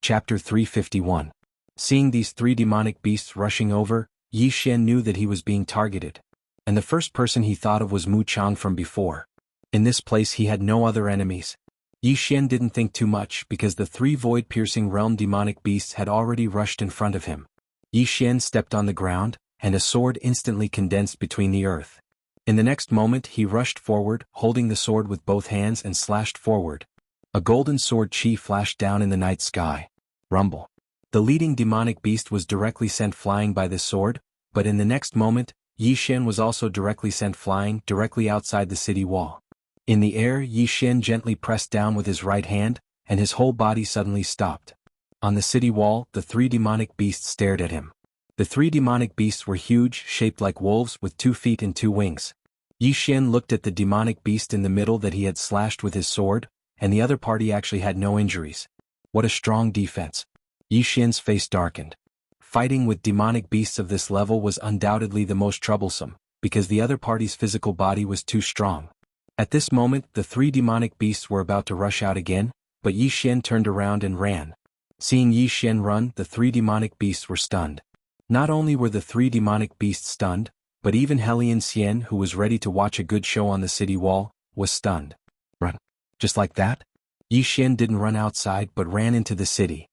Chapter 351. Seeing these three demonic beasts rushing over, Yi Xian knew that he was being targeted. And the first person he thought of was Mu Chang from before. In this place he had no other enemies. Yi Xian didn't think too much because the three void-piercing realm demonic beasts had already rushed in front of him. Yi Xian stepped on the ground, and a sword instantly condensed between the earth. In the next moment he rushed forward, holding the sword with both hands and slashed forward. A golden sword chi flashed down in the night sky. Rumble. The leading demonic beast was directly sent flying by the sword, but in the next moment, Yi Xian was also directly sent flying directly outside the city wall. In the air, Yi Xian gently pressed down with his right hand, and his whole body suddenly stopped. On the city wall, the three demonic beasts stared at him. The three demonic beasts were huge, shaped like wolves with 2 feet and 2 wings. Yi Xian looked at the demonic beast in the middle that he had slashed with his sword, and the other party actually had no injuries. What a strong defense. Yi Xian's face darkened. Fighting with demonic beasts of this level was undoubtedly the most troublesome, because the other party's physical body was too strong. At this moment, the three demonic beasts were about to rush out again, but Yi Xian turned around and ran. Seeing Yi Xian run, the three demonic beasts were stunned. Not only were the three demonic beasts stunned, but even Helian Xian, who was ready to watch a good show on the city wall, was stunned. Run. Just like that? Yi Xian didn't run outside but ran into the city.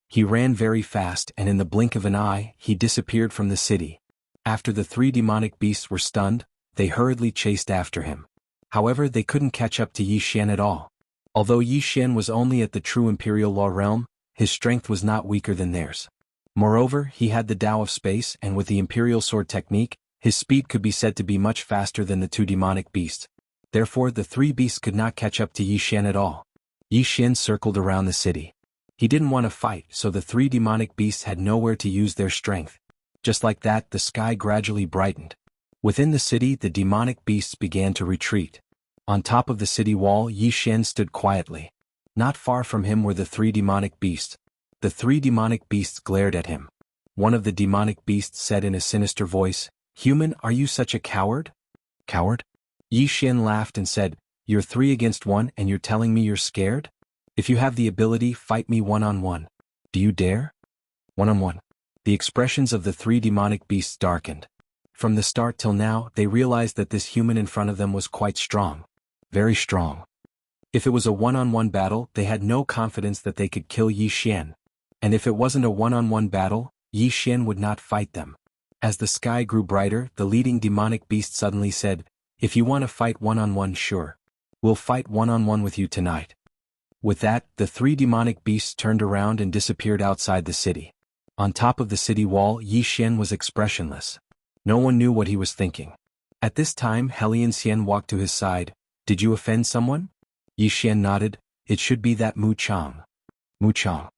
He ran very fast and in the blink of an eye, he disappeared from the city. After the three demonic beasts were stunned, they hurriedly chased after him. However, they couldn't catch up to Yi Xian at all. Although Yi Xian was only at the true Imperial Law realm, his strength was not weaker than theirs. Moreover, he had the Tao of Space, and with the Imperial Sword technique, his speed could be said to be much faster than the two demonic beasts. Therefore, the three beasts could not catch up to Yi Xian at all. Yi Xian circled around the city. He didn't want to fight, so the three demonic beasts had nowhere to use their strength. Just like that, the sky gradually brightened. Within the city, the demonic beasts began to retreat. On top of the city wall, Yi Xian stood quietly. Not far from him were the three demonic beasts. The three demonic beasts glared at him. One of the demonic beasts said in a sinister voice, "Human, are you such a coward?" "Coward?" Yi Xian laughed and said, "You're 3 against 1 and you're telling me you're scared? If you have the ability, fight me one-on-one. Do you dare?" One-on-one. The expressions of the three demonic beasts darkened. From the start till now, they realized that this human in front of them was quite strong. Very strong. If it was a one-on-one battle, they had no confidence that they could kill Yi Xian. And if it wasn't a one-on-one battle, Yi Xian would not fight them. As the sky grew brighter, the leading demonic beast suddenly said, "If you want to fight one-on-one, sure. We'll fight one-on-one with you tonight." With that, the three demonic beasts turned around and disappeared outside the city. On top of the city wall, Yi Xian was expressionless. No one knew what he was thinking. At this time, Helian Xian walked to his side. "Did you offend someone?" Yi Xian nodded. "It should be that Mu Chang." Mu Chang.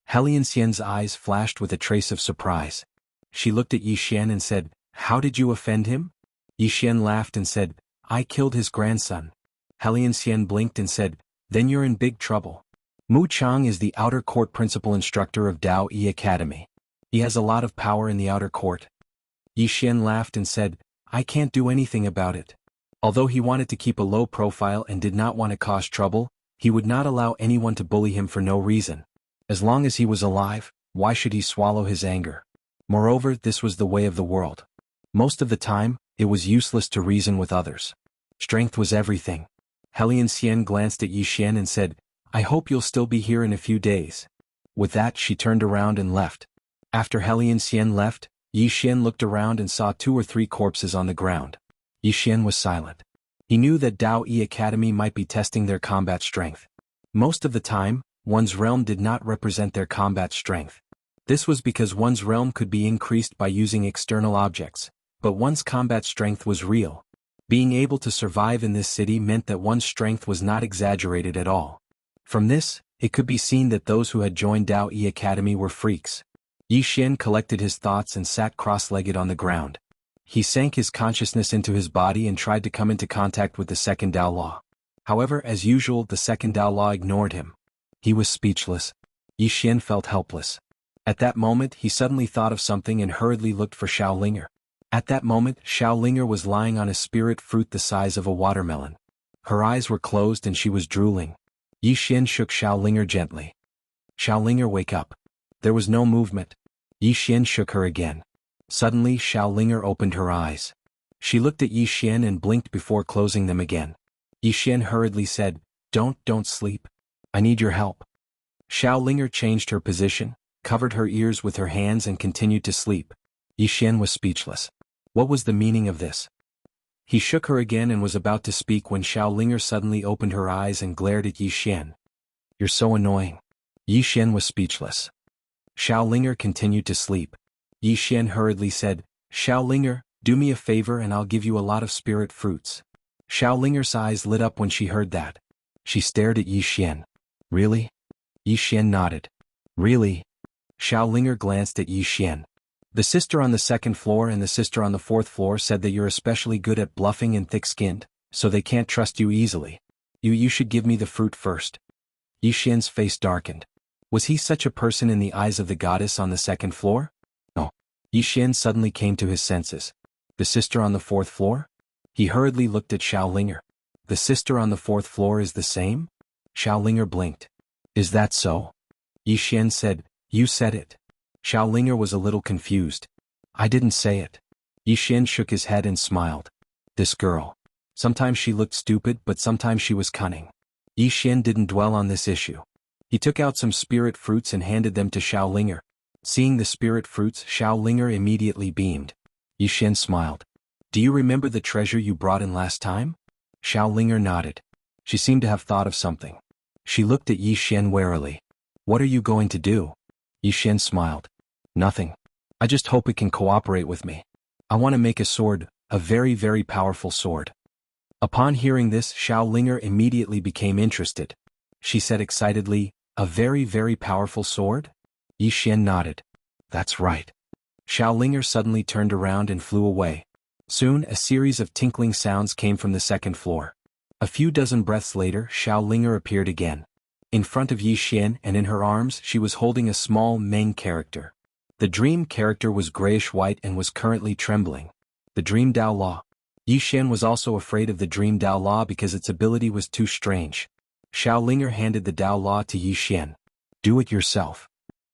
Helian Xian's eyes flashed with a trace of surprise. She looked at Yi Xian and said, "How did you offend him?" Yi Xian laughed and said, "I killed his grandson." Helian Xian blinked and said, "Then you're in big trouble." Mu Chang is the outer court principal instructor of Dao Yi Academy. He has a lot of power in the outer court. Yi Xian laughed and said, "I can't do anything about it." Although he wanted to keep a low profile and did not want to cause trouble, he would not allow anyone to bully him for no reason. As long as he was alive, why should he swallow his anger? Moreover, this was the way of the world. Most of the time, it was useless to reason with others. Strength was everything. Helian Xian glanced at Yi Xian and said, "I hope you'll still be here in a few days." With that, she turned around and left. After Helian Xian left, Yi Xian looked around and saw 2 or 3 corpses on the ground. Yi Xian was silent. He knew that Dao Yi Academy might be testing their combat strength. Most of the time, one's realm did not represent their combat strength. This was because one's realm could be increased by using external objects, but one's combat strength was real. Being able to survive in this city meant that one's strength was not exaggerated at all. From this, it could be seen that those who had joined Dao Yi Academy were freaks. Yi Xian collected his thoughts and sat cross-legged on the ground. He sank his consciousness into his body and tried to come into contact with the second Tao Law. However, as usual, the second Tao Law ignored him. He was speechless. Yi Xian felt helpless. At that moment, he suddenly thought of something and hurriedly looked for Xiaolinger. At that moment, Xiaolinger was lying on a spirit fruit the size of a watermelon. Her eyes were closed and she was drooling. Yi Xian shook Xiaolinger gently. Xiaolinger, wake up. There was no movement. Yi Xian shook her again. Suddenly Xiaolinger opened her eyes. She looked at Yi Xian and blinked before closing them again. Yi Xian hurriedly said, Don't sleep. I need your help. Xiaolinger changed her position, covered her ears with her hands and continued to sleep. Yi Xian was speechless. What was the meaning of this? He shook her again and was about to speak when Xiaolinger suddenly opened her eyes and glared at Yi Xian. You're so annoying. Yi Xian was speechless. Xiaolinger continued to sleep. Yi Xian hurriedly said, Xiaolinger, do me a favor and I'll give you a lot of spirit fruits. Xiaolinger's eyes lit up when she heard that. She stared at Yi Xian. Really? Yi Xian nodded. Really? Xiaolinger glanced at Yi Xian. The sister on the second floor and the sister on the fourth floor said that you're especially good at bluffing and thick-skinned, so they can't trust you easily. You should give me the fruit first. Yi Xian's face darkened. Was he such a person in the eyes of the goddess on the second floor? No. Yi Xian suddenly came to his senses. The sister on the fourth floor? He hurriedly looked at Xiaolinger. The sister on the fourth floor is the same? Xiaolinger blinked. Is that so? Yi Xian said, You said it. Xiaolinger was a little confused. I didn't say it. Yi Xian shook his head and smiled. This girl. Sometimes she looked stupid but sometimes she was cunning. Yi Xian didn't dwell on this issue. He took out some spirit fruits and handed them to Xiaolinger. Seeing the spirit fruits, Xiaolinger immediately beamed. Yi Xian smiled. Do you remember the treasure you brought in last time? Xiaolinger nodded. She seemed to have thought of something. She looked at Yi Xian warily. What are you going to do? Yi Xian smiled. Nothing. I just hope it can cooperate with me. I want to make a sword, a very, very powerful sword. Upon hearing this, Xiaolinger immediately became interested. She said excitedly, A very, very powerful sword? Yi Xian nodded. That's right. Xiaolinger suddenly turned around and flew away. Soon a series of tinkling sounds came from the second floor. A few dozen breaths later, Xiaolinger appeared again. In front of Yi Xian and in her arms she was holding a small Meng character. The dream character was grayish-white and was currently trembling. The dream Dao Law. Yi Xian was also afraid of the dream Dao Law because its ability was too strange. Xiaolinger handed the Dao Law to Yi Xian. Do it yourself.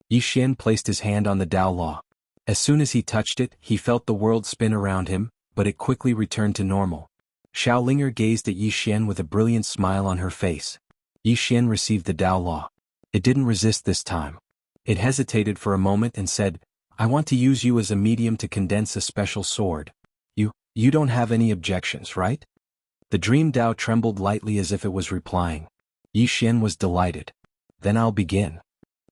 Yi Xian placed his hand on the Dao Law. As soon as he touched it, he felt the world spin around him, but it quickly returned to normal. Xiaolinger gazed at Yi Xian with a brilliant smile on her face. Yi Xian received the Dao Law. It didn't resist this time. It hesitated for a moment and said, I want to use you as a medium to condense a special sword. You don't have any objections, right? The dream Dao trembled lightly as if it was replying. Yi Xian was delighted. Then I'll begin.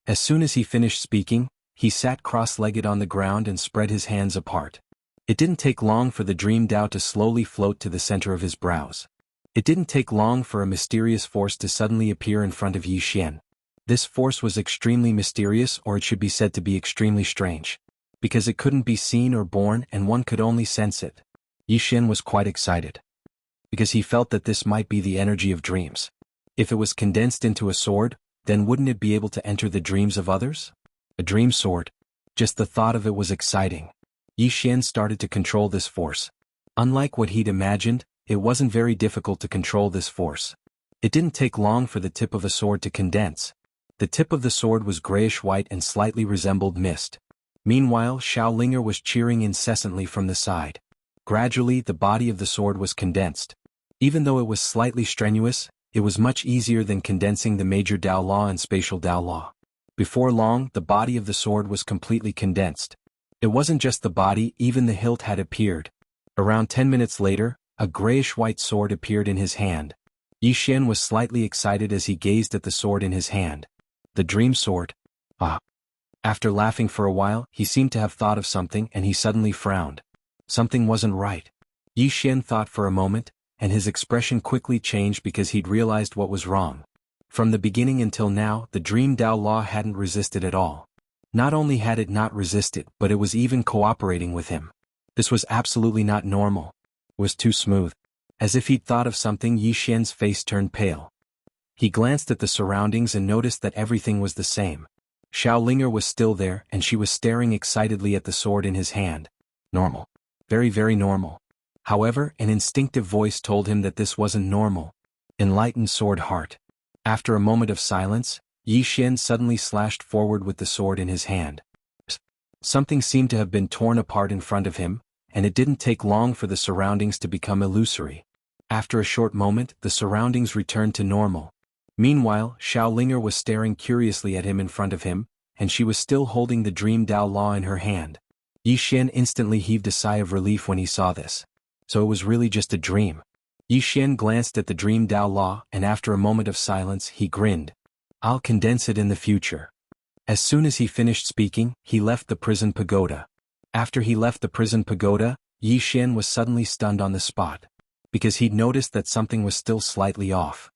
As soon as he finished speaking, he sat cross-legged on the ground and spread his hands apart. It didn't take long for the dream Dao to slowly float to the center of his brows. It didn't take long for a mysterious force to suddenly appear in front of Yi Xian. This force was extremely mysterious, or it should be said to be extremely strange, because it couldn't be seen or born and one could only sense it. Yi Xian was quite excited, because he felt that this might be the energy of dreams. If it was condensed into a sword, then wouldn't it be able to enter the dreams of others? A dream sword. Just the thought of it was exciting. Yi Xian started to control this force. Unlike what he'd imagined, it wasn't very difficult to control this force. It didn't take long for the tip of a sword to condense. The tip of the sword was grayish-white and slightly resembled mist. Meanwhile, Xiaolinger was cheering incessantly from the side. Gradually, the body of the sword was condensed. Even though it was slightly strenuous, it was much easier than condensing the major Dao Law and spatial Dao Law. Before long, the body of the sword was completely condensed. It wasn't just the body, even the hilt had appeared. Around 10 minutes later, a grayish-white sword appeared in his hand. Yi Xian was slightly excited as he gazed at the sword in his hand. The dream sword. Ah. After laughing for a while, he seemed to have thought of something and he suddenly frowned. Something wasn't right. Yi Xian thought for a moment, and his expression quickly changed because he'd realized what was wrong. From the beginning until now, the dream Dao Law hadn't resisted at all. Not only had it not resisted, but it was even cooperating with him. This was absolutely not normal. It was too smooth. As if he'd thought of something, Yi Xian's face turned pale. He glanced at the surroundings and noticed that everything was the same. Xiaolinger was still there and she was staring excitedly at the sword in his hand. Normal. Very, very normal. However, an instinctive voice told him that this wasn't normal. Enlightened sword heart. After a moment of silence, Yi Xian suddenly slashed forward with the sword in his hand. Something seemed to have been torn apart in front of him, and it didn't take long for the surroundings to become illusory. After a short moment, the surroundings returned to normal. Meanwhile, Xiaolinger was staring curiously at him in front of him, and she was still holding the Dream Dao Law in her hand. Yi Xian instantly heaved a sigh of relief when he saw this. So it was really just a dream. Yi Xian glanced at the Dream Dao Law, and after a moment of silence, he grinned. I'll condense it in the future. As soon as he finished speaking, he left the prison pagoda. After he left the prison pagoda, Yi Xian was suddenly stunned on the spot, because he'd noticed that something was still slightly off.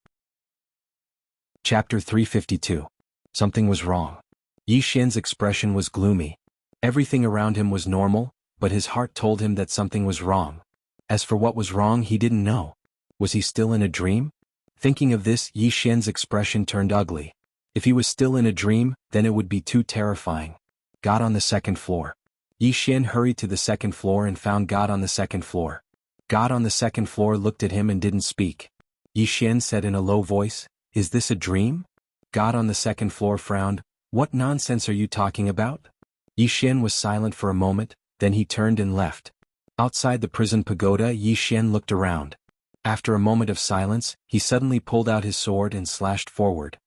Chapter 352. Something was wrong. Yi Xian's expression was gloomy. Everything around him was normal, but his heart told him that something was wrong. As for what was wrong, he didn't know. Was he still in a dream? Thinking of this, Yi Xian's expression turned ugly. If he was still in a dream, then it would be too terrifying. God on the second floor. Yi Xian hurried to the second floor and found God on the second floor. God on the second floor looked at him and didn't speak. Yi Xian said in a low voice, "Is this a dream?" God on the second floor frowned. "What nonsense are you talking about?" Yi Xian was silent for a moment, then he turned and left. Outside the prison pagoda, Yi Xian looked around. After a moment of silence, he suddenly pulled out his sword and slashed forward.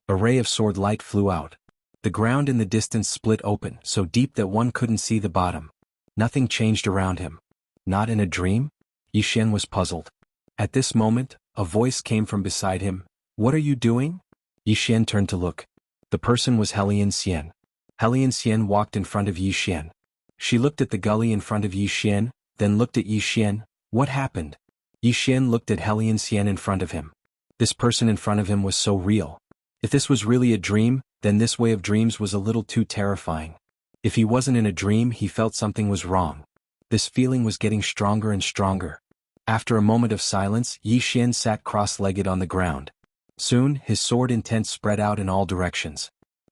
A ray of sword light flew out. The ground in the distance split open, so deep that one couldn't see the bottom. Nothing changed around him. Not in a dream? Yi Xian was puzzled. At this moment, a voice came from beside him. "What are you doing?" Yi Xian turned to look. The person was Helian Xian. Helian Xian walked in front of Yi Xian. She looked at the gully in front of Yi Xian, then looked at Yi Xian. What happened? Yi Xian looked at Helian Xian in front of him. This person in front of him was so real. If this was really a dream, then this way of dreams was a little too terrifying. If he wasn't in a dream, he felt something was wrong. This feeling was getting stronger and stronger. After a moment of silence, Yi Xian sat cross-legged on the ground. Soon, his sword intent spread out in all directions.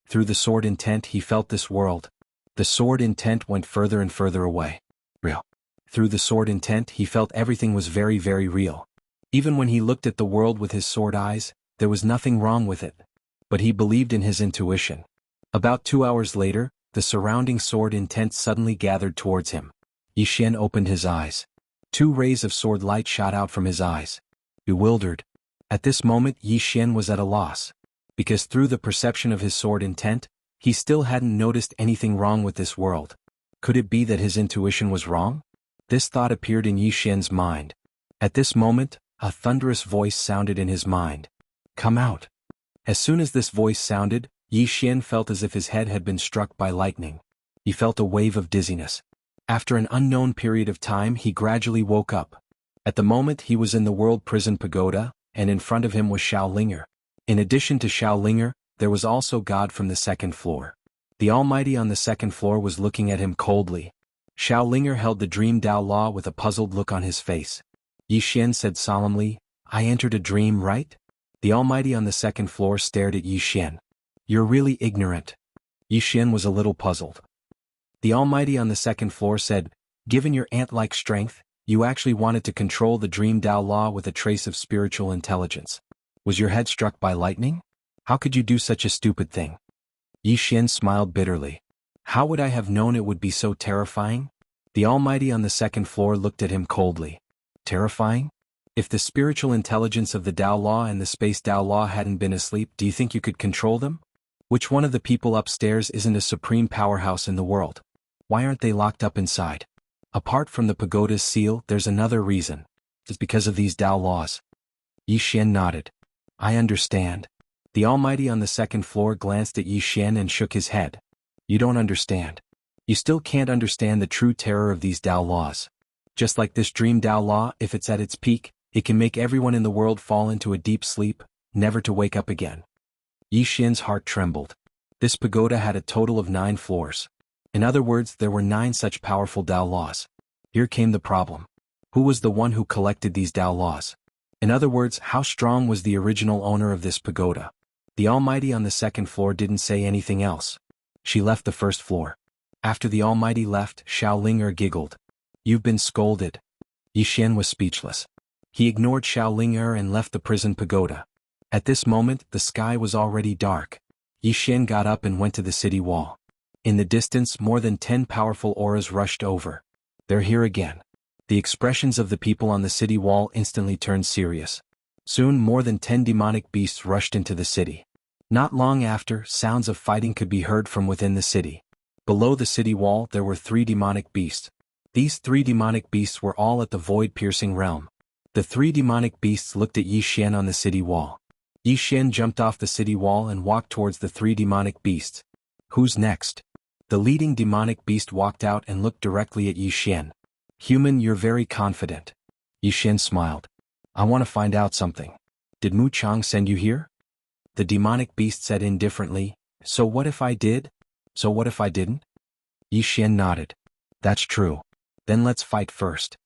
Through the sword intent he felt this world. The sword intent went further and further away. Real. Through the sword intent he felt everything was very, very real. Even when he looked at the world with his sword eyes, there was nothing wrong with it. But he believed in his intuition. About 2 hours later, the surrounding sword intent suddenly gathered towards him. Yi Xian opened his eyes. 2 rays of sword light shot out from his eyes. Bewildered. At this moment Yi Xian was at a loss. Because through the perception of his sword intent, he still hadn't noticed anything wrong with this world. Could it be that his intuition was wrong? This thought appeared in Yi Xian's mind. At this moment, a thunderous voice sounded in his mind. "Come out." As soon as this voice sounded, Yi Xian felt as if his head had been struck by lightning. He felt a wave of dizziness. After an unknown period of time he gradually woke up. At the moment he was in the World Prison Pagoda, and in front of him was Xiaolinger. In addition to Xiaolinger, there was also God from the second floor. The Almighty on the second floor was looking at him coldly. Xiaolinger held the Dream Dao Law with a puzzled look on his face. Yi Xian said solemnly, "I entered a dream, right?" The Almighty on the second floor stared at Yi Xian. "You're really ignorant." Yi Xian was a little puzzled. The Almighty on the second floor said, "Given your ant-like strength, you actually wanted to control the Dream Dao Law with a trace of spiritual intelligence. Was your head struck by lightning? How could you do such a stupid thing?" Yi Xian smiled bitterly. "How would I have known it would be so terrifying?" The Almighty on the second floor looked at him coldly. "Terrifying? If the spiritual intelligence of the Dao Law and the Space Dao Law hadn't been asleep, do you think you could control them? Which one of the people upstairs isn't a supreme powerhouse in the world? Why aren't they locked up inside? Apart from the pagoda's seal, there's another reason. It's because of these Dao Laws." Yi Xian nodded. "I understand." The Almighty on the second floor glanced at Yi Xian and shook his head. "You don't understand. You still can't understand the true terror of these Dao Laws. Just like this Dream Dao Law, if it's at its peak, it can make everyone in the world fall into a deep sleep, never to wake up again." Yi Xian's heart trembled. This pagoda had a total of 9 floors. In other words, there were 9 such powerful Dao Laws. Here came the problem. Who was the one who collected these Dao Laws? In other words, how strong was the original owner of this pagoda? The Almighty on the second floor didn't say anything else. She left the first floor. After the Almighty left, Xiaolinger giggled. "You've been scolded." Yi Xian was speechless. He ignored Xiaolinger and left the prison pagoda. At this moment, the sky was already dark. Yi Xian got up and went to the city wall. In the distance, more than 10 powerful auras rushed over. They're here again. The expressions of the people on the city wall instantly turned serious. Soon, more than 10 demonic beasts rushed into the city. Not long after, sounds of fighting could be heard from within the city. Below the city wall, there were 3 demonic beasts. These 3 demonic beasts were all at the void-piercing realm. The 3 demonic beasts looked at Yi Xian on the city wall. Yi Xian jumped off the city wall and walked towards the 3 demonic beasts. Who's next? The leading demonic beast walked out and looked directly at Yi Xian. Human, you're very confident. Yi Xian smiled. I want to find out something. Did Mu Chang send you here? The demonic beast said indifferently, so what if I did? So what if I didn't? Yi Xian nodded. That's true. Then let's fight first.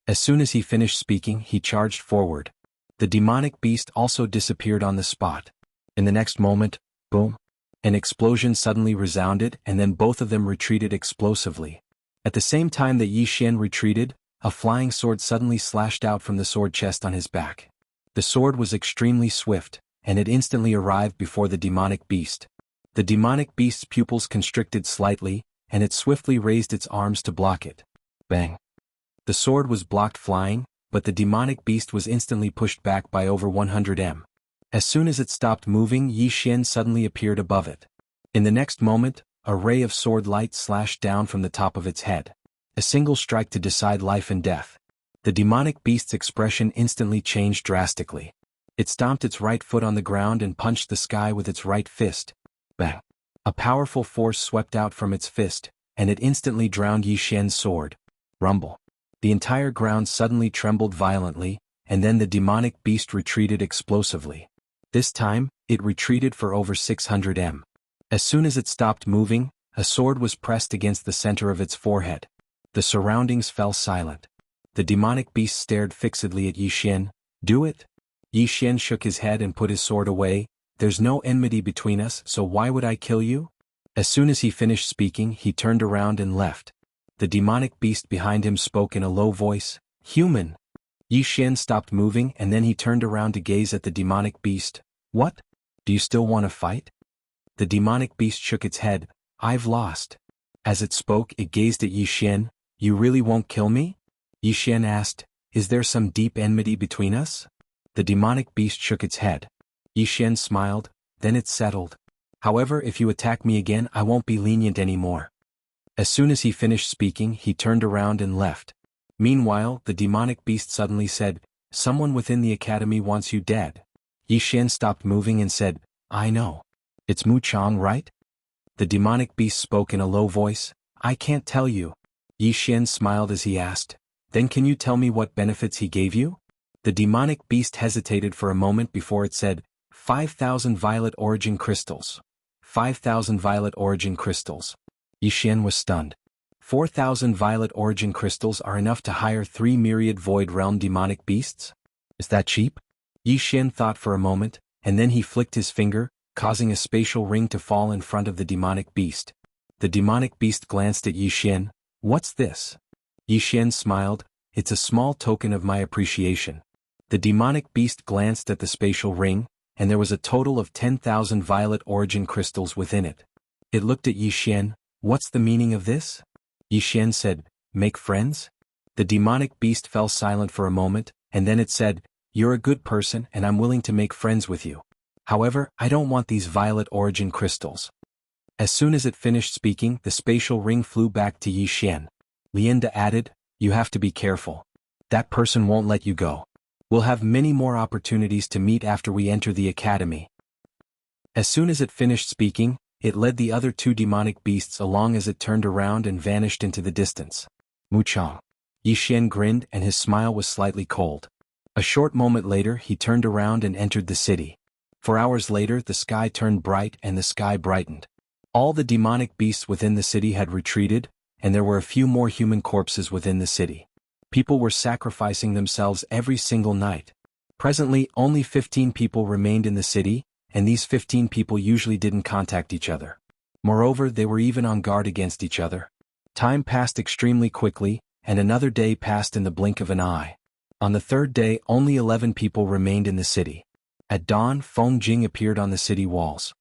As soon as he finished speaking, he charged forward. The demonic beast also disappeared on the spot. In the next moment, boom! An explosion suddenly resounded, and then both of them retreated explosively. At the same time that Yi Xian retreated, a flying sword suddenly slashed out from the sword chest on his back. The sword was extremely swift, and it instantly arrived before the demonic beast. The demonic beast's pupils constricted slightly, and it swiftly raised its arms to block it. Bang! The sword was blocked flying, but the demonic beast was instantly pushed back by over 100 m. As soon as it stopped moving, Yi Xian suddenly appeared above it. In the next moment, a ray of sword light slashed down from the top of its head. A single strike to decide life and death. The demonic beast's expression instantly changed drastically. It stomped its right foot on the ground and punched the sky with its right fist. Bang! A powerful force swept out from its fist, and it instantly drowned Yi Xian's sword. Rumble! The entire ground suddenly trembled violently, and then the demonic beast retreated explosively. This time, it retreated for over 600 m. As soon as it stopped moving, a sword was pressed against the center of its forehead. The surroundings fell silent. The demonic beast stared fixedly at Yi Xian. Do it? Yi Xian shook his head and put his sword away. There's no enmity between us, so why would I kill you? As soon as he finished speaking, he turned around and left. The demonic beast behind him spoke in a low voice. Human! Yi Xian stopped moving and then he turned around to gaze at the demonic beast. What? Do you still want to fight? The demonic beast shook its head. I've lost. As it spoke, it gazed at Yi Xian. You really won't kill me? Yi Xian asked. Is there some deep enmity between us? The demonic beast shook its head. Yi Xian smiled, then it settled. However, if you attack me again, I won't be lenient anymore. As soon as he finished speaking, he turned around and left. Meanwhile, the demonic beast suddenly said, Someone within the academy wants you dead. Yi Xian stopped moving and said, I know. It's Mu Chang, right? The demonic beast spoke in a low voice. I can't tell you. Yi Xian smiled as he asked, Then can you tell me what benefits he gave you? The demonic beast hesitated for a moment before it said, 5,000 violet origin crystals. 5,000 violet origin crystals. Yi Xian was stunned. 4,000 violet origin crystals are enough to hire 3 myriad void realm demonic beasts? Is that cheap? Yi Xian thought for a moment, and then he flicked his finger, causing a spatial ring to fall in front of the demonic beast. The demonic beast glanced at Yi Xian. What's this? Yi Xian smiled. It's a small token of my appreciation. The demonic beast glanced at the spatial ring, and there was a total of 10,000 violet origin crystals within it. It looked at Yi Xian. What's the meaning of this? Yi Xian said, Make friends? The demonic beast fell silent for a moment, and then it said, You're a good person and I'm willing to make friends with you. However, I don't want these violet origin crystals. As soon as it finished speaking, the spatial ring flew back to Yi Xian. Lienda added, You have to be careful. That person won't let you go. We'll have many more opportunities to meet after we enter the academy. As soon as it finished speaking, it led the other 2 demonic beasts along as it turned around and vanished into the distance. Mu Chang. Yi Xian grinned and his smile was slightly cold. A short moment later he turned around and entered the city. 4 hours later the sky turned bright and the sky brightened. All the demonic beasts within the city had retreated, and there were a few more human corpses within the city. People were sacrificing themselves every single night. Presently only 15 people remained in the city, and these 15 people usually didn't contact each other. Moreover, they were even on guard against each other. Time passed extremely quickly, and another day passed in the blink of an eye. On the 3rd day only 11 people remained in the city. At dawn, Feng Jing appeared on the city walls.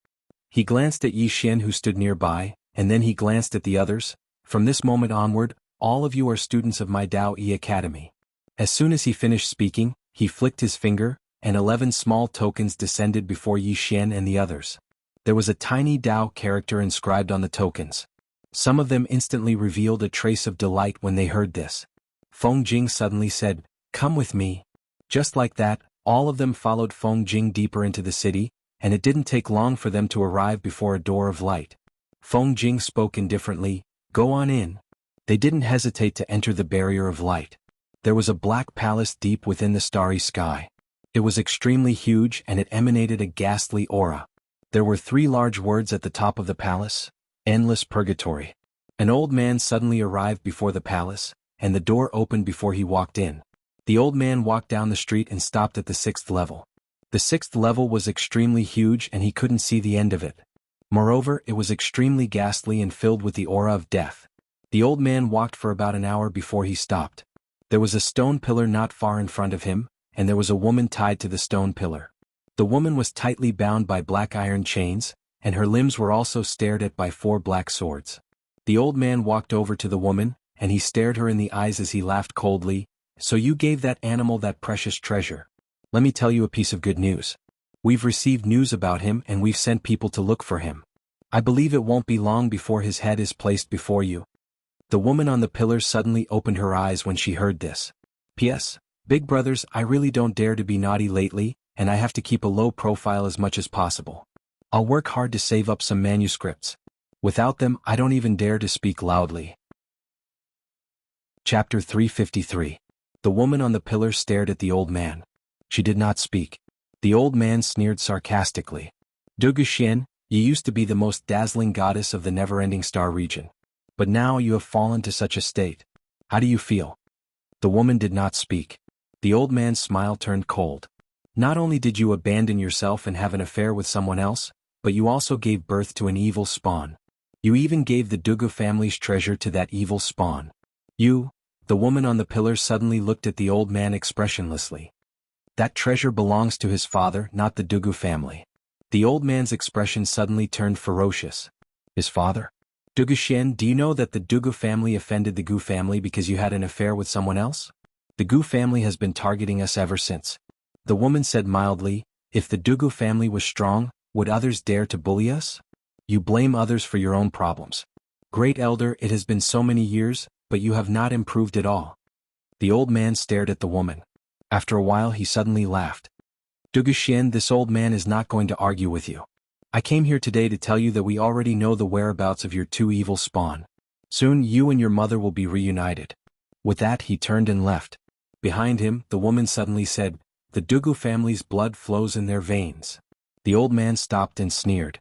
He glanced at Yi Xian who stood nearby, and then he glanced at the others. From this moment onward, all of you are students of my Dao Yi Academy. As soon as he finished speaking, he flicked his finger, and 11 small tokens descended before Yi Xian and the others. There was a tiny Dao character inscribed on the tokens. Some of them instantly revealed a trace of delight when they heard this. Feng Jing suddenly said, "Come with me." Just like that, all of them followed Feng Jing deeper into the city, and it didn't take long for them to arrive before a door of light. Feng Jing spoke indifferently, "Go on in." They didn't hesitate to enter the barrier of light. There was a black palace deep within the starry sky. It was extremely huge and it emanated a ghastly aura. There were 3 large words at the top of the palace: endless purgatory. An old man suddenly arrived before the palace, and the door opened before he walked in. The old man walked down the street and stopped at the 6th level. The 6th level was extremely huge and he couldn't see the end of it. Moreover, it was extremely ghastly and filled with the aura of death. The old man walked for about an hour before he stopped. There was a stone pillar not far in front of him, and there was a woman tied to the stone pillar. The woman was tightly bound by black iron chains, and her limbs were also stared at by 4 black swords. The old man walked over to the woman, and he stared her in the eyes as he laughed coldly. "So you gave that animal that precious treasure. Let me tell you a piece of good news. We've received news about him and we've sent people to look for him. I believe it won't be long before his head is placed before you." The woman on the pillar suddenly opened her eyes when she heard this. "P.S. Big brothers, I really don't dare to be naughty lately, and I have to keep a low profile as much as possible. I'll work hard to save up some manuscripts. Without them, I don't even dare to speak loudly." Chapter 353. The woman on the pillar stared at the old man. She did not speak. The old man sneered sarcastically. "Dugu Xian, you used to be the most dazzling goddess of the never-ending star region. But now you have fallen to such a state. How do you feel?" The woman did not speak. The old man's smile turned cold. "Not only did you abandon yourself and have an affair with someone else, but you also gave birth to an evil spawn. You even gave the Dugu family's treasure to that evil spawn. You..." The woman on the pillar suddenly looked at the old man expressionlessly. "That treasure belongs to his father, not the Dugu family." The old man's expression suddenly turned ferocious. "His father? Dugu Xian, do you know that the Dugu family offended the Gu family because you had an affair with someone else? The Gu family has been targeting us ever since." The woman said mildly, "If the Dugu family was strong, would others dare to bully us? You blame others for your own problems. Great elder, it has been so many years, but you have not improved at all." The old man stared at the woman. After a while he suddenly laughed. "Dugu Xian, this old man is not going to argue with you. I came here today to tell you that we already know the whereabouts of your 2 evil spawn. Soon you and your mother will be reunited." With that he turned and left. Behind him, the woman suddenly said, "The Dugu family's blood flows in their veins." The old man stopped and sneered.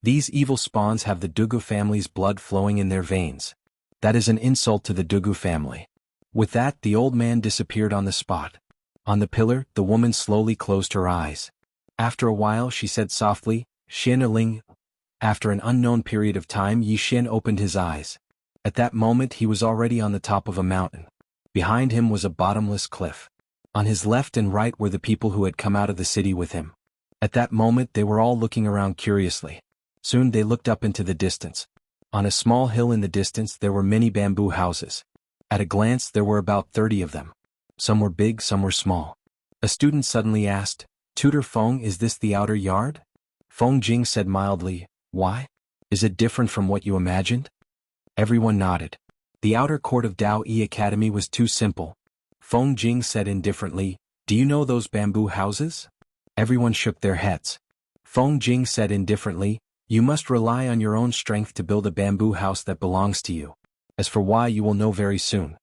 "These evil spawns have the Dugu family's blood flowing in their veins. That is an insult to the Dugu family." With that the old man disappeared on the spot. On the pillar, the woman slowly closed her eyes. After a while she said softly, "Xian Ling." After an unknown period of time Yi Xian opened his eyes. At that moment he was already on the top of a mountain. Behind him was a bottomless cliff. On his left and right were the people who had come out of the city with him. At that moment they were all looking around curiously. Soon they looked up into the distance. On a small hill in the distance there were many bamboo houses. At a glance there were about 30 of them. Some were big, some were small. A student suddenly asked, "Tutor Feng, is this the outer yard?" Feng Jing said mildly, "Why? Is it different from what you imagined?" Everyone nodded. The outer court of Dao Yi Academy was too simple. Feng Jing said indifferently, "Do you know those bamboo houses?" Everyone shook their heads. Feng Jing said indifferently, "You must rely on your own strength to build a bamboo house that belongs to you. As for why, you will know very soon."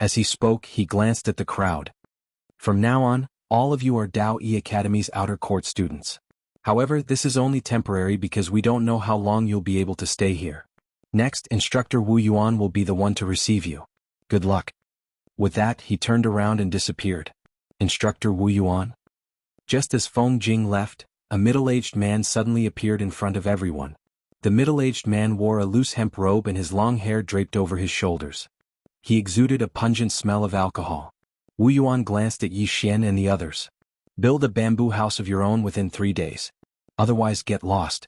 As he spoke, he glanced at the crowd. "From now on, all of you are Dao Yi Academy's outer court students. However, this is only temporary because we don't know how long you'll be able to stay here. Next, Instructor Wu Yuan will be the one to receive you. Good luck." With that, he turned around and disappeared. Instructor Wu Yuan? Just as Feng Jing left, a middle-aged man suddenly appeared in front of everyone. The middle-aged man wore a loose hemp robe and his long hair draped over his shoulders. He exuded a pungent smell of alcohol. Wu Yuan glanced at Yi Xian and the others. Build a bamboo house of your own within 3 days. Otherwise get lost.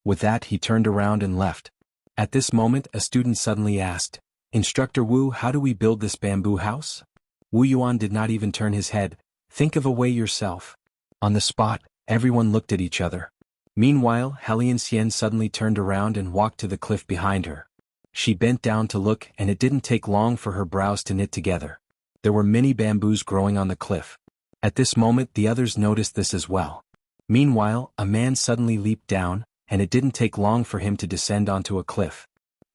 With that he turned around and left. At this moment a student suddenly asked, Instructor Wu, how do we build this bamboo house? Wu Yuan did not even turn his head. Think of a way yourself. On the spot, everyone looked at each other. Meanwhile, Helian Xian suddenly turned around and walked to the cliff behind her. She bent down to look, and it didn't take long for her brows to knit together. There were many bamboos growing on the cliff. At this moment the others noticed this as well. Meanwhile, a man suddenly leaped down, and it didn't take long for him to descend onto a cliff.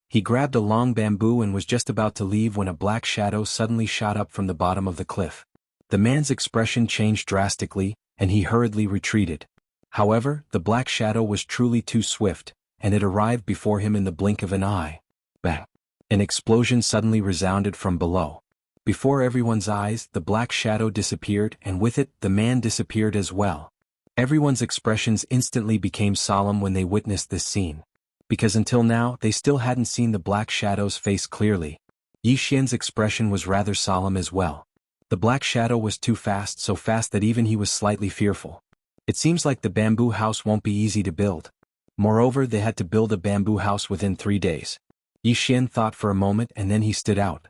He grabbed a long bamboo and was just about to leave when a black shadow suddenly shot up from the bottom of the cliff. The man's expression changed drastically, and he hurriedly retreated. However, the black shadow was truly too swift, and it arrived before him in the blink of an eye. Bang! An explosion suddenly resounded from below. Before everyone's eyes, the black shadow disappeared, and with it, the man disappeared as well. Everyone's expressions instantly became solemn when they witnessed this scene. Because until now, they still hadn't seen the black shadow's face clearly. Yi Xian's expression was rather solemn as well. The black shadow was too fast, so fast that even he was slightly fearful. It seems like the bamboo house won't be easy to build. Moreover, they had to build a bamboo house within 3 days. Yi Xian thought for a moment and then he stood out.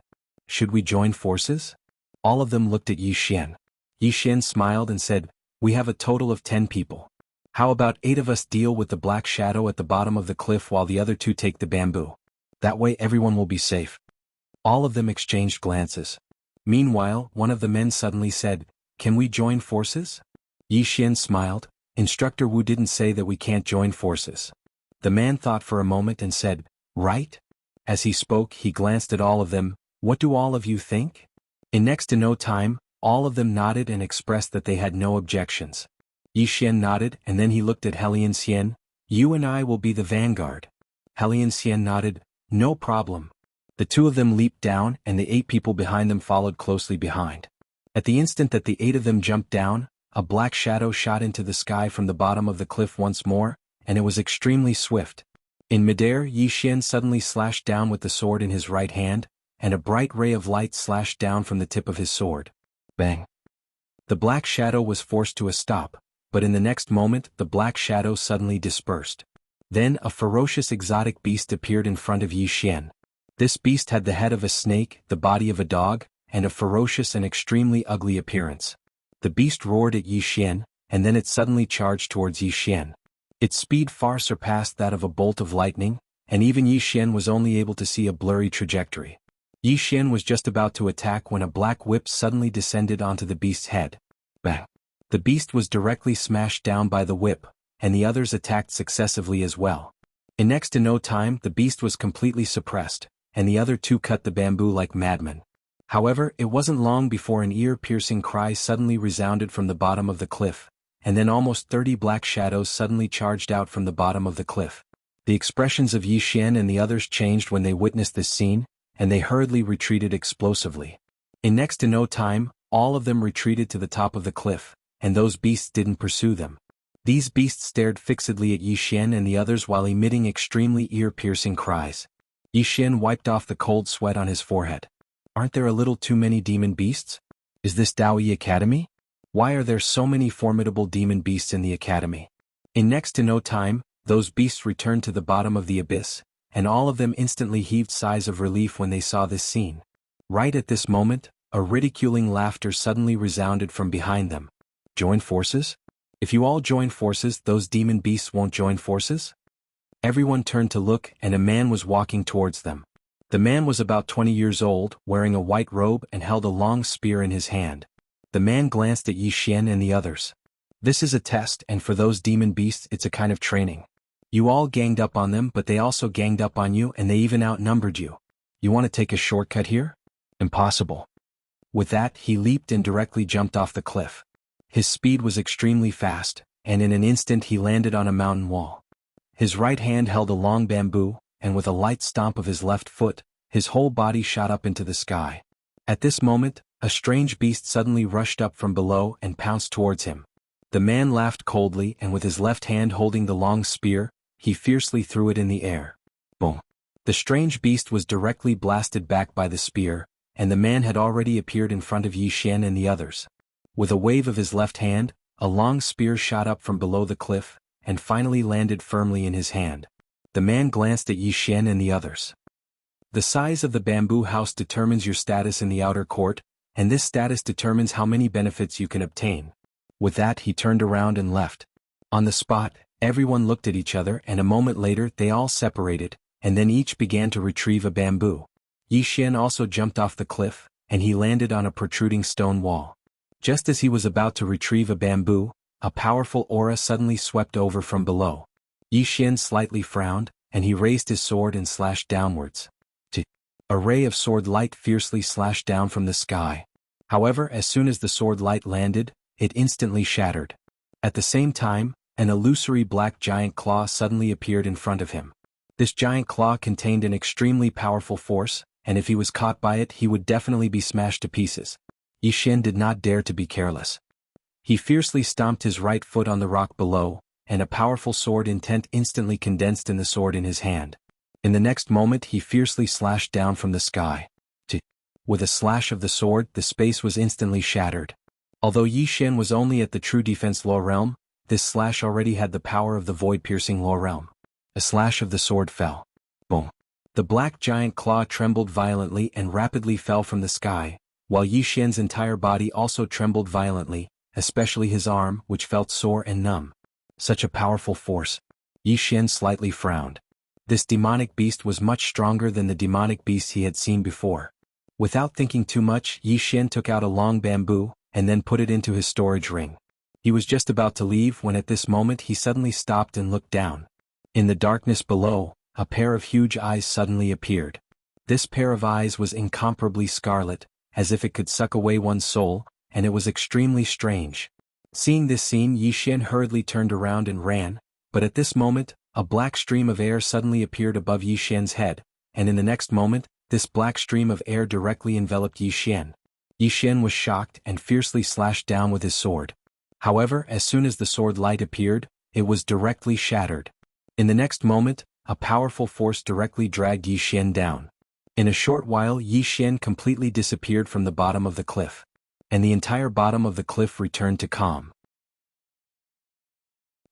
Should we join forces? All of them looked at Yi Xian. Yi Xian smiled and said, We have a total of 10 people. How about 8 of us deal with the black shadow at the bottom of the cliff while the other 2 take the bamboo? That way everyone will be safe. All of them exchanged glances. Meanwhile, one of the men suddenly said, Can we join forces? Yi Xian smiled. Instructor Wu didn't say that we can't join forces. The man thought for a moment and said, Right? As he spoke, he glanced at all of them. What do all of you think? In next to no time, all of them nodded and expressed that they had no objections. Yi Xian nodded and then he looked at Helian Xian. You and I will be the vanguard. Helian Xian nodded. No problem. The 2 of them leaped down and the 8 people behind them followed closely behind. At the instant that the 8 of them jumped down, a black shadow shot into the sky from the bottom of the cliff once more, and it was extremely swift. In midair, Yi Xian suddenly slashed down with the sword in his right hand, and a bright ray of light slashed down from the tip of his sword. Bang! The black shadow was forced to a stop, but in the next moment the black shadow suddenly dispersed. Then a ferocious exotic beast appeared in front of Yi Xian. This beast had the head of a snake, the body of a dog, and a ferocious and extremely ugly appearance. The beast roared at Yi Xian, and then it suddenly charged towards Yi Xian. Its speed far surpassed that of a bolt of lightning, and even Yi Xian was only able to see a blurry trajectory. Yi Xian was just about to attack when a black whip suddenly descended onto the beast's head. Bang! The beast was directly smashed down by the whip, and the others attacked successively as well. In next to no time the beast was completely suppressed, and the other 2 cut the bamboo like madmen. However, it wasn't long before an ear-piercing cry suddenly resounded from the bottom of the cliff, and then almost 30 black shadows suddenly charged out from the bottom of the cliff. The expressions of Yi Xian and the others changed when they witnessed this scene, and they hurriedly retreated explosively. In next to no time, all of them retreated to the top of the cliff, and those beasts didn't pursue them. These beasts stared fixedly at Yi Xian and the others while emitting extremely ear-piercing cries. Yi Xian wiped off the cold sweat on his forehead. Aren't there a little too many demon beasts? Is this Daoyi Academy? Why are there so many formidable demon beasts in the academy? In next to no time, those beasts returned to the bottom of the abyss, and all of them instantly heaved sighs of relief when they saw this scene. Right at this moment, a ridiculing laughter suddenly resounded from behind them. Join forces? If you all join forces, those demon beasts won't join forces? Everyone turned to look, and a man was walking towards them. The man was about 20 years old, wearing a white robe and held a long spear in his hand. The man glanced at Yi Xian and the others. This is a test, and for those demon beasts it's a kind of training. You all ganged up on them, but they also ganged up on you and they even outnumbered you. You want to take a shortcut here? Impossible. With that, he leaped and directly jumped off the cliff. His speed was extremely fast, and in an instant he landed on a mountain wall. His right hand held a long bamboo, and with a light stomp of his left foot, his whole body shot up into the sky. At this moment, a strange beast suddenly rushed up from below and pounced towards him. The man laughed coldly and with his left hand holding the long spear, he fiercely threw it in the air. Boom! The strange beast was directly blasted back by the spear, and the man had already appeared in front of Yi Xian and the others. With a wave of his left hand, a long spear shot up from below the cliff, and finally landed firmly in his hand. The man glanced at Yi Xian and the others. The size of the bamboo house determines your status in the outer court, and this status determines how many benefits you can obtain. With that, he turned around and left. On the spot, everyone looked at each other, and a moment later they all separated, and then each began to retrieve a bamboo. Yi Xian also jumped off the cliff, and he landed on a protruding stone wall. Just as he was about to retrieve a bamboo, a powerful aura suddenly swept over from below. Yi Xian slightly frowned, and he raised his sword and slashed downwards. A ray of sword light fiercely slashed down from the sky. However, as soon as the sword light landed, it instantly shattered. At the same time, an illusory black giant claw suddenly appeared in front of him. This giant claw contained an extremely powerful force, and if he was caught by it, he would definitely be smashed to pieces. Yi Xian did not dare to be careless. He fiercely stomped his right foot on the rock below, and a powerful sword intent instantly condensed in the sword in his hand. In the next moment he fiercely slashed down from the sky. With a slash of the sword, the space was instantly shattered. Although Yi Xian was only at the true defense law realm, this slash already had the power of the void-piercing law realm. A slash of the sword fell. Boom. The black giant claw trembled violently and rapidly fell from the sky, while Yi Xian's entire body also trembled violently, especially his arm, which felt sore and numb. Such a powerful force. Yi Xian slightly frowned. This demonic beast was much stronger than the demonic beast he had seen before. Without thinking too much, Yi Xian took out a long bamboo, and then put it into his storage ring. He was just about to leave when at this moment he suddenly stopped and looked down. In the darkness below, a pair of huge eyes suddenly appeared. This pair of eyes was incomparably scarlet, as if it could suck away one's soul, and it was extremely strange. Seeing this scene, Yi Xian hurriedly turned around and ran, but at this moment, a black stream of air suddenly appeared above Yi Xian's head, and in the next moment, this black stream of air directly enveloped Yi Xian. Yi Xian was shocked and fiercely slashed down with his sword. However, as soon as the sword light appeared, it was directly shattered. In the next moment, a powerful force directly dragged Yi Xian down. In a short while, Yi Xian completely disappeared from the bottom of the cliff, and the entire bottom of the cliff returned to calm.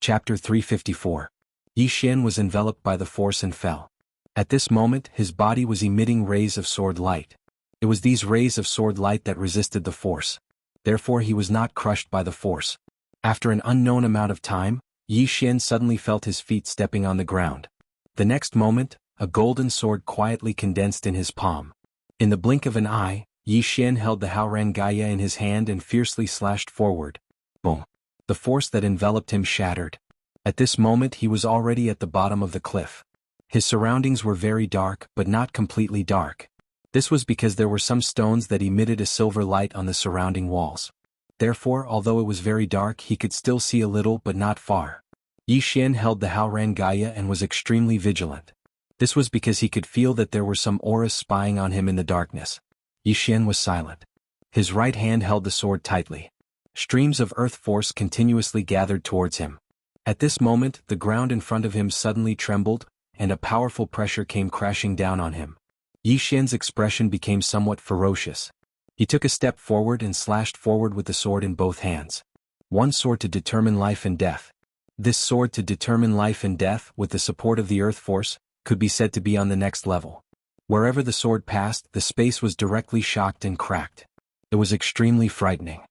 Chapter 354. Yi Xian was enveloped by the force and fell. At this moment, his body was emitting rays of sword light. It was these rays of sword light that resisted the force. Therefore he was not crushed by the force. After an unknown amount of time, Yi Xian suddenly felt his feet stepping on the ground. The next moment, a golden sword quietly condensed in his palm. In the blink of an eye, Yi Xian held the Haoran Gaia in his hand and fiercely slashed forward. Boom. The force that enveloped him shattered. At this moment he was already at the bottom of the cliff. His surroundings were very dark, but not completely dark. This was because there were some stones that emitted a silver light on the surrounding walls. Therefore, although it was very dark, he could still see a little but not far. Yi Xian held the Haoran Gaia and was extremely vigilant. This was because he could feel that there were some auras spying on him in the darkness. Yi Xian was silent. His right hand held the sword tightly. Streams of earth force continuously gathered towards him. At this moment, the ground in front of him suddenly trembled, and a powerful pressure came crashing down on him. Yi Xian's expression became somewhat ferocious. He took a step forward and slashed forward with the sword in both hands. One sword to determine life and death. This sword to determine life and death, with the support of the earth force, could be said to be on the next level. Wherever the sword passed, the space was directly shocked and cracked. It was extremely frightening.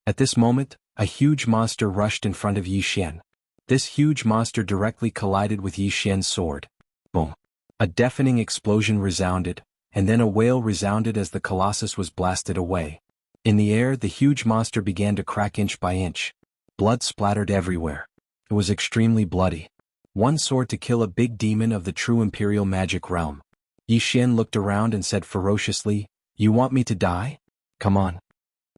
At this moment, a huge monster rushed in front of Yi Xian. This huge monster directly collided with Yi Xian's sword. Boom. A deafening explosion resounded, and then a wail resounded as the colossus was blasted away. In the air, the huge monster began to crack inch by inch. Blood splattered everywhere. It was extremely bloody. One sword to kill a big demon of the true imperial magic realm. Yi Xian looked around and said ferociously, "You want me to die? Come on."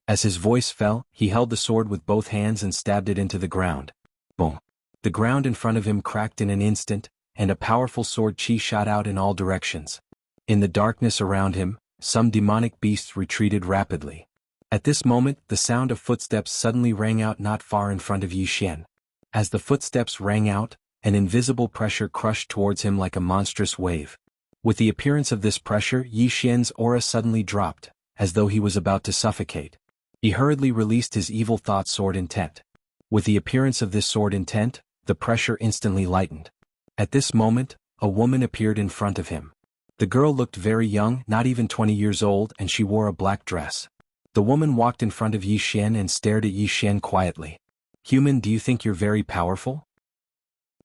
As his voice fell, he held the sword with both hands and stabbed it into the ground. Boom. The ground in front of him cracked in an instant, and a powerful sword chi shot out in all directions. In the darkness around him, some demonic beasts retreated rapidly. At this moment, the sound of footsteps suddenly rang out not far in front of Yi Xian. As the footsteps rang out, an invisible pressure crushed towards him like a monstrous wave. With the appearance of this pressure, Yi Xian's aura suddenly dropped, as though he was about to suffocate. He hurriedly released his evil thought sword intent. With the appearance of this sword intent, the pressure instantly lightened. At this moment, a woman appeared in front of him. The girl looked very young, not even 20 years old, and she wore a black dress. The woman walked in front of Yi Xian and stared at Yi Xian quietly. "Human, do you think you're very powerful?"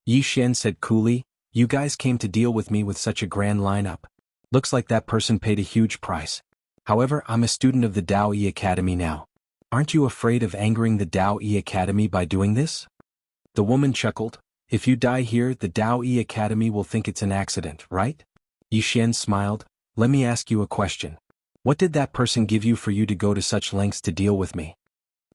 Yi Xian said coolly, "You guys came to deal with me with such a grand lineup. Looks like that person paid a huge price. However, I'm a student of the Dao Yi Academy now. Aren't you afraid of angering the Dao Yi Academy by doing this?" The woman chuckled, "If you die here, the Dao Yi Academy will think it's an accident, right?" Yi Xian smiled, "Let me ask you a question. What did that person give you for you to go to such lengths to deal with me?"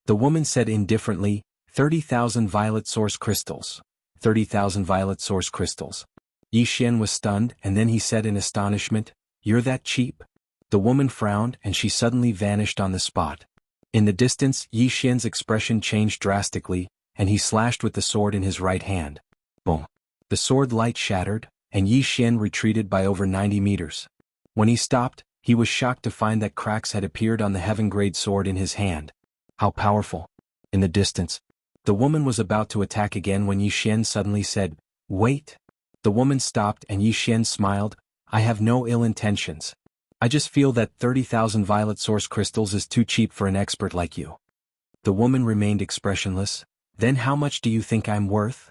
The woman said indifferently, 30,000 violet source crystals. 30,000 violet source crystals. Yi Xian was stunned, and then he said in astonishment, "You're that cheap?" The woman frowned, and she suddenly vanished on the spot. In the distance, Yi Xian's expression changed drastically, and he slashed with the sword in his right hand. Boom! The sword light shattered, and Yi Xian retreated by over 90 meters. When he stopped, he was shocked to find that cracks had appeared on the heaven-grade sword in his hand. How powerful! In the distance, the woman was about to attack again when Yi Xian suddenly said, "Wait." The woman stopped and Yi Xian smiled, "I have no ill intentions. I just feel that 30,000 violet source crystals is too cheap for an expert like you." The woman remained expressionless. "Then how much do you think I'm worth?"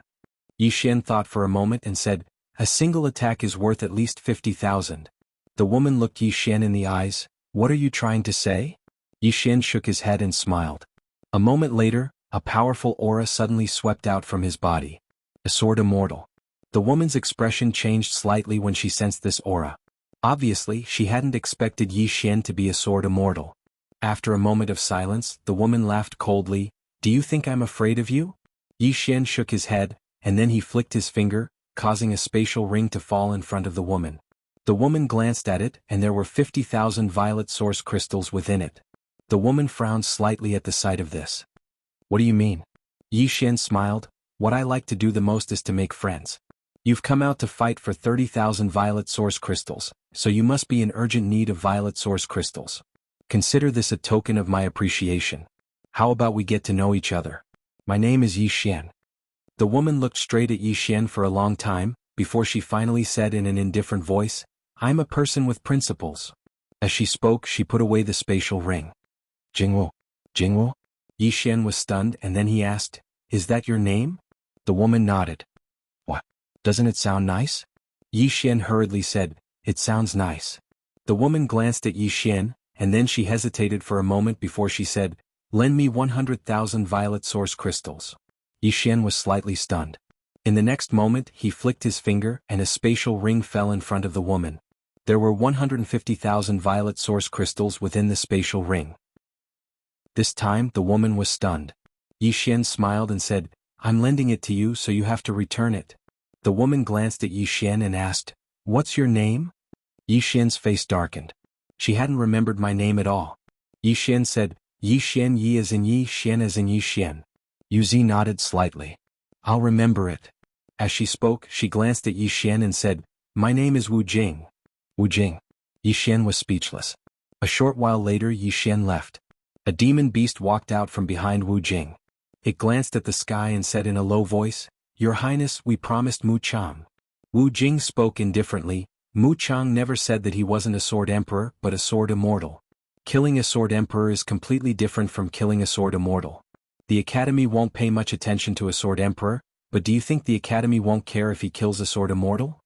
Yi Xian thought for a moment and said, "A single attack is worth at least 50,000. The woman looked Yi Xian in the eyes. "What are you trying to say?" Yi Xian shook his head and smiled. A moment later, a powerful aura suddenly swept out from his body. A sword immortal. The woman's expression changed slightly when she sensed this aura. Obviously, she hadn't expected Yi Xian to be a sword immortal. After a moment of silence, the woman laughed coldly, "Do you think I'm afraid of you?" Yi Xian shook his head, and then he flicked his finger, causing a spatial ring to fall in front of the woman. The woman glanced at it, and there were 50,000 violet source crystals within it. The woman frowned slightly at the sight of this. "What do you mean?" Yi Xian smiled, "What I like to do the most is to make friends. You've come out to fight for 30,000 violet source crystals, so you must be in urgent need of violet source crystals. Consider this a token of my appreciation. How about we get to know each other? My name is Yi Xian." The woman looked straight at Yi Xian for a long time, before she finally said in an indifferent voice, "I'm a person with principles." As she spoke, she put away the spatial ring. "Jingwo? Jingwo?" Yi Xian was stunned, and then he asked, "Is that your name?" The woman nodded. "What? Doesn't it sound nice?" Yi Xian hurriedly said, "It sounds nice." The woman glanced at Yi Xian, and then she hesitated for a moment before she said, "Lend me 100,000 violet source crystals." Yi Xian was slightly stunned. In the next moment, he flicked his finger and a spatial ring fell in front of the woman. There were 150,000 violet source crystals within the spatial ring. This time, the woman was stunned. Yi Xian smiled and said, "I'm lending it to you, so you have to return it." The woman glanced at Yi Xian and asked, "What's your name?" Yi Xian's face darkened. She hadn't remembered my name at all. Yi Xian said, "Yi Xian, Yi as in Yi, Xian as in Yi Xian." Yu Zi nodded slightly. "I'll remember it." As she spoke, she glanced at Yi Xian and said, "My name is Wu Jing." Wu Jing. Yi Xian was speechless. A short while later, Yi Xian left. A demon beast walked out from behind Wu Jing. It glanced at the sky and said in a low voice, "Your Highness, we promised Mu Chang." Wu Jing spoke indifferently. Mu Chang never said that he wasn't a sword emperor, but a sword immortal. Killing a sword emperor is completely different from killing a sword immortal. The Academy won't pay much attention to a sword emperor, but do you think the Academy won't care if he kills a sword immortal?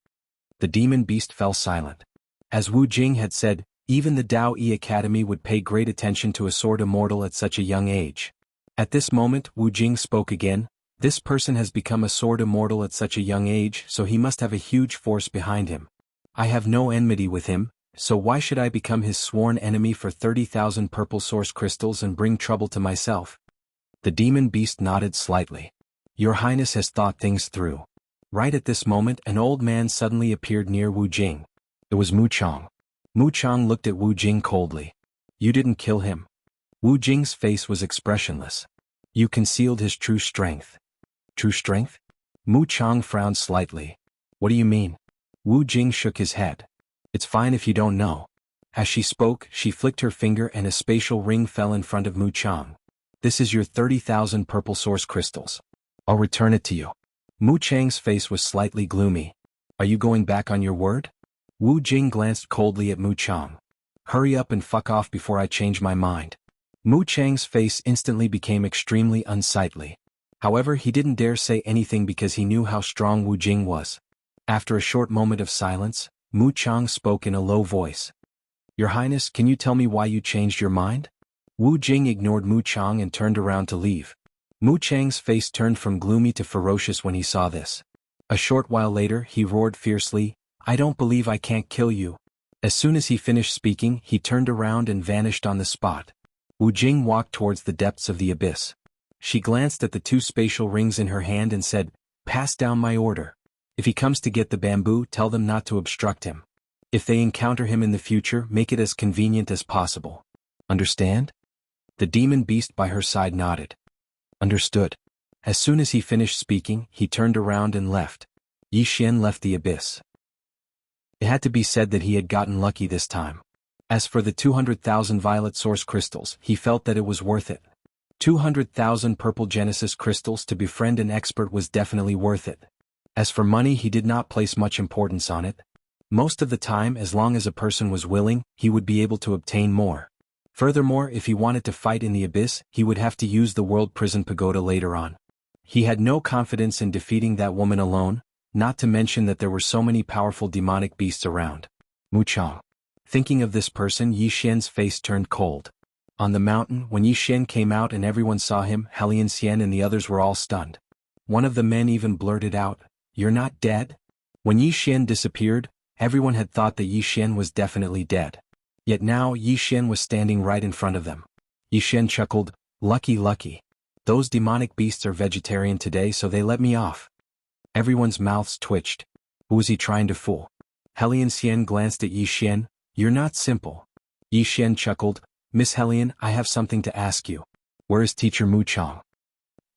The demon beast fell silent. As Wu Jing had said, even the Dao Yi Academy would pay great attention to a sword immortal at such a young age. At this moment, Wu Jing spoke again. "This person has become a sword immortal at such a young age, so he must have a huge force behind him. I have no enmity with him, so why should I become his sworn enemy for 30,000 purple source crystals and bring trouble to myself?" The demon beast nodded slightly. "Your Highness has thought things through." Right at this moment, an old man suddenly appeared near Wu Jing. It was Mu Chang. Mu Chang looked at Wu Jing coldly. "You didn't kill him." Wu Jing's face was expressionless. "You concealed his true strength." "True strength?" Mu Chang frowned slightly. "What do you mean?" Wu Jing shook his head. "It's fine if you don't know. As she spoke, she flicked her finger and a spatial ring fell in front of Mu Chang. This is your 30,000 purple source crystals. I'll return it to you. Mu Chang's face was slightly gloomy. Are you going back on your word? Wu Jing glanced coldly at Mu Chang. Hurry up and fuck off before I change my mind. Mu Chang's face instantly became extremely unsightly. However, he didn't dare say anything because he knew how strong Wu Jing was. After a short moment of silence, Mu Chang spoke in a low voice. Your Highness, can you tell me why you changed your mind? Wu Jing ignored Mu Chang and turned around to leave. Mu Chang's face turned from gloomy to ferocious when he saw this. A short while later, he roared fiercely, I don't believe I can't kill you. As soon as he finished speaking, he turned around and vanished on the spot. Wu Jing walked towards the depths of the abyss. She glanced at the two spatial rings in her hand and said, Pass down my order. If he comes to get the bamboo, tell them not to obstruct him. If they encounter him in the future, make it as convenient as possible. Understand? The demon beast by her side nodded. Understood. As soon as he finished speaking, he turned around and left. Yi Xian left the abyss. It had to be said that he had gotten lucky this time. As for the 200,000 violet source crystals, he felt that it was worth it. 200,000 purple Genesis crystals to befriend an expert was definitely worth it. As for money, he did not place much importance on it. Most of the time, as long as a person was willing, he would be able to obtain more. Furthermore, if he wanted to fight in the abyss, he would have to use the World Prison Pagoda later on. He had no confidence in defeating that woman alone, not to mention that there were so many powerful demonic beasts around. Mu Chang. Thinking of this person, Yi Xian's face turned cold. On the mountain, when Yi Xian came out and everyone saw him, Helian Xian and the others were all stunned. One of the men even blurted out, You're not dead? When Yi Xian disappeared, everyone had thought that Yi Xian was definitely dead. Yet now Yi Xian was standing right in front of them. Yi Xian chuckled, Lucky, lucky. Those demonic beasts are vegetarian today, so they let me off. Everyone's mouths twitched. Who was he trying to fool? Helian Xian glanced at Yi Xian. You're not simple. Yi Xian chuckled, Miss Helian, I have something to ask you. Where is Teacher Mu Chang?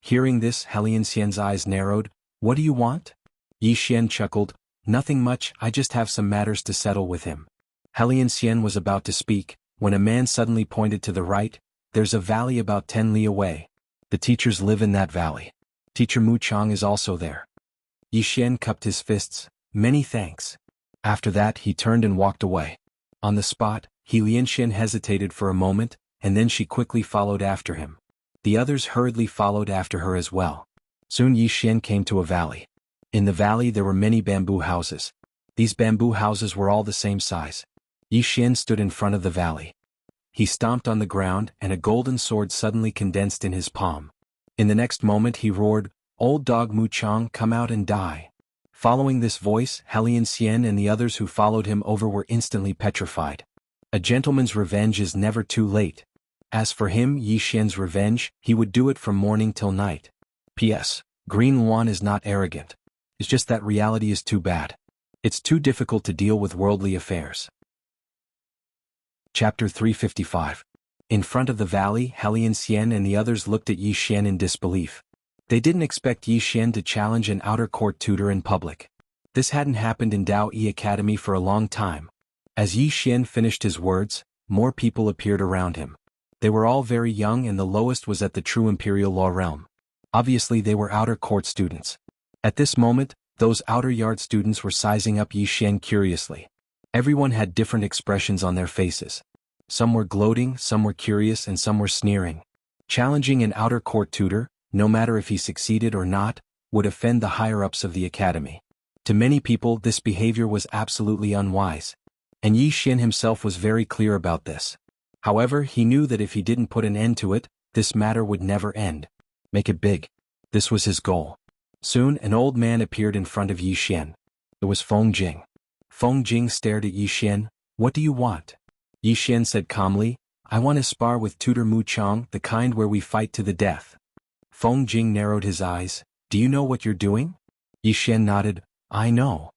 Hearing this, Helian Xian's eyes narrowed. What do you want? Yi Xian chuckled, Nothing much, I just have some matters to settle with him. Helian Xian was about to speak, when a man suddenly pointed to the right. There's a valley about 10 li away. The teachers live in that valley. Teacher Mu Chang is also there. Yi Xian cupped his fists. Many thanks. After that, he turned and walked away. On the spot, Helian Xian hesitated for a moment, and then she quickly followed after him. The others hurriedly followed after her as well. Soon Yi Xian came to a valley. In the valley there were many bamboo houses. These bamboo houses were all the same size. Yi Xian stood in front of the valley. He stomped on the ground and a golden sword suddenly condensed in his palm. In the next moment he roared, Old dog Mu Chang, come out and die. Following this voice, Helian Xian and the others who followed him over were instantly petrified. A gentleman's revenge is never too late. As for him, Yi Xian's revenge, he would do it from morning till night. P.S. Green Luan is not arrogant. It's just that reality is too bad. It's too difficult to deal with worldly affairs. Chapter 355. In front of the valley, Helian Xian and the others looked at Yi Xian in disbelief. They didn't expect Yi Xian to challenge an outer court tutor in public. This hadn't happened in Dao Yi Academy for a long time. As Yi Xian finished his words, more people appeared around him. They were all very young and the lowest was at the true imperial law realm. Obviously they were outer court students. At this moment, those outer yard students were sizing up Yi Xian curiously. Everyone had different expressions on their faces. Some were gloating, some were curious, and some were sneering. Challenging an outer court tutor, no matter if he succeeded or not, would offend the higher-ups of the academy. To many people this behavior was absolutely unwise. And Yi Xian himself was very clear about this. However, he knew that if he didn't put an end to it, this matter would never end. Make it big. This was his goal. Soon, an old man appeared in front of Yi Xian. It was Feng Jing. Feng Jing stared at Yi Xian. What do you want? Yi Xian said calmly, I want to spar with Tutor Mu Chang, the kind where we fight to the death. Feng Jing narrowed his eyes. Do you know what you're doing? Yi Xian nodded. I know.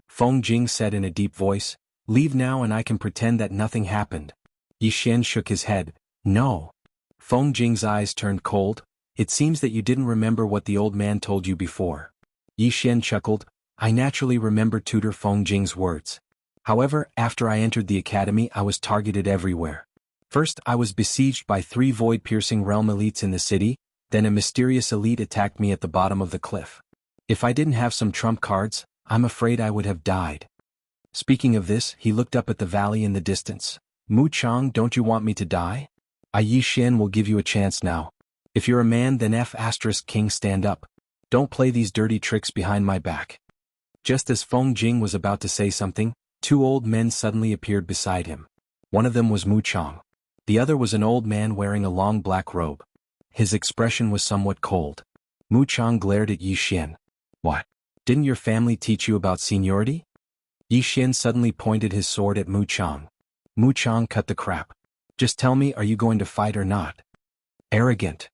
Feng Jing said in a deep voice, Leave now and I can pretend that nothing happened. Yi Xian shook his head. No. Feng Jing's eyes turned cold. It seems that you didn't remember what the old man told you before. Yi Xian chuckled. I naturally remember Tutor Feng Jing's words. However, after I entered the academy, I was targeted everywhere. First, I was besieged by 3 void-piercing realm elites in the city, then a mysterious elite attacked me at the bottom of the cliff. If I didn't have some trump cards, I'm afraid I would have died. Speaking of this, he looked up at the valley in the distance. Mu Chang, don't you want me to die? Yi Xian will give you a chance now. If you're a man, then King, stand up. Don't play these dirty tricks behind my back. Just as Feng Jing was about to say something, 2 old men suddenly appeared beside him. One of them was Mu Chang. The other was an old man wearing a long black robe. His expression was somewhat cold. Mu Chang glared at Yi Xian. What? Didn't your family teach you about seniority? Yi Xian suddenly pointed his sword at Mu Chang. Mu Chang, cut the crap. Just tell me, are you going to fight or not? Arrogant.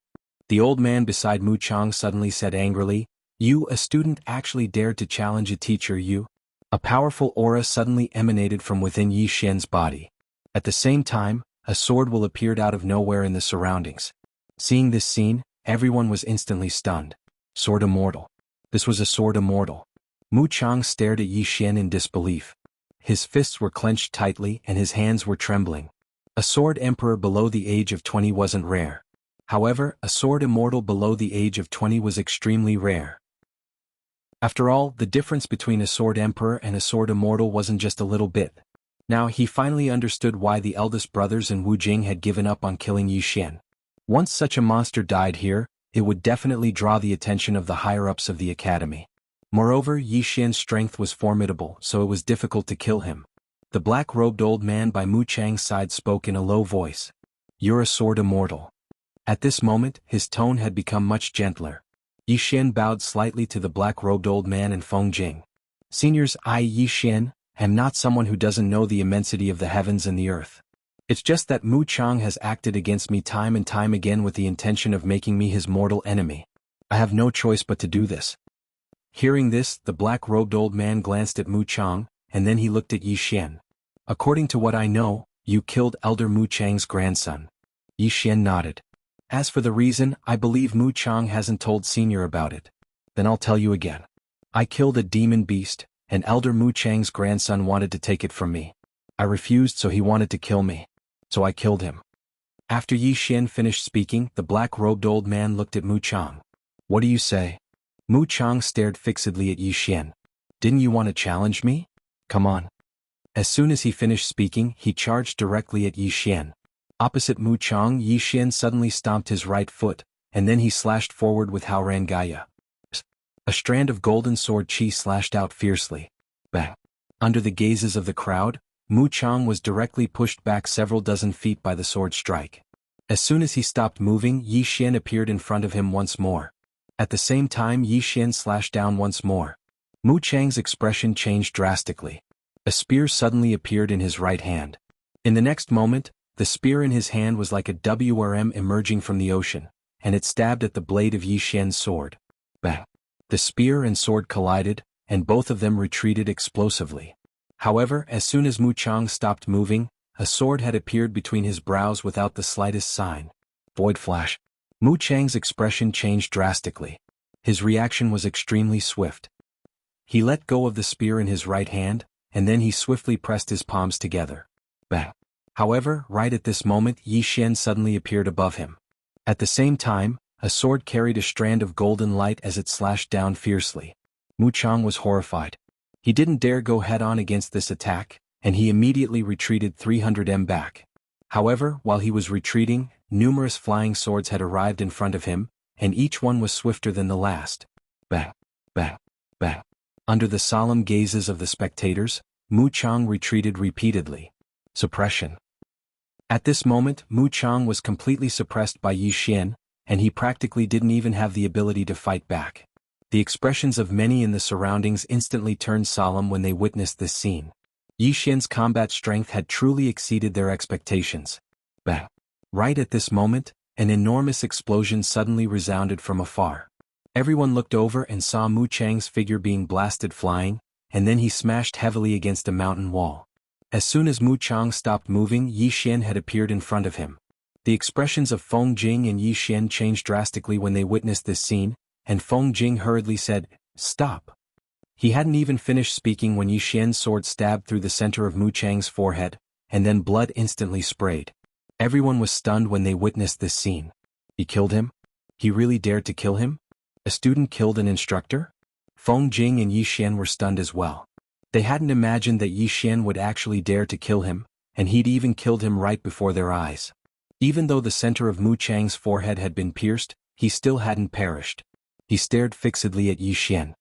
The old man beside Mu Chang suddenly said angrily, you, a student, actually dared to challenge a teacher, you? A powerful aura suddenly emanated from within Yi Xian's body. At the same time, a sword will appeared out of nowhere in the surroundings. Seeing this scene, everyone was instantly stunned. Sword immortal. This was a sword immortal. Mu Chang stared at Yi Xian in disbelief. His fists were clenched tightly and his hands were trembling. A sword emperor below the age of 20 wasn't rare. However, a sword immortal below the age of 20 was extremely rare. After all, the difference between a sword emperor and a sword immortal wasn't just a little bit. Now he finally understood why the eldest brothers and Wu Jing had given up on killing Yi Xian. Once such a monster died here, it would definitely draw the attention of the higher-ups of the academy. Moreover, Yi Xian's strength was formidable, so it was difficult to kill him. The black-robed old man by Mu Chang's side spoke in a low voice. You're a sword immortal. At this moment, his tone had become much gentler. Yi Xian bowed slightly to the black-robed old man and Feng Jing. Seniors, I, Yi Xian, am not someone who doesn't know the immensity of the heavens and the earth. It's just that Mu Chang has acted against me time and time again with the intention of making me his mortal enemy. I have no choice but to do this. Hearing this, the black-robed old man glanced at Mu Chang, and then he looked at Yi Xian. According to what I know, you killed Elder Mu Chang's grandson. Yi Xian nodded. As for the reason, I believe Mu Chang hasn't told Senior about it. Then I'll tell you again. I killed a demon beast, and Elder Mu Chang's grandson wanted to take it from me. I refused, so he wanted to kill me. So I killed him. After Yi Xian finished speaking, the black-robed old man looked at Mu Chang. What do you say? Mu Chang stared fixedly at Yi Xian. Didn't you want to challenge me? Come on. As soon as he finished speaking, he charged directly at Yi Xian. Opposite Mu Chang, Yi Xian suddenly stomped his right foot, and then he slashed forward with Haoran Gaya. A strand of golden sword chi slashed out fiercely. Bang! Under the gazes of the crowd, Mu Chang was directly pushed back several dozen feet by the sword strike. As soon as he stopped moving, Yi Xian appeared in front of him once more. At the same time, Yi Xian slashed down once more. Mu Chang's expression changed drastically. A spear suddenly appeared in his right hand. In the next moment, the spear in his hand was like a WRM emerging from the ocean, and it stabbed at the blade of Yi Xian's sword. Bang! The spear and sword collided, and both of them retreated explosively. However, as soon as Mu Chang stopped moving, a sword had appeared between his brows without the slightest sign. Void flash. Mu Chang's expression changed drastically. His reaction was extremely swift. He let go of the spear in his right hand, and then he swiftly pressed his palms together. Bang! However, right at this moment, Yi Xian suddenly appeared above him. At the same time, a sword carried a strand of golden light as it slashed down fiercely. Mu Chang was horrified. He didn't dare go head-on against this attack, and he immediately retreated 300 m back. However, while he was retreating, numerous flying swords had arrived in front of him, and each one was swifter than the last. Bang! Bang! Bang! Under the solemn gazes of the spectators, Mu Chang retreated repeatedly. Suppression. At this moment, Mu Chang was completely suppressed by Yi Xian, and he practically didn't even have the ability to fight back. The expressions of many in the surroundings instantly turned solemn when they witnessed this scene. Yi Xian's combat strength had truly exceeded their expectations. Bang! Right at this moment, an enormous explosion suddenly resounded from afar. Everyone looked over and saw Mu Chang's figure being blasted flying, and then he smashed heavily against a mountain wall. As soon as Mu Chang stopped moving, Yi Xian had appeared in front of him. The expressions of Feng Jing and Yi Xian changed drastically when they witnessed this scene, and Feng Jing hurriedly said, "Stop." He hadn't even finished speaking when Yi Xian's sword stabbed through the center of Mu Chang's forehead, and then blood instantly sprayed. Everyone was stunned when they witnessed this scene. He killed him? He really dared to kill him? A student killed an instructor? Feng Jing and Yi Xian were stunned as well. They hadn't imagined that Yi Xian would actually dare to kill him, and he'd even killed him right before their eyes. Even though the center of Mu Chang's forehead had been pierced, he still hadn't perished. He stared fixedly at Yi Xian.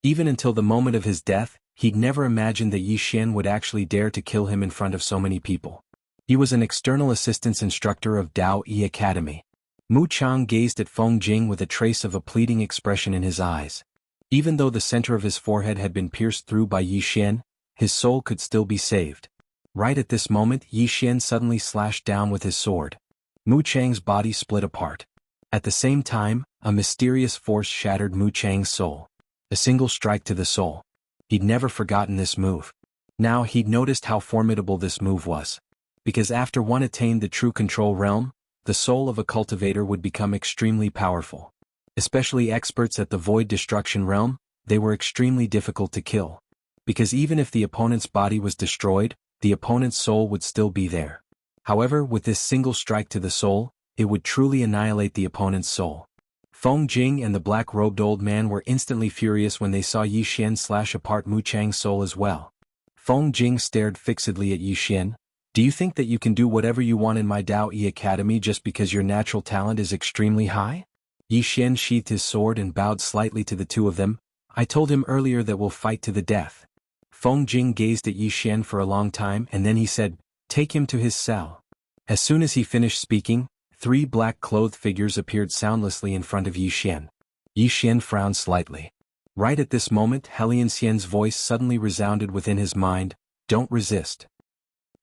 Even until the moment of his death, he'd never imagined that Yi Xian would actually dare to kill him in front of so many people. He was an external assistance instructor of Dao Yi Academy. Mu Chang gazed at Feng Jing with a trace of a pleading expression in his eyes. Even though the center of his forehead had been pierced through by Yi Xian, his soul could still be saved. Right at this moment, Yi Xian suddenly slashed down with his sword. Mu Chang's body split apart. At the same time, a mysterious force shattered Mu Chang's soul. A single strike to the soul. He'd never forgotten this move. Now he'd noticed how formidable this move was. Because after one attained the true control realm, the soul of a cultivator would become extremely powerful. Especially experts at the void destruction realm, they were extremely difficult to kill. Because even if the opponent's body was destroyed, the opponent's soul would still be there. However, with this single strike to the soul, it would truly annihilate the opponent's soul. Feng Jing and the black-robed old man were instantly furious when they saw Yi Xian slash apart Mu Chang's soul as well. Feng Jing stared fixedly at Yi Xian. Do you think that you can do whatever you want in my Dao Yi Academy just because your natural talent is extremely high? Yi Xian sheathed his sword and bowed slightly to the two of them. I told him earlier that we'll fight to the death. Feng Jing gazed at Yi Xian for a long time and then he said, take him to his cell. As soon as he finished speaking, 3 black-clothed figures appeared soundlessly in front of Yi Xian. Yi Xian frowned slightly. Right at this moment, Helian Xian's voice suddenly resounded within his mind, don't resist.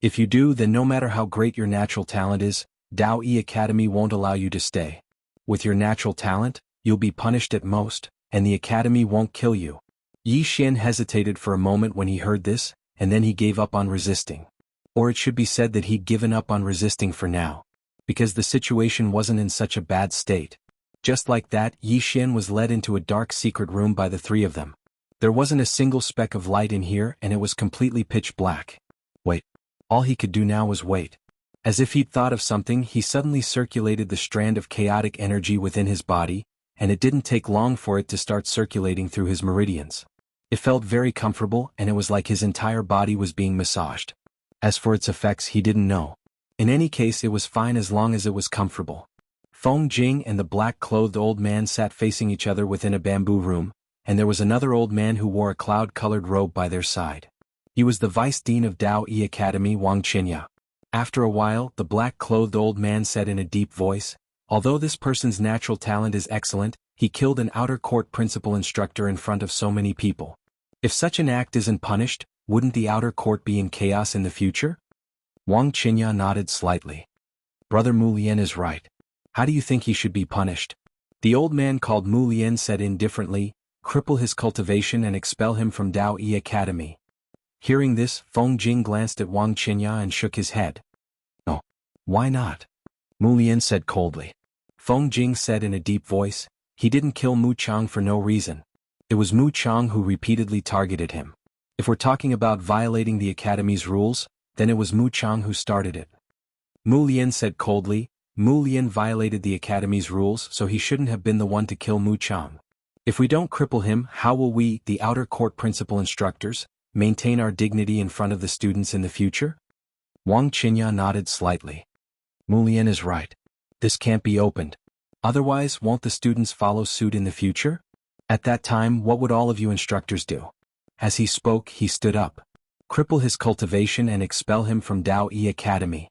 If you do, then no matter how great your natural talent is, Dao Yi Academy won't allow you to stay. With your natural talent, you'll be punished at most, and the academy won't kill you. Yi Xian hesitated for a moment when he heard this, and then he gave up on resisting. Or it should be said that he'd given up on resisting for now. Because the situation wasn't in such a bad state. Just like that, Yi Xian was led into a dark secret room by the 3 of them. There wasn't a single speck of light in here and it was completely pitch black. Wait. All he could do now was wait. As if he'd thought of something, he suddenly circulated the strand of chaotic energy within his body, and it didn't take long for it to start circulating through his meridians. It felt very comfortable and it was like his entire body was being massaged. As for its effects, he didn't know. In any case, it was fine as long as it was comfortable. Feng Jing and the black-clothed old man sat facing each other within a bamboo room, and there was another old man who wore a cloud-colored robe by their side. He was the vice dean of Dao Yi Academy, Wang Qinya. After a while, the black-clothed old man said in a deep voice, although this person's natural talent is excellent, he killed an outer court principal instructor in front of so many people. If such an act isn't punished, wouldn't the outer court be in chaos in the future? Wang Qinya nodded slightly. Brother Mu Lian is right. How do you think he should be punished? The old man called Mu Lian said indifferently, cripple his cultivation and expel him from Dao Yi Academy. Hearing this, Feng Jing glanced at Wang Qinya and shook his head. Oh, why not? Mu Lian said coldly. Feng Jing said in a deep voice, he didn't kill Mu Chang for no reason. It was Mu Chang who repeatedly targeted him. If we're talking about violating the academy's rules, then it was Mu Chang who started it. Mu Lian said coldly, Mu Lian violated the academy's rules so he shouldn't have been the one to kill Mu Chang. If we don't cripple him, how will we, the outer court principal instructors, maintain our dignity in front of the students in the future? Wang Qinya nodded slightly. Mu Lian is right. This can't be opened. Otherwise, won't the students follow suit in the future? At that time, what would all of you instructors do? As he spoke, he stood up. Cripple his cultivation and expel him from Dao Yi Academy.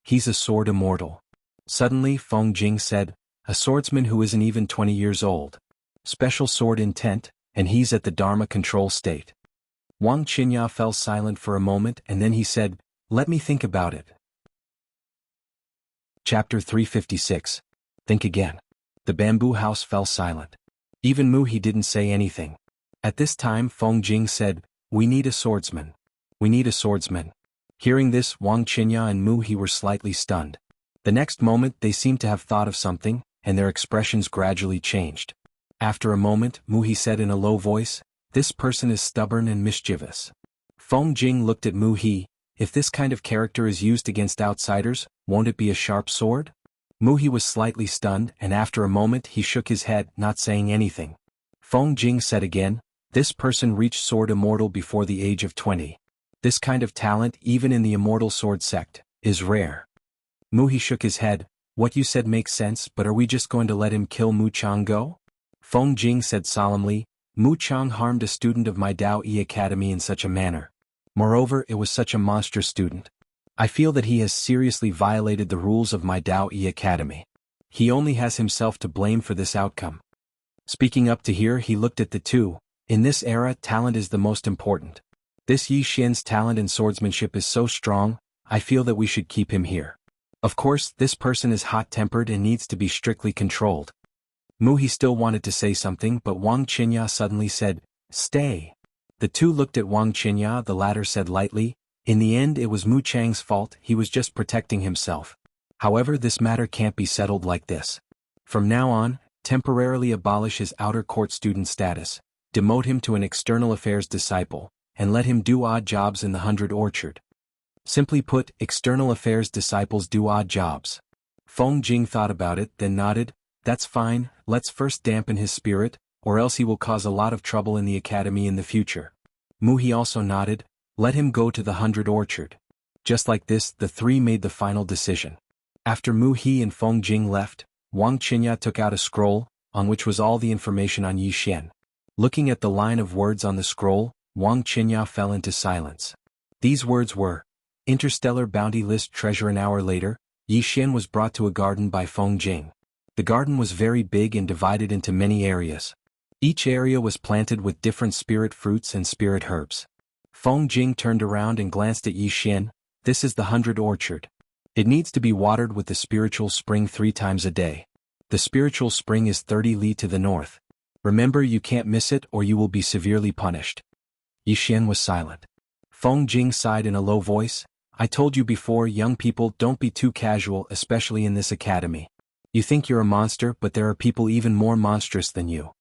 He's a sword immortal. Suddenly, Feng Jing said, a swordsman who isn't even 20 years old. Special sword intent, and he's at the Dharma control state. Wang Qinya fell silent for a moment and then he said, let me think about it. Chapter 356. Think again. The bamboo house fell silent. Even Mu He didn't say anything. At this time Feng Jing said, we need a swordsman. We need a swordsman. Hearing this, Wang Qinya and Mu He were slightly stunned. The next moment they seemed to have thought of something, and their expressions gradually changed. After a moment, Mu He said in a low voice, This person is stubborn and mischievous. Feng Jing looked at Mu He. If this kind of character is used against outsiders, won't it be a sharp sword? Mu He was slightly stunned, and after a moment he shook his head, not saying anything. Feng Jing said again, this person reached sword immortal before the age of 20. This kind of talent, even in the immortal sword sect, is rare. Mu He shook his head. What you said makes sense, but are we just going to let him kill Mu Chang go? Feng Jing said solemnly, Mu Chang harmed a student of my Dao Yi Academy in such a manner. Moreover, it was such a monstrous student. I feel that he has seriously violated the rules of my Dao Yi Academy. He only has himself to blame for this outcome. Speaking up to here, he looked at the two. In this era, talent is the most important. This Yi Xian's talent in swordsmanship is so strong, I feel that we should keep him here. Of course, this person is hot-tempered and needs to be strictly controlled. Mu He still wanted to say something, but Wang Qinya suddenly said, stay. The two looked at Wang Qinya. The latter said lightly, in the end it was Mu Chang's fault, he was just protecting himself. However, this matter can't be settled like this. From now on, temporarily abolish his outer court student status, demote him to an external affairs disciple, and let him do odd jobs in the 100 Orchard. Simply put, external affairs disciples do odd jobs. Feng Jing thought about it, then nodded, that's fine, let's first dampen his spirit, or else he will cause a lot of trouble in the academy in the future. Mu He also nodded, let him go to the 100 Orchard. Just like this, the three made the final decision. After Mu He and Feng Jing left, Wang Qinya took out a scroll, on which was all the information on Yi Xian. Looking at the line of words on the scroll, Wang Qinya fell into silence. These words were, Interstellar Bounty List Treasure. An hour later, Yi Xian was brought to a garden by Feng Jing. The garden was very big and divided into many areas. Each area was planted with different spirit fruits and spirit herbs. Feng Jing turned around and glanced at Yi Xian. This is the 100 Orchard. It needs to be watered with the spiritual spring 3 times a day. The spiritual spring is 30 li to the north. Remember, you can't miss it or you will be severely punished. Yi Xian was silent. Feng Jing sighed in a low voice. I told you before, young people, don't be too casual, especially in this academy. You think you're a monster, but there are people even more monstrous than you.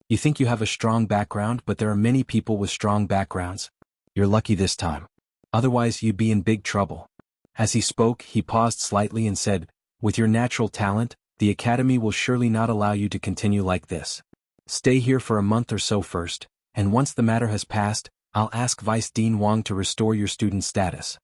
You think you have a strong background, but there are many people with strong backgrounds. You're lucky this time. Otherwise you'd be in big trouble. As he spoke, he paused slightly and said, with your natural talent, the academy will surely not allow you to continue like this. Stay here for a month or so first, and once the matter has passed, I'll ask Vice Dean Wang to restore your student status.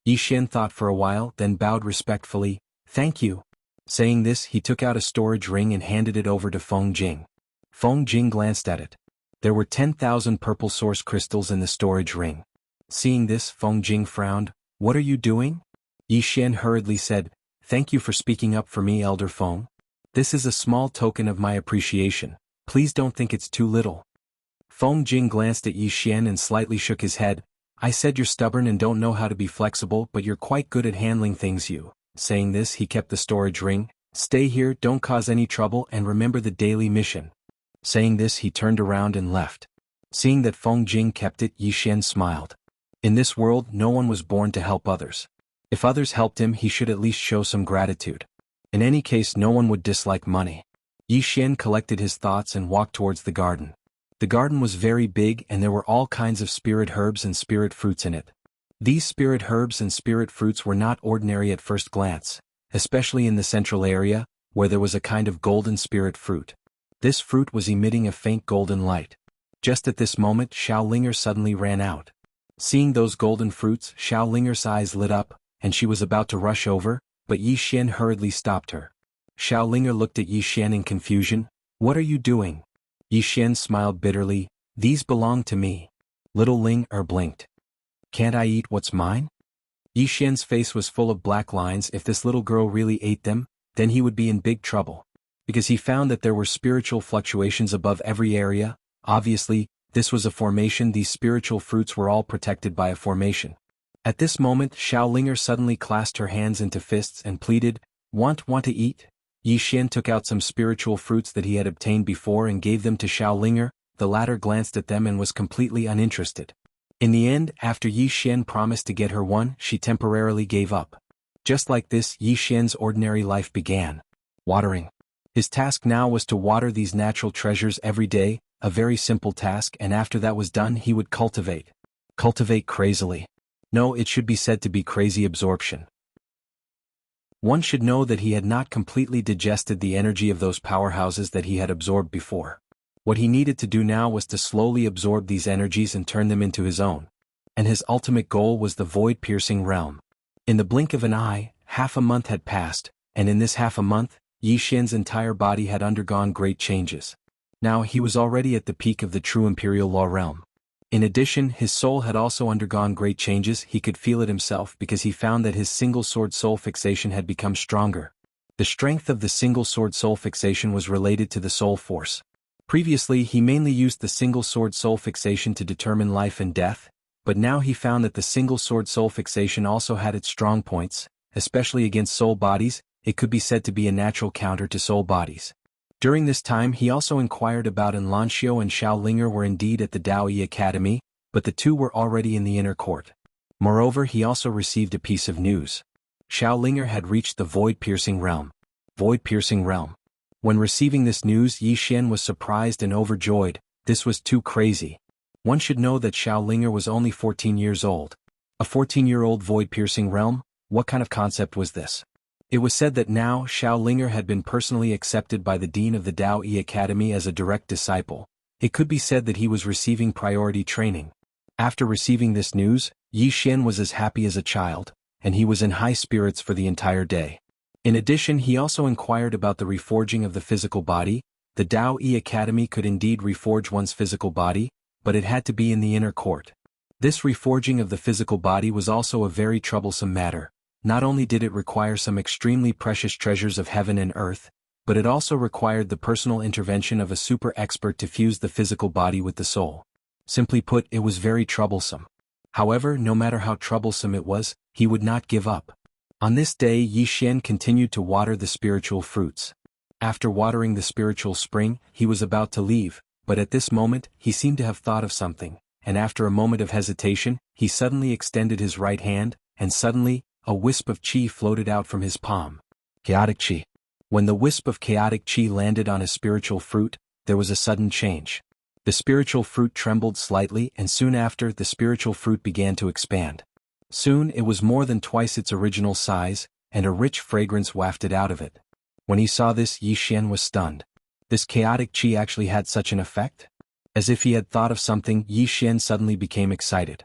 Yi Xian thought for a while, then bowed respectfully, thank you. Saying this, he took out a storage ring and handed it over to Feng Jing. Feng Jing glanced at it. There were 10,000 purple source crystals in the storage ring. Seeing this, Feng Jing frowned. What are you doing? Yi Xian hurriedly said, thank you for speaking up for me, Elder Feng. This is a small token of my appreciation. Please don't think it's too little. Feng Jing glanced at Yi Xian and slightly shook his head. I said you're stubborn and don't know how to be flexible, but you're quite good at handling things. Saying this, he kept the storage ring. Stay here, don't cause any trouble, and remember the daily mission. Saying this, he turned around and left. Seeing that Feng Jing kept it, Yi Xian smiled. In this world, no one was born to help others. If others helped him, he should at least show some gratitude. In any case, no one would dislike money. Yi Xian collected his thoughts and walked towards the garden. The garden was very big and there were all kinds of spirit herbs and spirit fruits in it. These spirit herbs and spirit fruits were not ordinary at first glance, especially in the central area, where there was a kind of golden spirit fruit. This fruit was emitting a faint golden light. Just at this moment, Xiao Linger suddenly ran out. Seeing those golden fruits, Xiao Linger's eyes lit up, and she was about to rush over, but Yi Xian hurriedly stopped her. Xiao Linger looked at Yi Xian in confusion. What are you doing? Yi Xian smiled bitterly. These belong to me. Little Linger blinked. Can't I eat what's mine? Yi Xian's face was full of black lines. If this little girl really ate them, then he would be in big trouble. Because he found that there were spiritual fluctuations above every area. Obviously, this was a formation. These spiritual fruits were all protected by a formation. At this moment, Xiao Linger suddenly clasped her hands into fists and pleaded, Want to eat? Yi Xian took out some spiritual fruits that he had obtained before and gave them to Xiao Linger. The latter glanced at them and was completely uninterested. In the end, after Yi Xian promised to get her one, she temporarily gave up. Just like this, Yi Xian's ordinary life began. Watering. His task now was to water these natural treasures every day, a very simple task, and after that was done he would cultivate. Cultivate crazily. No, it should be said to be crazy absorption. One should know that he had not completely digested the energy of those powerhouses that he had absorbed before. What he needed to do now was to slowly absorb these energies and turn them into his own. And his ultimate goal was the void-piercing realm. In the blink of an eye, half a month had passed, and in this half a month, Yi Xian's entire body had undergone great changes. Now he was already at the peak of the true imperial law realm. In addition, his soul had also undergone great changes. He could feel it himself because he found that his single-sword soul fixation had become stronger. The strength of the single-sword soul fixation was related to the soul force. Previously he mainly used the single-sword soul fixation to determine life and death, but now he found that the single-sword soul fixation also had its strong points, especially against soul bodies. It could be said to be a natural counter to soul bodies. During this time he also inquired about Lanxiu and Xiao Linger were indeed at the Dao Yi Academy, but the two were already in the inner court. Moreover, he also received a piece of news. Xiao Linger had reached the void-piercing realm. Void-piercing realm. When receiving this news, Yi Xian was surprised and overjoyed. This was too crazy. One should know that Xiao Linger was only 14 years old. A 14-year-old void-piercing realm? What kind of concept was this? It was said that now Xiao Linger had been personally accepted by the dean of the Dao Yi Academy as a direct disciple. It could be said that he was receiving priority training. After receiving this news, Yi Xian was as happy as a child, and he was in high spirits for the entire day. In addition, he also inquired about the reforging of the physical body. The Dao Yi Academy could indeed reforge one's physical body, but it had to be in the inner court. This reforging of the physical body was also a very troublesome matter. Not only did it require some extremely precious treasures of heaven and earth, but it also required the personal intervention of a super expert to fuse the physical body with the soul. Simply put, it was very troublesome. However, no matter how troublesome it was, he would not give up. On this day, Yi Xian continued to water the spiritual fruits. After watering the spiritual spring, he was about to leave, but at this moment, he seemed to have thought of something, and after a moment of hesitation, he suddenly extended his right hand, and suddenly, a wisp of qi floated out from his palm. Chaotic qi. When the wisp of chaotic qi landed on his spiritual fruit, there was a sudden change. The spiritual fruit trembled slightly, and soon after, the spiritual fruit began to expand. Soon it was more than twice its original size, and a rich fragrance wafted out of it. When he saw this, Yi Xian was stunned. This chaotic qi actually had such an effect? As if he had thought of something, Yi Xian suddenly became excited.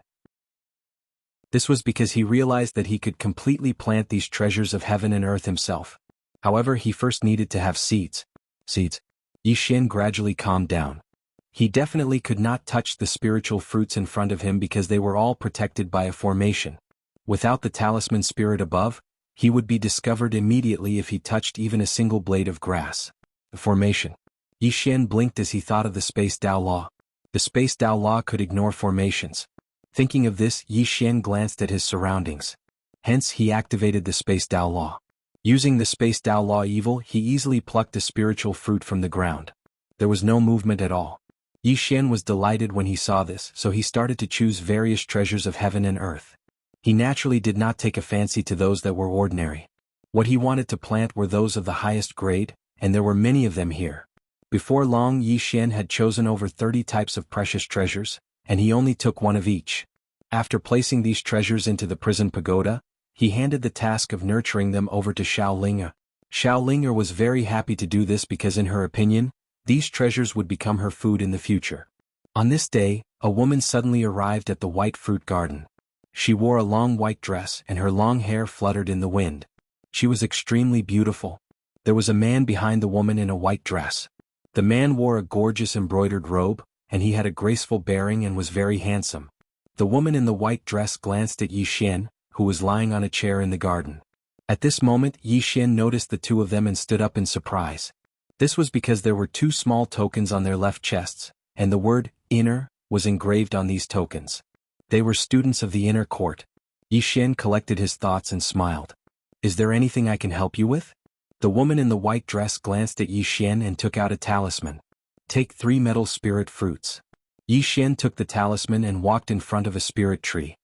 This was because he realized that he could completely plant these treasures of heaven and earth himself. However, he first needed to have seeds. Seeds. Yi Xian gradually calmed down. He definitely could not touch the spiritual fruits in front of him because they were all protected by a formation. Without the talisman spirit above, he would be discovered immediately if he touched even a single blade of grass. The formation. Yi Xian blinked as he thought of the Space Dao Law. The Space Dao Law could ignore formations. Thinking of this, Yi Xian glanced at his surroundings. Hence he activated the Space Dao Law. Using the Space Dao Law evil, he easily plucked a spiritual fruit from the ground. There was no movement at all. Yi Xian was delighted when he saw this, so he started to choose various treasures of heaven and earth. He naturally did not take a fancy to those that were ordinary. What he wanted to plant were those of the highest grade, and there were many of them here. Before long, Yi Xian had chosen over 30 types of precious treasures, and he only took one of each. After placing these treasures into the prison pagoda, he handed the task of nurturing them over to Xiao Linger. Xiao Linger was very happy to do this because in her opinion, these treasures would become her food in the future. On this day, a woman suddenly arrived at the white fruit garden. She wore a long white dress and her long hair fluttered in the wind. She was extremely beautiful. There was a man behind the woman in a white dress. The man wore a gorgeous embroidered robe, and he had a graceful bearing and was very handsome. The woman in the white dress glanced at Yi Xian, who was lying on a chair in the garden. At this moment, Yi Xian noticed the two of them and stood up in surprise. This was because there were two small tokens on their left chests, and the word, inner, was engraved on these tokens. They were students of the inner court. Yi Xian collected his thoughts and smiled. Is there anything I can help you with? The woman in the white dress glanced at Yi Xian and took out a talisman. Take 3 metal spirit fruits. Yi Xian took the talisman and walked in front of a spirit tree.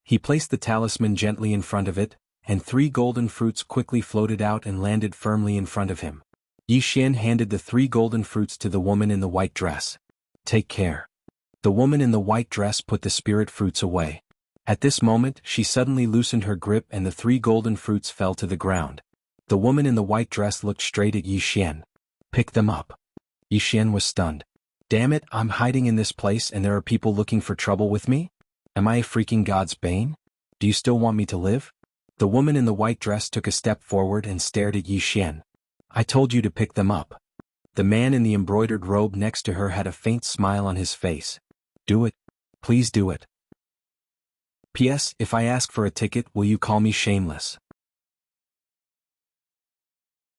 He placed the talisman gently in front of it, and 3 golden fruits quickly floated out and landed firmly in front of him. Yi Xian handed the 3 golden fruits to the woman in the white dress. Take care. The woman in the white dress put the spirit fruits away. At this moment, she suddenly loosened her grip and the 3 golden fruits fell to the ground. The woman in the white dress looked straight at Yi Xian. Pick them up. Yi Xian was stunned. Damn it, I'm hiding in this place and there are people looking for trouble with me? Am I a freaking god's bane? Do you still want me to live? The woman in the white dress took a step forward and stared at Yi Xian. I told you to pick them up. The man in the embroidered robe next to her had a faint smile on his face. Do it. Please do it. P.S. If I ask for a ticket, will you call me shameless?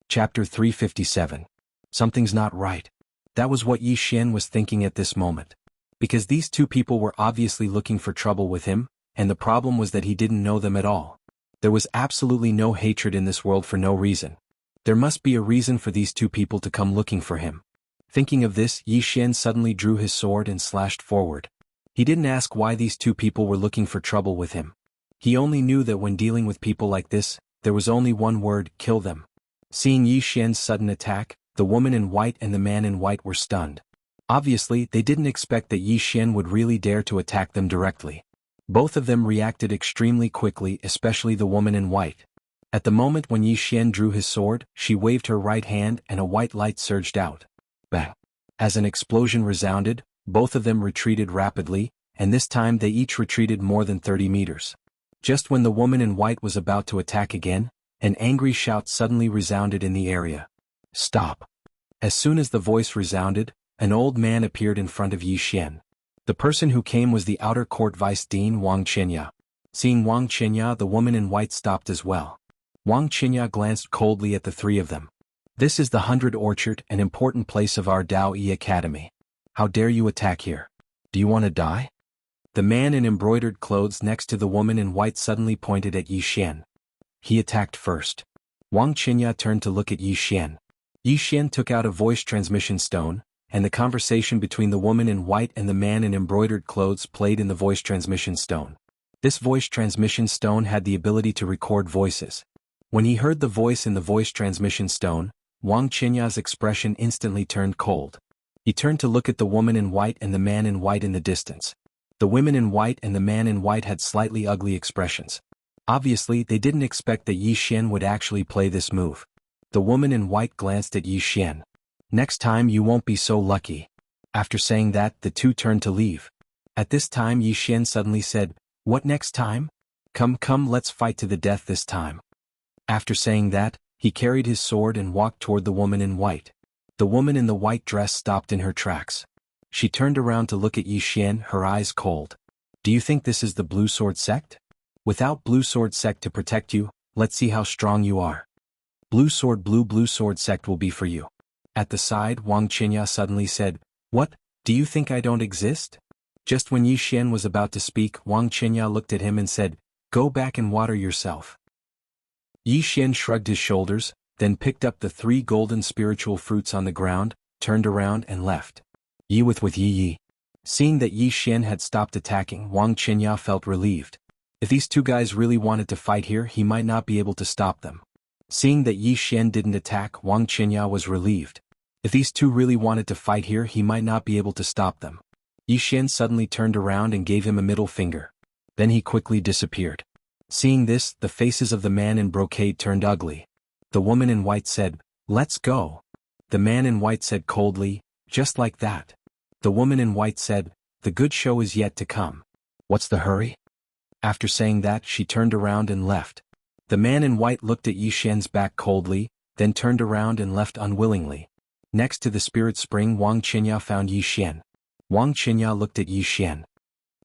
Chapter 357. Something's not right. That was what Yi Xian was thinking at this moment. Because these 2 people were obviously looking for trouble with him, and the problem was that he didn't know them at all. There was absolutely no hatred in this world for no reason. There must be a reason for these 2 people to come looking for him. Thinking of this, Yi Xian suddenly drew his sword and slashed forward. He didn't ask why these 2 people were looking for trouble with him. He only knew that when dealing with people like this, there was only one word: kill them. Seeing Yi Xian's sudden attack, the woman in white and the man in white were stunned. Obviously, they didn't expect that Yi Xian would really dare to attack them directly. Both of them reacted extremely quickly, especially the woman in white. At the moment when Yi Xian drew his sword, she waved her right hand and a white light surged out. Bang! As an explosion resounded, both of them retreated rapidly, and this time they each retreated more than 30 meters. Just when the woman in white was about to attack again, an angry shout suddenly resounded in the area. Stop! As soon as the voice resounded, an old man appeared in front of Yi Xian. The person who came was the outer court vice dean Wang Qinya. Seeing Wang Qinya, the woman in white stopped as well. Wang Qinya glanced coldly at the 3 of them. This is the 100 Orchard, an important place of our Dao Yi Academy. How dare you attack here? Do you want to die? The man in embroidered clothes next to the woman in white suddenly pointed at Yi Xian. He attacked first. Wang Qinya turned to look at Yi Xian. Yi Xian took out a voice transmission stone, and the conversation between the woman in white and the man in embroidered clothes played in the voice transmission stone. This voice transmission stone had the ability to record voices. When he heard the voice in the voice transmission stone, Wang Qinya's expression instantly turned cold. He turned to look at the woman in white and the man in white in the distance. The women in white and the man in white had slightly ugly expressions. Obviously, they didn't expect that Yi Xian would actually play this move. The woman in white glanced at Yi Xian. Next time you won't be so lucky. After saying that, the 2 turned to leave. At this time Yi Xian suddenly said, What next time? Come, let's fight to the death this time. After saying that, he carried his sword and walked toward the woman in white. The woman in the white dress stopped in her tracks. She turned around to look at Yi Xian, her eyes cold. Do you think this is the Blue Sword sect? Without Blue Sword sect to protect you, let's see how strong you are. Blue Sword sect will be for you. At the side, Wang Qinya suddenly said, What, do you think I don't exist? Just when Yi Xian was about to speak, Wang Qinya looked at him and said, Go back and water yourself. Yi Xian shrugged his shoulders, then picked up the 3 golden spiritual fruits on the ground, turned around and left. Yi with Yi. Seeing that Yi Xian had stopped attacking, Wang Qinya felt relieved. If these 2 guys really wanted to fight here, he might not be able to stop them. Seeing that Yi Xian didn't attack, Wang Qinya was relieved. If these 2 really wanted to fight here, he might not be able to stop them. Yi Xian suddenly turned around and gave him a middle finger. Then he quickly disappeared. Seeing this, the faces of the man in brocade turned ugly. The woman in white said, Let's go. The man in white said coldly, Just like that. The woman in white said, The good show is yet to come. What's the hurry? After saying that, she turned around and left. The man in white looked at Yi Xian's back coldly, then turned around and left unwillingly. Next to the spirit spring, Wang Qinya found Yi Xian. Wang Qinya looked at Yi Xian.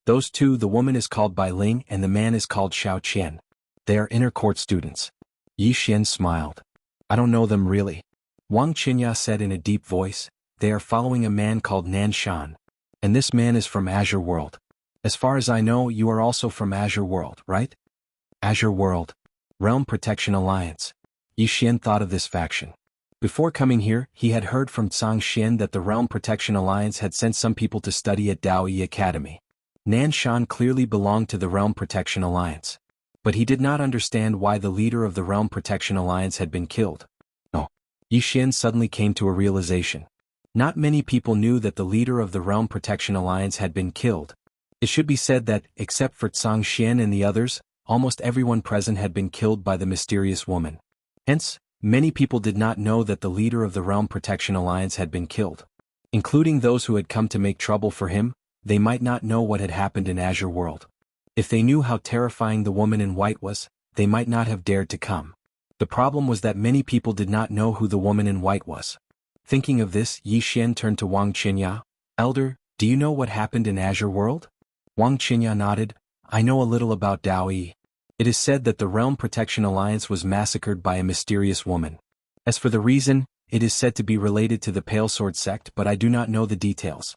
Those 2, the woman is called Bai Ling and the man is called Xiao Qian. They are inner court students. Yi Xian smiled. I don't know them really. Wang Qinya said in a deep voice, They are following a man called Nan Shan. And this man is from Azure World. As far as I know, you are also from Azure World, right? Azure World. Realm Protection Alliance. Yi Xian thought of this faction. Before coming here, he had heard from Zhang Xian that the Realm Protection Alliance had sent some people to study at Dao Yi Academy. Nan Shan clearly belonged to the Realm Protection Alliance. But he did not understand why the leader of the Realm Protection Alliance had been killed. No. Yi Xian suddenly came to a realization. Not many people knew that the leader of the Realm Protection Alliance had been killed. It should be said that, except for Tsang Xian and the others, almost everyone present had been killed by the mysterious woman. Hence, many people did not know that the leader of the Realm Protection Alliance had been killed. Including those who had come to make trouble for him, they might not know what had happened in Azure World. If they knew how terrifying the woman in white was, they might not have dared to come. The problem was that many people did not know who the woman in white was. Thinking of this, Yi Xian turned to Wang Qinya. "Elder, do you know what happened in Azure World?" Wang Qinya nodded. "I know a little about Dao Yi. It is said that the Realm Protection Alliance was massacred by a mysterious woman. As for the reason, it is said to be related to the Pale Sword sect, but I do not know the details."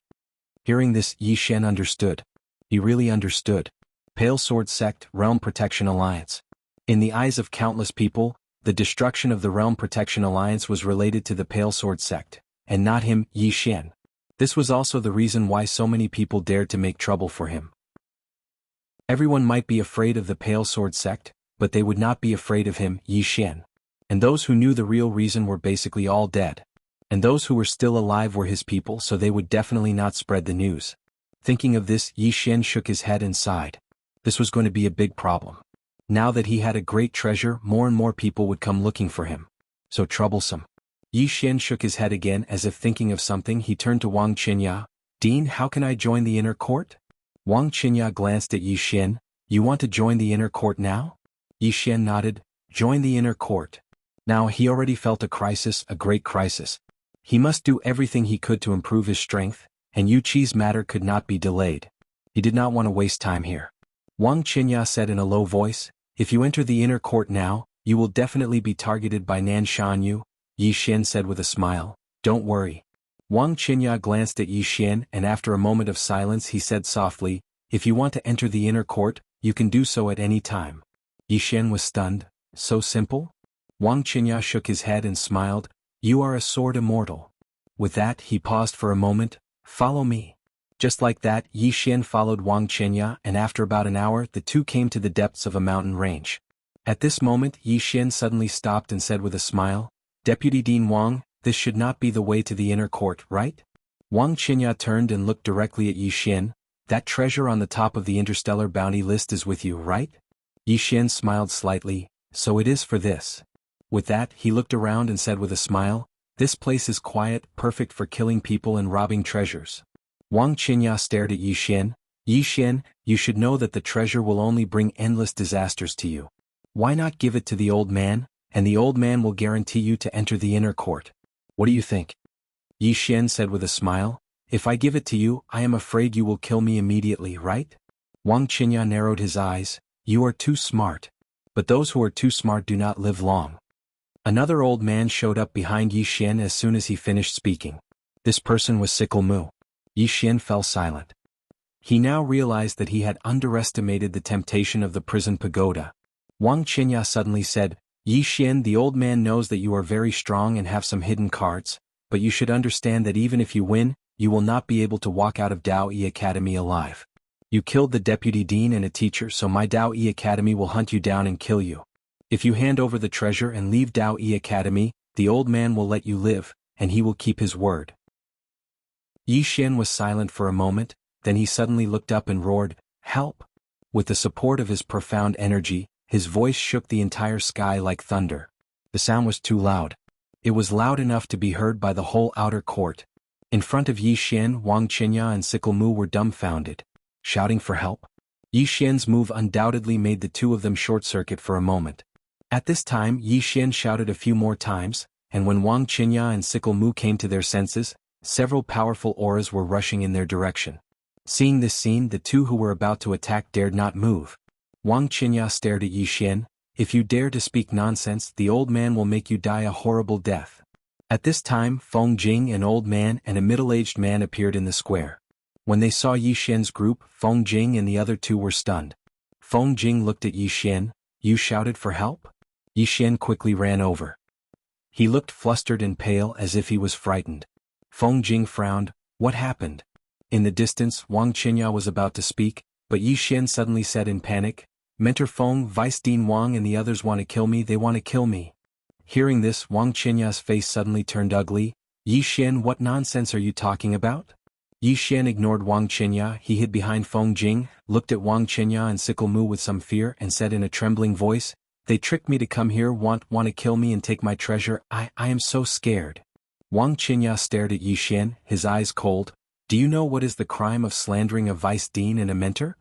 Hearing this, Yi Xian understood. He really understood. Pale Sword sect, Realm Protection Alliance. In the eyes of countless people, the destruction of the Realm Protection Alliance was related to the Pale Sword sect, and not him, Yi Xian. This was also the reason why so many people dared to make trouble for him. Everyone might be afraid of the Pale Sword sect, but they would not be afraid of him, Yi Xian. And those who knew the real reason were basically all dead. And those who were still alive were his people, so they would definitely not spread the news. Thinking of this, Yi Xian shook his head and sighed. This was going to be a big problem. Now that he had a great treasure, more and more people would come looking for him. So troublesome. Yi Xian shook his head again as if thinking of something. He turned to Wang Qinya. "Dean, how can I join the inner court?" Wang Qinya glanced at Yi Xian. "You want to join the inner court now?" Yi Xian nodded. "Join the inner court." Now he already felt a crisis, a great crisis. He must do everything he could to improve his strength, and Yu Qi's matter could not be delayed. He did not want to waste time here. Wang Qinya said in a low voice, "If you enter the inner court now, you will definitely be targeted by Nan Shanyu," Yi Xian said with a smile. "Don't worry." Wang Qinya glanced at Yi Xian, and after a moment of silence he said softly, "If you want to enter the inner court, you can do so at any time." Yi Xian was stunned. So simple? Wang Qinya shook his head and smiled. "You are a sword immortal." With that, he paused for a moment. "Follow me." Just like that, Yi Xian followed Wang Qinya, and after about an hour the two came to the depths of a mountain range. At this moment, Yi Xian suddenly stopped and said with a smile, "Deputy Dean Wang, this should not be the way to the inner court, right?" Wang Qinya turned and looked directly at Yi Xian. "That treasure on the top of the interstellar bounty list is with you, right?" Yi Xian smiled slightly. "So it is for this." With that, he looked around and said with a smile, "This place is quiet, perfect for killing people and robbing treasures." Wang Qinya stared at Yi Xian. "Yi Xian, you should know that the treasure will only bring endless disasters to you. Why not give it to the old man, and the old man will guarantee you to enter the inner court? What do you think?" Yi Xian said with a smile, "If I give it to you, I am afraid you will kill me immediately, right?" Wang Qinya narrowed his eyes. "You are too smart. But those who are too smart do not live long." Another old man showed up behind Yi Xian as soon as he finished speaking. This person was Sickle Mu. Yi Xian fell silent. He now realized that he had underestimated the temptation of the prison pagoda. Wang Qinya suddenly said, "Yi Xian, the old man knows that you are very strong and have some hidden cards, but you should understand that even if you win, you will not be able to walk out of Dao Yi Academy alive. You killed the deputy dean and a teacher, so my Dao Yi Academy will hunt you down and kill you. If you hand over the treasure and leave Dao Yi Academy, the old man will let you live, and he will keep his word." Yi Xian was silent for a moment, then he suddenly looked up and roared, "Help!" With the support of his profound energy, his voice shook the entire sky like thunder. The sound was too loud. It was loud enough to be heard by the whole outer court. In front of Yi Xian, Wang Qinya and Sickle Mu were dumbfounded. Shouting for help? Yi Xian's move undoubtedly made the two of them short-circuit for a moment. At this time, Yi Xian shouted a few more times, and when Wang Qinya and Sickle Mu came to their senses, several powerful auras were rushing in their direction. Seeing this scene, the two who were about to attack dared not move. Wang Qinya stared at Yi Xian. "If you dare to speak nonsense, the old man will make you die a horrible death." At this time, Feng Jing, an old man and a middle-aged man appeared in the square. When they saw Yi Xian's group, Feng Jing and the other two were stunned. Feng Jing looked at Yi Xian. "You shouted for help?" Yi Xian quickly ran over. He looked flustered and pale as if he was frightened. Feng Jing frowned. "What happened?" In the distance, Wang Qinya was about to speak, but Yi Xian suddenly said in panic, "Mentor Feng, Vice Dean Wang and the others want to kill me, they want to kill me." Hearing this, Wang Qinya's face suddenly turned ugly. Yi Xian, what nonsense are you talking about? Yi Xian ignored Wang Qinya. He hid behind Feng Jing, looked at Wang Qinya and Sickle Mu with some fear and said in a trembling voice, "They tricked me to come here, want to kill me and take my treasure. I am so scared." Wang Qinya stared at Yi Xian, his eyes cold. "Do you know what is the crime of slandering a vice dean and a mentor?"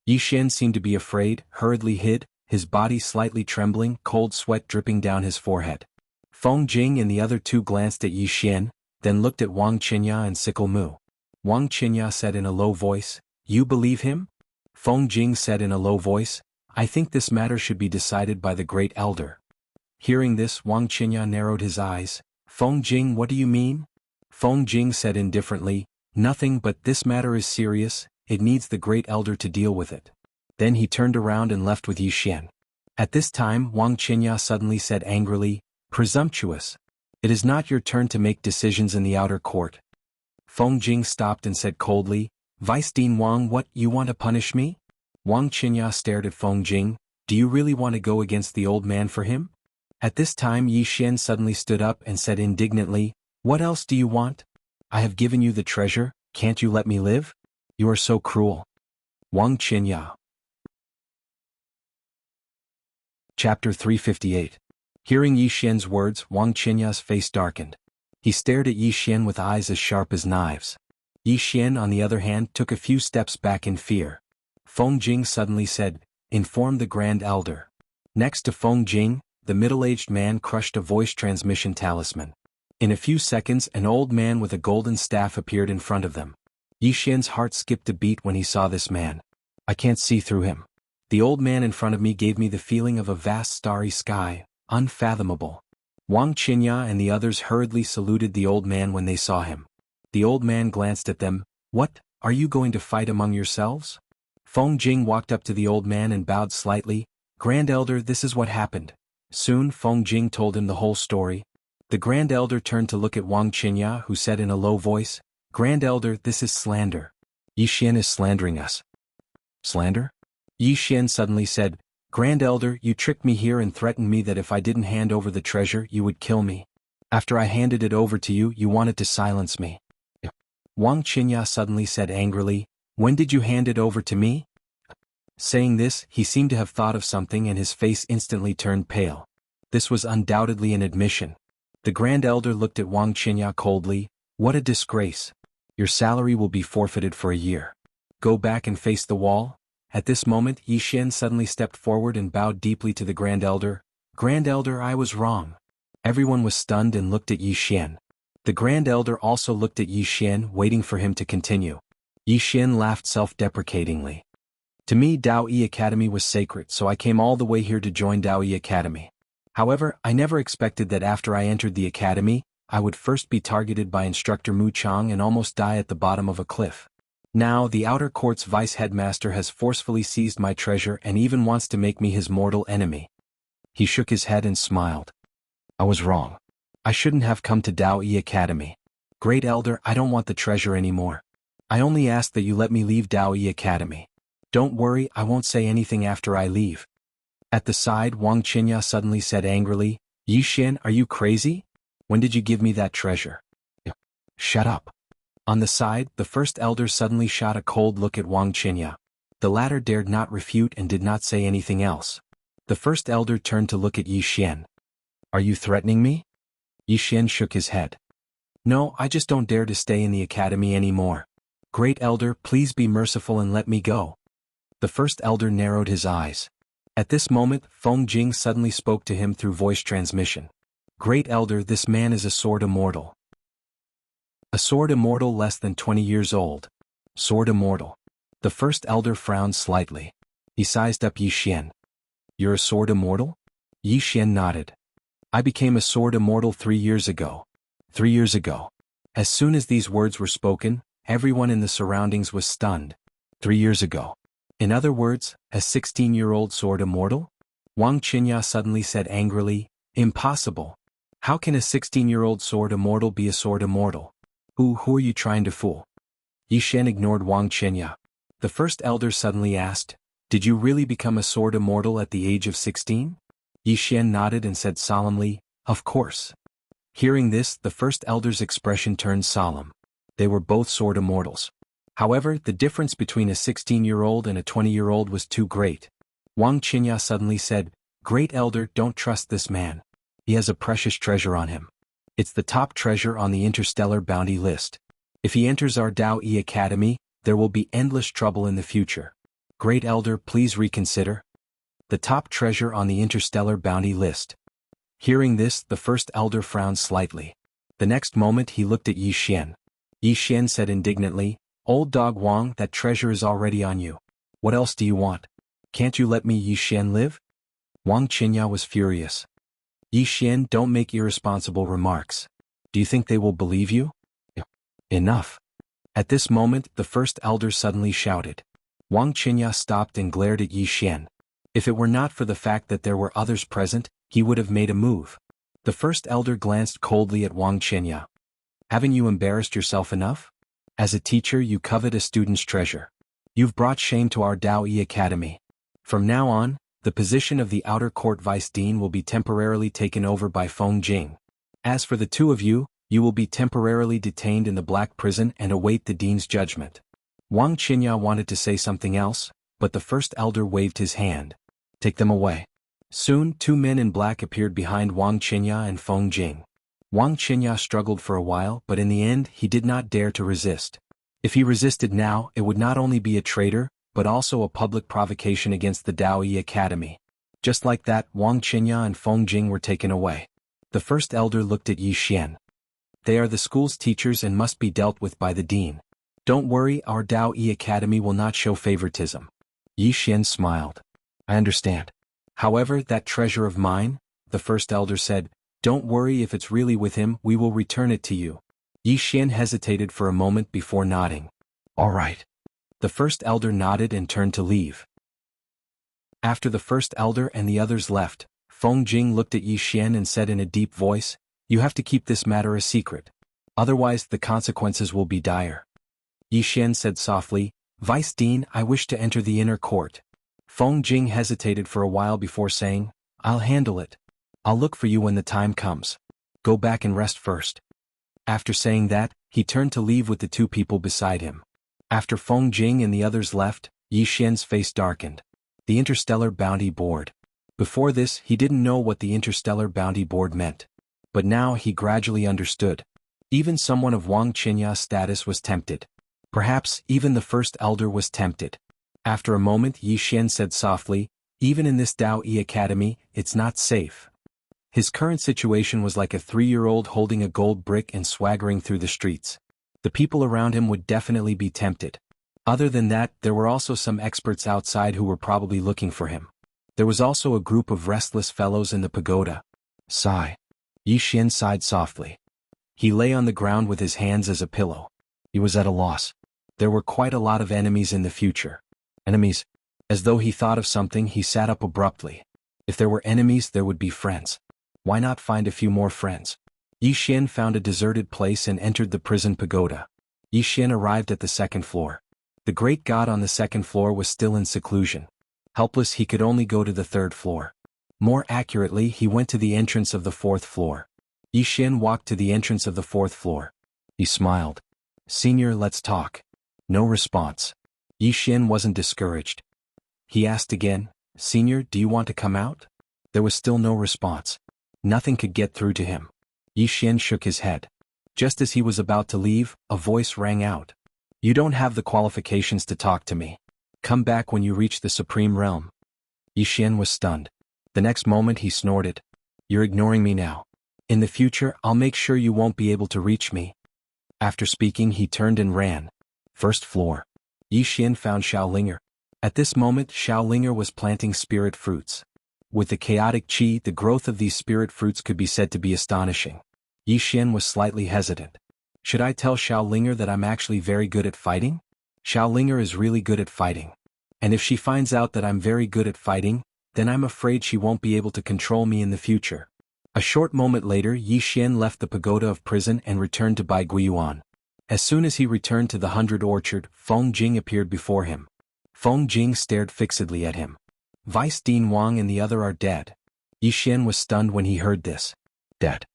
Yi Xian seemed to be afraid, hurriedly hid, his body slightly trembling, cold sweat dripping down his forehead. Feng Jing and the other two glanced at Yi Xian, then looked at Wang Qinya and Sickle Mu. Wang Qinya said in a low voice, "You believe him?" Feng Jing said in a low voice, "I think this matter should be decided by the great elder." Hearing this, Wang Qinya narrowed his eyes. "Feng Jing, what do you mean?" Feng Jing said indifferently, "Nothing, but this matter is serious, it needs the great elder to deal with it." Then he turned around and left with Yi Xian. At this time Wang Qinya suddenly said angrily, "Presumptuous! It is not your turn to make decisions in the outer court." Feng Jing stopped and said coldly, "Vice Dean Wang, what, you want to punish me?" Wang Qinya stared at Feng Jing, "Do you really want to go against the old man for him?" At this time Yi Xian suddenly stood up and said indignantly, "What else do you want? I have given you the treasure, can't you let me live? You are so cruel." Wang Qinya. Chapter 358. Hearing Yi Xian's words, Wang Qinya's face darkened. He stared at Yi Xian with eyes as sharp as knives. Yi Xian, on the other hand, took a few steps back in fear. Feng Jing suddenly said, "Inform the Grand Elder." Next to Feng Jing, the middle-aged man crushed a voice transmission talisman. In a few seconds an old man with a golden staff appeared in front of them. Yi Xian's heart skipped a beat when he saw this man. "I can't see through him. The old man in front of me gave me the feeling of a vast starry sky, unfathomable." Wang Qinya and the others hurriedly saluted the old man when they saw him. The old man glanced at them. "What, are you going to fight among yourselves?" Feng Jing walked up to the old man and bowed slightly. "Grand Elder, this is what happened." Soon Feng Jing told him the whole story. The Grand Elder turned to look at Wang Qinya, who said in a low voice, "Grand Elder, this is slander. Yi Xian is slandering us." "Slander?" Yi Xian suddenly said, "Grand Elder, you tricked me here and threatened me that if I didn't hand over the treasure you would kill me. After I handed it over to you, you wanted to silence me." Wang Qinya suddenly said angrily, "When did you hand it over to me?" Saying this, he seemed to have thought of something and his face instantly turned pale. This was undoubtedly an admission. The Grand Elder looked at Wang Qinya coldly. "What a disgrace. Your salary will be forfeited for a year. Go back and face the wall." At this moment Yi Xian suddenly stepped forward and bowed deeply to the Grand Elder. "Grand Elder, I was wrong." Everyone was stunned and looked at Yi Xian. The Grand Elder also looked at Yi Xian, waiting for him to continue. Yi Xian laughed self-deprecatingly. "To me Dao Yi Academy was sacred, so I came all the way here to join Dao Yi Academy. However, I never expected that after I entered the academy, I would first be targeted by Instructor Mu Chang and almost die at the bottom of a cliff. Now the outer court's vice-headmaster has forcefully seized my treasure and even wants to make me his mortal enemy." He shook his head and smiled. "I was wrong. I shouldn't have come to Dao Yi Academy. Great Elder, I don't want the treasure anymore. I only ask that you let me leave Dao Yi Academy. Don't worry, I won't say anything after I leave." At the side, Wang Qinya suddenly said angrily, "Yi Xian, are you crazy? When did you give me that treasure?" "Shut up." On the side, the first elder suddenly shot a cold look at Wang Qinya. The latter dared not refute and did not say anything else. The first elder turned to look at Yi Xian. "Are you threatening me?" Yi Xian shook his head. "No, I just don't dare to stay in the academy anymore. Great Elder, please be merciful and let me go." The first elder narrowed his eyes. At this moment, Feng Jing suddenly spoke to him through voice transmission. "Great Elder, this man is a sword immortal." "A sword immortal less than 20 years old. Sword immortal." The first elder frowned slightly. He sized up Yi Xian. "You're a sword immortal?" Yi Xian nodded. "I became a sword immortal 3 years ago. 3 years ago." As soon as these words were spoken, everyone in the surroundings was stunned. 3 years ago. In other words, a 16-year-old sword immortal? Wang Qinya suddenly said angrily, "Impossible. How can a 16-year-old sword immortal be a sword immortal? Who are you trying to fool?" Yi Xian ignored Wang Qinya. The first elder suddenly asked, "Did you really become a sword immortal at the age of 16? Yi Xian nodded and said solemnly, "Of course." Hearing this, the first elder's expression turned solemn. They were both sword immortals. However, the difference between a 16-year-old and a 20-year-old was too great. Wang Qinya suddenly said, "Great Elder, don't trust this man. He has a precious treasure on him. It's the top treasure on the interstellar bounty list. If he enters our Dao Yi Academy, there will be endless trouble in the future. Great Elder, please reconsider." The top treasure on the interstellar bounty list. Hearing this, the first elder frowned slightly. The next moment he looked at Yi Xian. Yi Xian said indignantly, "Old dog Wang, that treasure is already on you. What else do you want? Can't you let me Yi Xian live?" Wang Qinya was furious. "Yi Xian, don't make irresponsible remarks. Do you think they will believe you?" "Enough." At this moment, the first elder suddenly shouted. Wang Qinya stopped and glared at Yi Xian. If it were not for the fact that there were others present, he would have made a move. The first elder glanced coldly at Wang Qinya. "Haven't you embarrassed yourself enough? As a teacher, you covet a student's treasure. You've brought shame to our Dao Yi Academy. From now on, the position of the outer court vice dean will be temporarily taken over by Feng Jing. As for the two of you, you will be temporarily detained in the black prison and await the dean's judgment." Wang Qinya wanted to say something else, but the first elder waved his hand. "Take them away." Soon, two men in black appeared behind Wang Qinya and Feng Jing. Wang Qinya struggled for a while, but in the end he did not dare to resist. If he resisted now, it would not only be a traitor, but also a public provocation against the Dao Yi Academy. Just like that, Wang Qinya and Feng Jing were taken away. The first elder looked at Yi Xian. "They are the school's teachers and must be dealt with by the dean. Don't worry, our Dao Yi Academy will not show favoritism." Yi Xian smiled. "I understand. However, that treasure of mine," the first elder said, "don't worry, if it's really with him, we will return it to you." Yi Xian hesitated for a moment before nodding. "All right." The first elder nodded and turned to leave. After the first elder and the others left, Feng Jing looked at Yi Xian and said in a deep voice, "You have to keep this matter a secret. Otherwise the consequences will be dire." Yi Xian said softly, "Vice Dean, I wish to enter the inner court." Feng Jing hesitated for a while before saying, "I'll handle it. I'll look for you when the time comes. Go back and rest first." After saying that, he turned to leave with the two people beside him. After Feng Jing and the others left, Yi Xian's face darkened. The Interstellar Bounty Board. Before this, he didn't know what the Interstellar Bounty Board meant. But now he gradually understood. Even someone of Wang Qinya's status was tempted. Perhaps even the first elder was tempted. After a moment, Yi Xian said softly, "Even in this Dao Yi Academy, it's not safe." His current situation was like a 3-year-old holding a gold brick and swaggering through the streets. The people around him would definitely be tempted. Other than that, there were also some experts outside who were probably looking for him. There was also a group of restless fellows in the pagoda. Sigh. Yi Xian sighed softly. He lay on the ground with his hands as a pillow. He was at a loss. There were quite a lot of enemies in the future. Enemies? As though he thought of something, he sat up abruptly. If there were enemies, there would be friends. Why not find a few more friends? Yi Xian found a deserted place and entered the prison pagoda. Yi Xian arrived at the second floor. The great god on the second floor was still in seclusion. Helpless, he could only go to the third floor. More accurately, he went to the entrance of the fourth floor. Yi Xian walked to the entrance of the fourth floor. He smiled. "Senior, let's talk." No response. Yi Xian wasn't discouraged. He asked again, "Senior, do you want to come out?" There was still no response. Nothing could get through to him. Yi Xian shook his head. Just as he was about to leave, a voice rang out. "You don't have the qualifications to talk to me. Come back when you reach the Supreme Realm." Yi Xian was stunned. The next moment he snorted. "You're ignoring me now. In the future, I'll make sure you won't be able to reach me." After speaking, he turned and ran. First floor. Yi Xian found Xiaolinger. At this moment, Xiaolinger was planting spirit fruits. With the chaotic qi, the growth of these spirit fruits could be said to be astonishing. Yi Xian was slightly hesitant. Should I tell Xiaolinger that I'm actually very good at fighting? Xiaolinger is really good at fighting. And if she finds out that I'm very good at fighting, then I'm afraid she won't be able to control me in the future. A short moment later, Yi Xian left the pagoda of prison and returned to Bai Guiyuan. As soon as he returned to the 100 Orchard, Feng Jing appeared before him. Feng Jing stared fixedly at him. "Vice Dean Wang and the other are dead." Yi Xian was stunned when he heard this. Dead.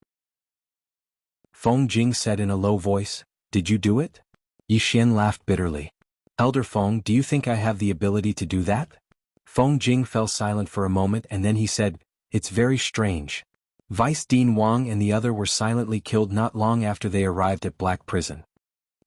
Feng Jing said in a low voice, "Did you do it?" Yi Xian laughed bitterly. "Elder Feng, do you think I have the ability to do that?" Feng Jing fell silent for a moment and then he said, "It's very strange." Vice Dean Wang and the other were silently killed not long after they arrived at Black Prison.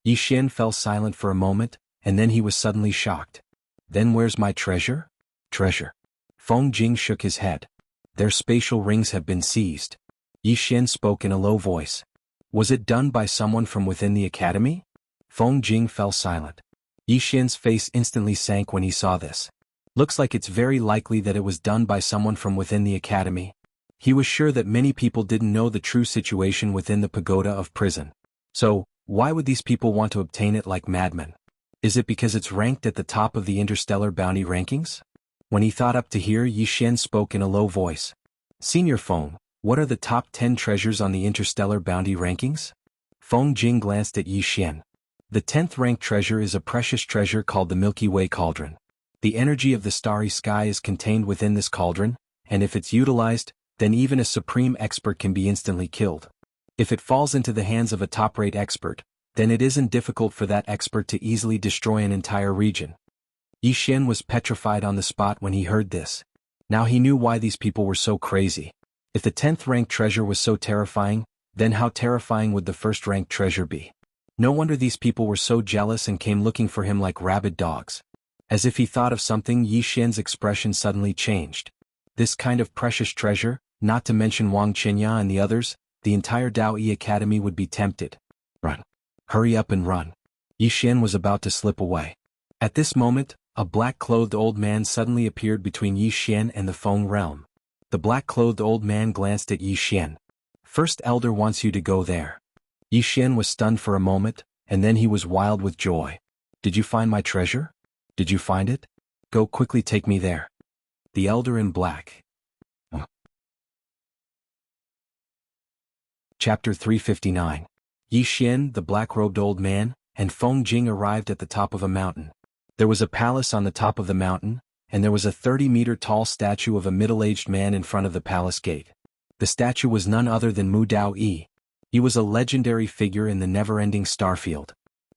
Yi Xian fell silent for a moment, and then he was suddenly shocked. "Then where's my treasure?" "Treasure?" Feng Jing shook his head. "Their spatial rings have been seized." Yi Xian spoke in a low voice. "Was it done by someone from within the academy?" Feng Jing fell silent. Yi Xian's face instantly sank when he saw this. "Looks like it's very likely that it was done by someone from within the academy." He was sure that many people didn't know the true situation within the pagoda of prison. So, why would these people want to obtain it like madmen? Is it because it's ranked at the top of the interstellar bounty rankings? When he thought up to here, Yi Xian spoke in a low voice. "Senior Feng, what are the top 10 treasures on the interstellar bounty rankings?" Feng Jing glanced at Yi Xian. "The 10th ranked treasure is a precious treasure called the Milky Way Cauldron. The energy of the starry sky is contained within this cauldron, and if it's utilized, then even a supreme expert can be instantly killed. If it falls into the hands of a top-rate expert, then it isn't difficult for that expert to easily destroy an entire region." Yi Xian was petrified on the spot when he heard this. Now he knew why these people were so crazy. If the 10th ranked treasure was so terrifying, then how terrifying would the first ranked treasure be? No wonder these people were so jealous and came looking for him like rabid dogs. As if he thought of something, Yi Xian's expression suddenly changed. This kind of precious treasure, not to mention Wang Qinya and the others, the entire Dao Yi Academy would be tempted. "Run. Hurry up and run." Yi Xian was about to slip away. At this moment, a black-clothed old man suddenly appeared between Yi Xian and the Feng realm. The black-clothed old man glanced at Yi Xian. "First Elder wants you to go there." Yi Xian was stunned for a moment, and then he was wild with joy. "Did you find my treasure? Did you find it? Go quickly, take me there." The Elder in Black. Chapter 359. Yi Xian, the black-robed old man, and Feng Jing arrived at the top of a mountain. There was a palace on the top of the mountain, and there was a 30-meter-tall statue of a middle-aged man in front of the palace gate. The statue was none other than Mu Dao Yi. He was a legendary figure in the never-ending Starfield.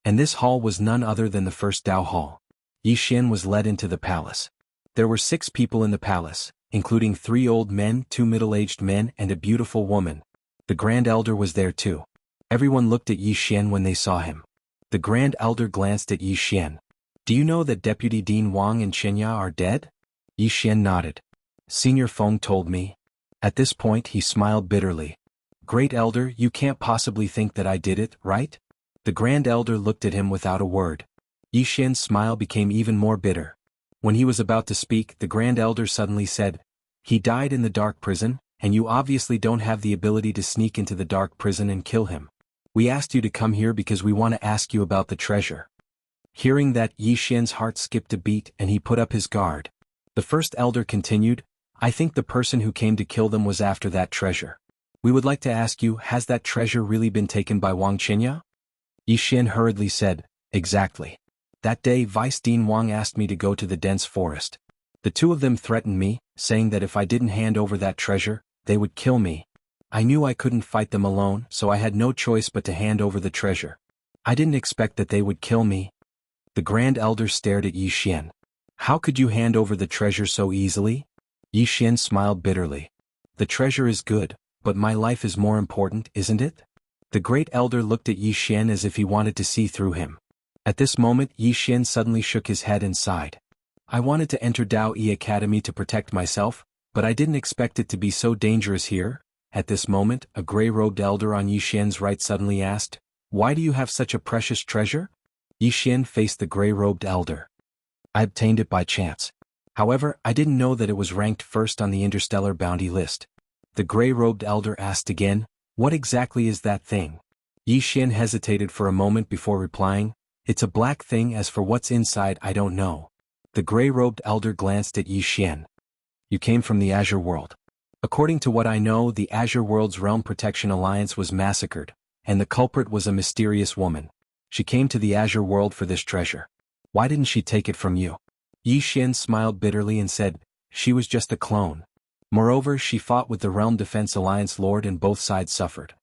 And this hall was none other than the first Dao Hall. Yi Xian was led into the palace. There were 6 people in the palace, including 3 old men, 2 middle-aged men, and a beautiful woman. The Grand Elder was there too. Everyone looked at Yi Xian when they saw him. The Grand Elder glanced at Yi Xian. "Do you know that Deputy Dean Wang and Qinya are dead?" Yi Xian nodded. "Senior Feng told me." At this point he smiled bitterly. "Great Elder, you can't possibly think that I did it, right?" The Grand Elder looked at him without a word. Yi Xian's smile became even more bitter. When he was about to speak, the Grand Elder suddenly said, "He died in the dark prison, and you obviously don't have the ability to sneak into the dark prison and kill him. We asked you to come here because we want to ask you about the treasure." Hearing that, Yi Xian's heart skipped a beat and he put up his guard. The first elder continued, "I think the person who came to kill them was after that treasure. We would like to ask you, has that treasure really been taken by Wang Qinya?" Yi Xian hurriedly said, "Exactly. That day Vice Dean Wang asked me to go to the dense forest. The 2 of them threatened me, saying that if I didn't hand over that treasure, they would kill me. I knew I couldn't fight them alone, so I had no choice but to hand over the treasure. I didn't expect that they would kill me." The Grand Elder stared at Yi Xian. "How could you hand over the treasure so easily?" Yi Xian smiled bitterly. "The treasure is good, but my life is more important, isn't it?" The Great Elder looked at Yi Xian as if he wanted to see through him. At this moment Yi Xian suddenly shook his head and sighed. "I wanted to enter Dao Yi Academy to protect myself, but I didn't expect it to be so dangerous here." At this moment, a gray-robed elder on Yi Xian's right suddenly asked, "Why do you have such a precious treasure?" Yi Xian faced the gray-robed elder. "I obtained it by chance. However, I didn't know that it was ranked first on the interstellar bounty list." The gray-robed elder asked again, "What exactly is that thing?" Yi Xian hesitated for a moment before replying, "It's a black thing. As for what's inside, I don't know." The gray-robed elder glanced at Yi Xian. "You came from the Azure World. According to what I know, the Azure World's Realm Protection Alliance was massacred, and the culprit was a mysterious woman. She came to the Azure World for this treasure. Why didn't she take it from you?" Yi Xian smiled bitterly and said, "She was just a clone. Moreover, she fought with the Realm Defense Alliance Lord and both sides suffered."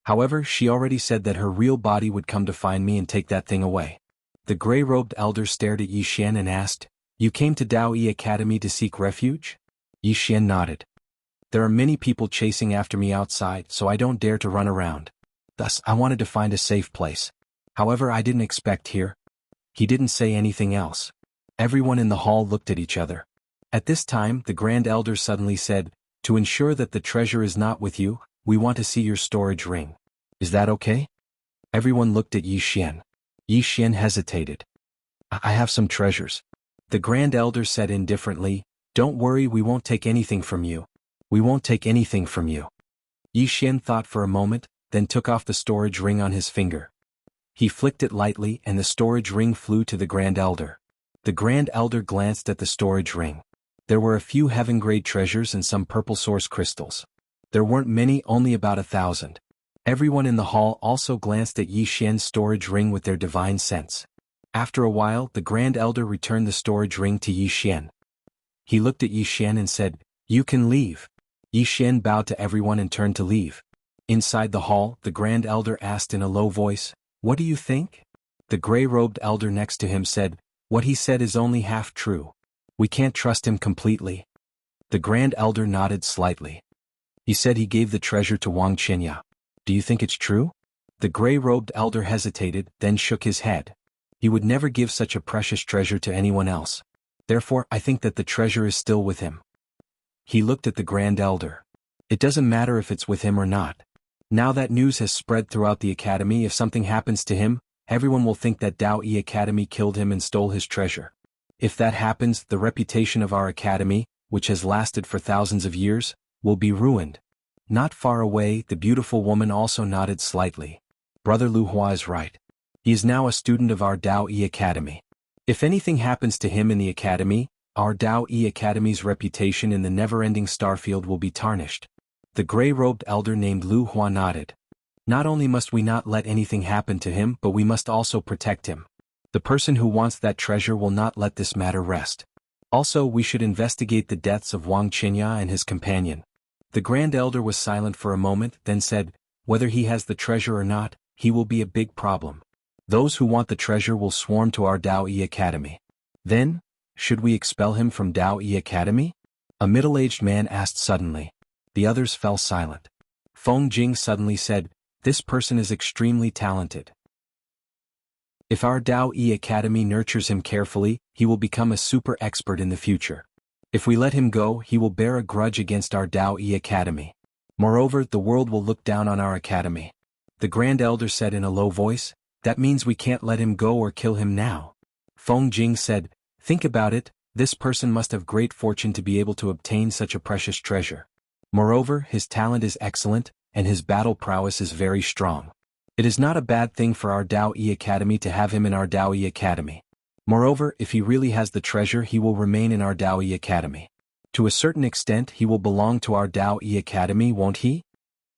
However, she already said that her real body would come to find me and take that thing away. The gray-robed elder stared at Yi Xian and asked, "You came to Dao Yi Academy to seek refuge?" Yi Xian nodded. "There are many people chasing after me outside, so I don't dare to run around. Thus, I wanted to find a safe place. However, I didn't expect here." He didn't say anything else. Everyone in the hall looked at each other. At this time, the Grand Elder suddenly said, "To ensure that the treasure is not with you, we want to see your storage ring. Is that okay?" Everyone looked at Yi Xian. Yi Xian hesitated. "I have some treasures." The Grand Elder said indifferently, "Don't worry, we won't take anything from you. We won't take anything from you." Yi Xian thought for a moment, then took off the storage ring on his finger. He flicked it lightly and the storage ring flew to the Grand Elder. The Grand Elder glanced at the storage ring. There were a few heaven-grade treasures and some purple source crystals. There weren't many, only about 1,000. Everyone in the hall also glanced at Yi Xian's storage ring with their divine sense. After a while, the Grand Elder returned the storage ring to Yi Xian. He looked at Yi Xian and said, "You can leave." Yi Xian bowed to everyone and turned to leave. Inside the hall, the Grand Elder asked in a low voice, "What do you think?" The gray-robed elder next to him said, "What he said is only half true. We can't trust him completely." The Grand Elder nodded slightly. "He said he gave the treasure to Wang Qinya. Do you think it's true?" The gray-robed elder hesitated, then shook his head. "He would never give such a precious treasure to anyone else. Therefore, I think that the treasure is still with him." He looked at the Grand Elder. "It doesn't matter if it's with him or not. Now that news has spread throughout the academy, if something happens to him, everyone will think that Dao Yi Academy killed him and stole his treasure. If that happens, the reputation of our academy, which has lasted for thousands of years, will be ruined." Not far away, the beautiful woman also nodded slightly. "Brother Lu Hua is right. He is now a student of our Dao Yi Academy. If anything happens to him in the academy, our Dao Yi Academy's reputation in the never-ending starfield will be tarnished." The gray-robed elder named Lu Hua nodded. "Not only must we not let anything happen to him, but we must also protect him. The person who wants that treasure will not let this matter rest. Also, we should investigate the deaths of Wang Qinya and his companion." The Grand Elder was silent for a moment, then said, "Whether he has the treasure or not, he will be a big problem. Those who want the treasure will swarm to our Dao Yi Academy. Then, should we expel him from Dao Yi Academy?" A middle-aged man asked suddenly. The others fell silent. Feng Jing suddenly said, "This person is extremely talented. If our Dao Yi Academy nurtures him carefully, he will become a super expert in the future. If we let him go, he will bear a grudge against our Dao Yi Academy. Moreover, the world will look down on our academy." The Grand Elder said in a low voice, "That means we can't let him go or kill him now." Feng Jing said, "Think about it, this person must have great fortune to be able to obtain such a precious treasure. Moreover, his talent is excellent, and his battle prowess is very strong. It is not a bad thing for our Dao Yi Academy to have him in our Dao Yi Academy. Moreover, if he really has the treasure, he will remain in our Dao Yi Academy. To a certain extent, he will belong to our Dao Yi Academy, won't he?"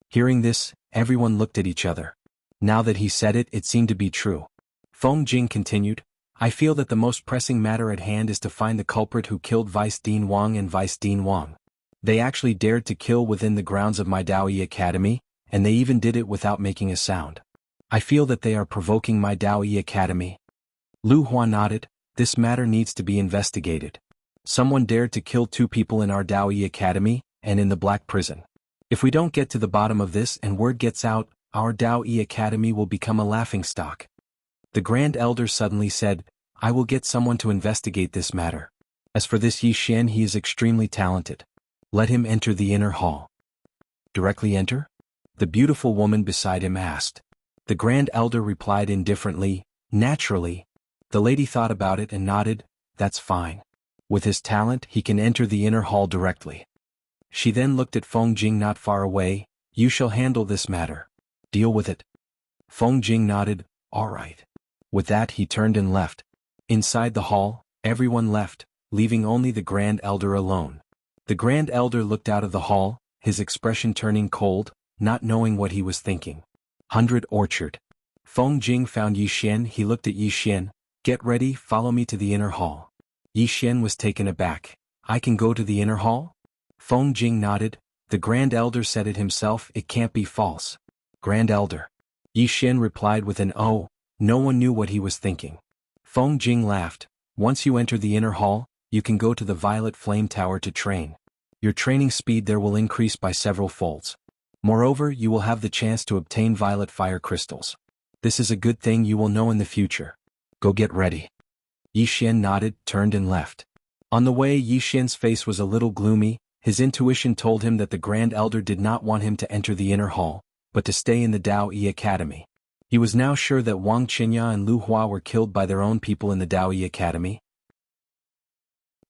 Hearing this, everyone looked at each other. Now that he said it, it seemed to be true. Feng Jing continued, "I feel that the most pressing matter at hand is to find the culprit who killed Vice Dean Wang and Vice Dean Wang. They actually dared to kill within the grounds of my Dao Yi Academy, and they even did it without making a sound. I feel that they are provoking my Dao Yi Academy." Lu Hua nodded. "This matter needs to be investigated. Someone dared to kill 2 people in our Dao Yi Academy, and in the Black Prison. If we don't get to the bottom of this and word gets out, our Dao Yi Academy will become a laughingstock." The Grand Elder suddenly said, "I will get someone to investigate this matter. As for this Yi Xian, he is extremely talented. Let him enter the inner hall." "Directly enter?" the beautiful woman beside him asked. The Grand Elder replied indifferently, "Naturally." The lady thought about it and nodded, "That's fine. With his talent, he can enter the inner hall directly." She then looked at Feng Jing not far away. "You shall handle this matter. Deal with it." Feng Jing nodded, "All right." With that he turned and left. Inside the hall, everyone left, leaving only the Grand Elder alone. The Grand Elder looked out of the hall, his expression turning cold, not knowing what he was thinking. 100 Orchard. Feng Jing found Yi Xian. He looked at Yi Xian. "Get ready, follow me to the inner hall." Yi Xian was taken aback. "I can go to the inner hall?" Feng Jing nodded. The Grand Elder said it himself, "It can't be false. Grand Elder. Yi Xian replied with an "oh." No one knew what he was thinking. Feng Jing laughed. Once you enter the inner hall, you can go to the Violet Flame Tower to train. Your training speed there will increase by several folds. Moreover, you will have the chance to obtain violet fire crystals. This is a good thing you will know in the future. Go get ready. Yi Xian nodded, turned and left. On the way, Yi Xian's face was a little gloomy. His intuition told him that the Grand Elder did not want him to enter the inner hall, but to stay in the Dao Yi Academy. He was now sure that Wang Qinya and Lu Hua were killed by their own people in the Dao Yi Academy.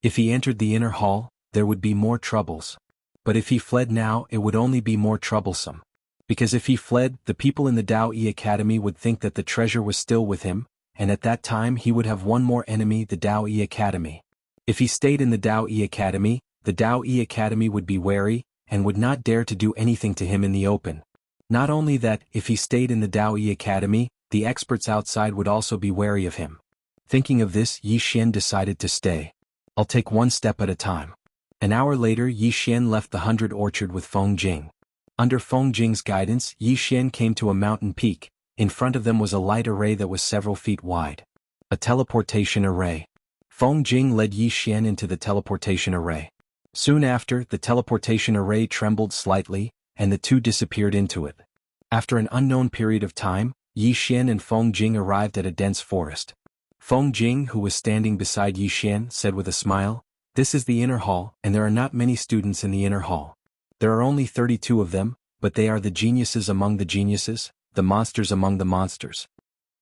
If he entered the inner hall, there would be more troubles. But if he fled now, it would only be more troublesome. Because if he fled, the people in the Dao Yi Academy would think that the treasure was still with him, and at that time he would have one more enemy, the Dao Yi Academy. If he stayed in the Dao Yi Academy, the Dao Yi Academy would be wary, and would not dare to do anything to him in the open. Not only that, if he stayed in the Dao Yi Academy, the experts outside would also be wary of him. Thinking of this, Yi Xian decided to stay. I'll take one step at a time. An hour later, Yi Xian left the 100 Orchard with Feng Jing. Under Feng Jing's guidance, Yi Xian came to a mountain peak. In front of them was a light array that was several feet wide. A teleportation array. Feng Jing led Yi Xian into the teleportation array. Soon after, the teleportation array trembled slightly, and the two disappeared into it. After an unknown period of time, Yi Xian and Feng Jing arrived at a dense forest. Feng Jing, who was standing beside Yi Xian, said with a smile, "This is the inner hall, and there are not many students in the inner hall. There are only 32 of them, but they are the geniuses among the geniuses, the monsters among the monsters."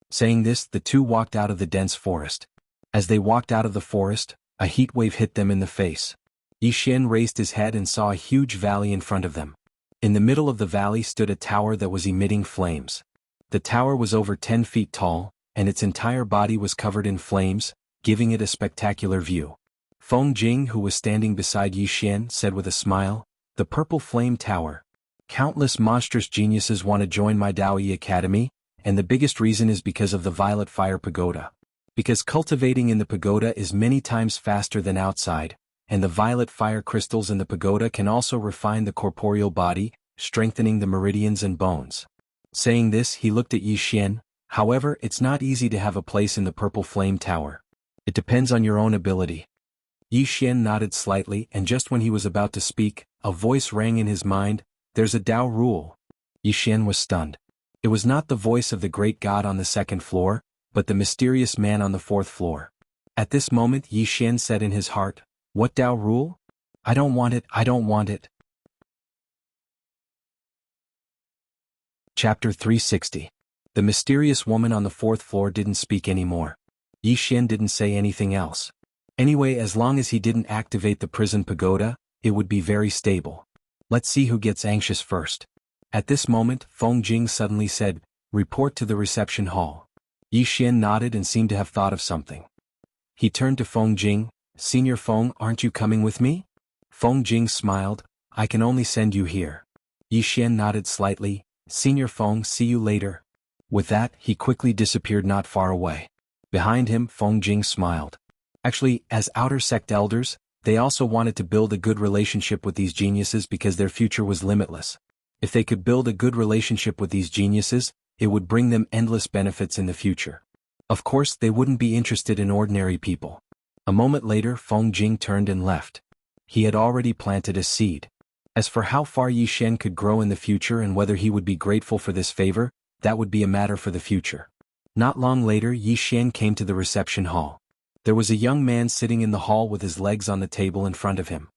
Saying this, the two walked out of the dense forest. As they walked out of the forest, a heat wave hit them in the face. Yi Xian raised his head and saw a huge valley in front of them. In the middle of the valley stood a tower that was emitting flames. The tower was over 10 feet tall, and its entire body was covered in flames, giving it a spectacular view. Feng Jing, who was standing beside Yi Xian, said with a smile, "The Purple Flame Tower. Countless monstrous geniuses want to join my Dao Yi Academy, and the biggest reason is because of the Violet Fire Pagoda. Because cultivating in the pagoda is many times faster than outside, and the violet fire crystals in the pagoda can also refine the corporeal body, strengthening the meridians and bones." Saying this, he looked at Yi Xian. "However, it's not easy to have a place in the Purple Flame Tower. It depends on your own ability." Yi Xian nodded slightly, and just when he was about to speak, a voice rang in his mind, "There's a Dao rule." Yi Xian was stunned. It was not the voice of the great god on the second floor, but the mysterious man on the fourth floor. At this moment, Yi Xian said in his heart, "What Dao rule? I don't want it, I don't want it." Chapter 360. The mysterious woman on the fourth floor didn't speak anymore. Yi Xian didn't say anything else. Anyway, as long as he didn't activate the prison pagoda, it would be very stable. Let's see who gets anxious first. At this moment, Feng Jing suddenly said, "Report to the reception hall." Yi Xian nodded and seemed to have thought of something. He turned to Feng Jing, "Senior Feng, aren't you coming with me?" Feng Jing smiled, "I can only send you here." Yi Xian nodded slightly, "Senior Feng, see you later." With that, he quickly disappeared not far away. Behind him, Feng Jing smiled. Actually, as outer sect elders, they also wanted to build a good relationship with these geniuses because their future was limitless. If they could build a good relationship with these geniuses, it would bring them endless benefits in the future. Of course, they wouldn't be interested in ordinary people. A moment later, Feng Jing turned and left. He had already planted a seed. As for how far Yi Xian could grow in the future and whether he would be grateful for this favor, that would be a matter for the future. Not long later, Yi Xian came to the reception hall. There was a young man sitting in the hall with his legs on the table in front of him.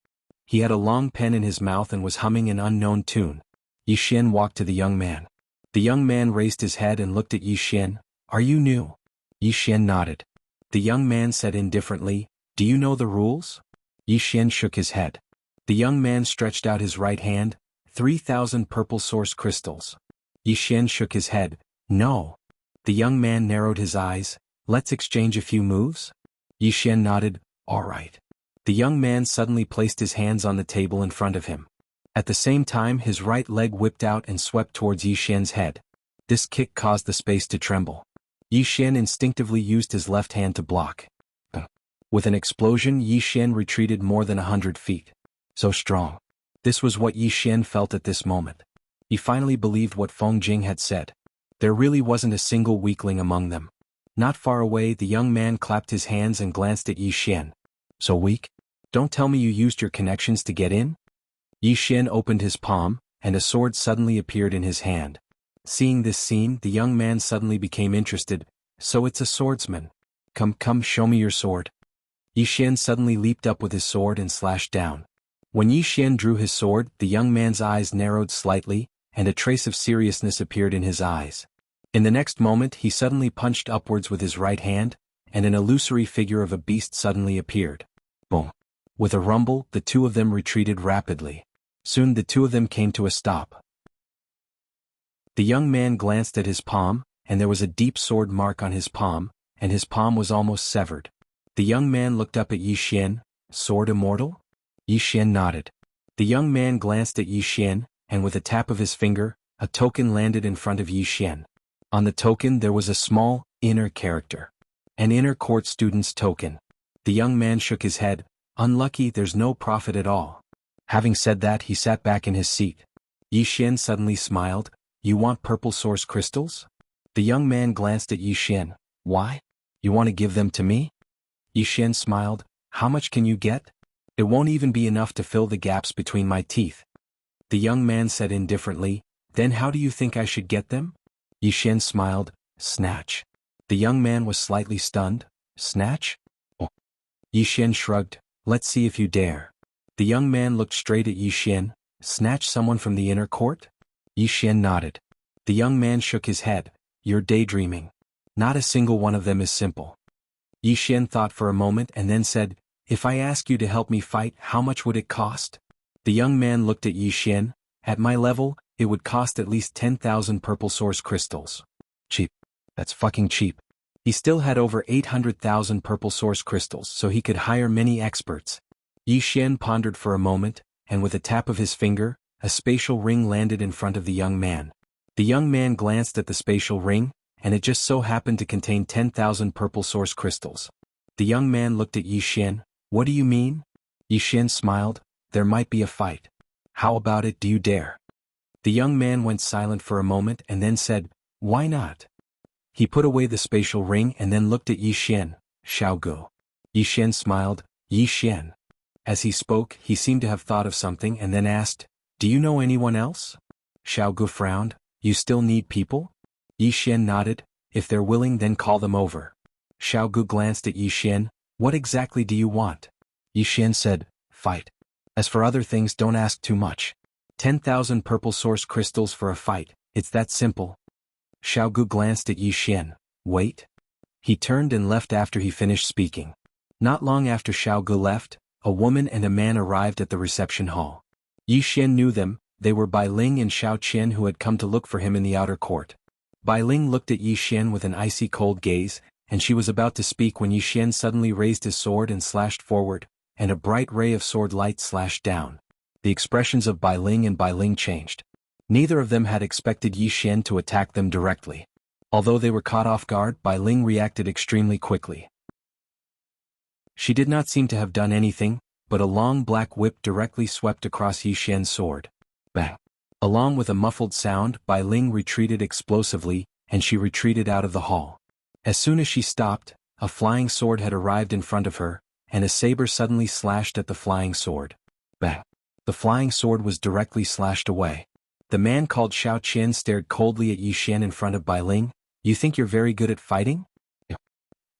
He had a long pen in his mouth and was humming an unknown tune. Yi Xian walked to the young man. The young man raised his head and looked at Yi Xian. "Are you new?" Yi Xian nodded. The young man said indifferently, "Do you know the rules?" Yi Xian shook his head. The young man stretched out his right hand, 3,000 purple source crystals. Yi Xian shook his head, "No." The young man narrowed his eyes, "Let's exchange a few moves?" Yi Xian nodded, "All right." The young man suddenly placed his hands on the table in front of him. At the same time, his right leg whipped out and swept towards Yi Xian's head. This kick caused the space to tremble. Yi Xian instinctively used his left hand to block. With an explosion, Yi Xian retreated more than 100 feet. So strong. This was what Yi Xian felt at this moment. He finally believed what Feng Jing had said. There really wasn't a single weakling among them. Not far away, the young man clapped his hands and glanced at Yi Xian. So weak? Don't tell me you used your connections to get in? Yi Xian opened his palm, and a sword suddenly appeared in his hand. Seeing this scene, the young man suddenly became interested. So it's a swordsman. Come, show me your sword. Yi Xian suddenly leaped up with his sword and slashed down. When Yi Xian drew his sword, the young man's eyes narrowed slightly, and a trace of seriousness appeared in his eyes. In the next moment, he suddenly punched upwards with his right hand, and an illusory figure of a beast suddenly appeared. Boom! With a rumble, the two of them retreated rapidly. Soon the two of them came to a stop. The young man glanced at his palm, and there was a deep sword mark on his palm, and his palm was almost severed. The young man looked up at Yi Xian. Sword immortal? Yi Xian nodded. The young man glanced at Yi Xian, and with a tap of his finger, a token landed in front of Yi Xian. On the token there was a small, inner character. An inner court student's token. The young man shook his head. Unlucky, there's no profit at all. Having said that, he sat back in his seat. Yi Xian suddenly smiled. You want purple source crystals? The young man glanced at Yi Xian. Why? You want to give them to me? Yi Xian smiled. How much can you get? It won't even be enough to fill the gaps between my teeth. The young man said indifferently. Then how do you think I should get them? Yi Xian smiled. Snatch. The young man was slightly stunned. Snatch? Oh. Yi Xian shrugged. Let's see if you dare. The young man looked straight at Yi Xian. Snatch someone from the inner court? Yi Xian nodded. The young man shook his head. You're daydreaming. Not a single one of them is simple. Yi Xian thought for a moment and then said, If I ask you to help me fight, how much would it cost? The young man looked at Yi Xian. At my level, it would cost at least 10,000 purple source crystals. Cheap. That's fucking cheap. He still had over 800,000 purple source crystals, so he could hire many experts. Yi Xian pondered for a moment, and with a tap of his finger, a spatial ring landed in front of the young man. The young man glanced at the spatial ring, and it just so happened to contain 10,000 purple source crystals. The young man looked at Yi Xian. What do you mean? Yi Xian smiled. There might be a fight. How about it, do you dare? The young man went silent for a moment and then said, Why not? He put away the spatial ring and then looked at Yi Xian. Xiaogu. Yi Xian smiled. Yi Xian. As he spoke, he seemed to have thought of something and then asked, Do you know anyone else? Xiaogu frowned. You still need people? Yi Xian nodded. If they're willing, then call them over. Xiaogu glanced at Yi Xian. What exactly do you want? Yi Xian said, Fight. As for other things, don't ask too much. 10,000 purple source crystals for a fight, it's that simple. Xiaogu glanced at Yi Xian. Wait. He turned and left after he finished speaking. Not long after Xiaogu left, a woman and a man arrived at the reception hall. Yi Xian knew them. They were Bai Ling and Xiao Qian, who had come to look for him in the outer court. Bai Ling looked at Yi Xian with an icy cold gaze, and she was about to speak when Yi Xian suddenly raised his sword and slashed forward, and a bright ray of sword light slashed down. The expressions of Bai Ling and Bai Ling changed. Neither of them had expected Yi Xian to attack them directly. Although they were caught off guard, Bai Ling reacted extremely quickly. She did not seem to have done anything, but a long black whip directly swept across Yi Xian's sword. Bang! Along with a muffled sound, Bai Ling retreated explosively, and she retreated out of the hall. As soon as she stopped, a flying sword had arrived in front of her, and a saber suddenly slashed at the flying sword. Bang! The flying sword was directly slashed away. The man called Xiao Qian stared coldly at Yi Xian in front of Bai Ling. You think you're very good at fighting?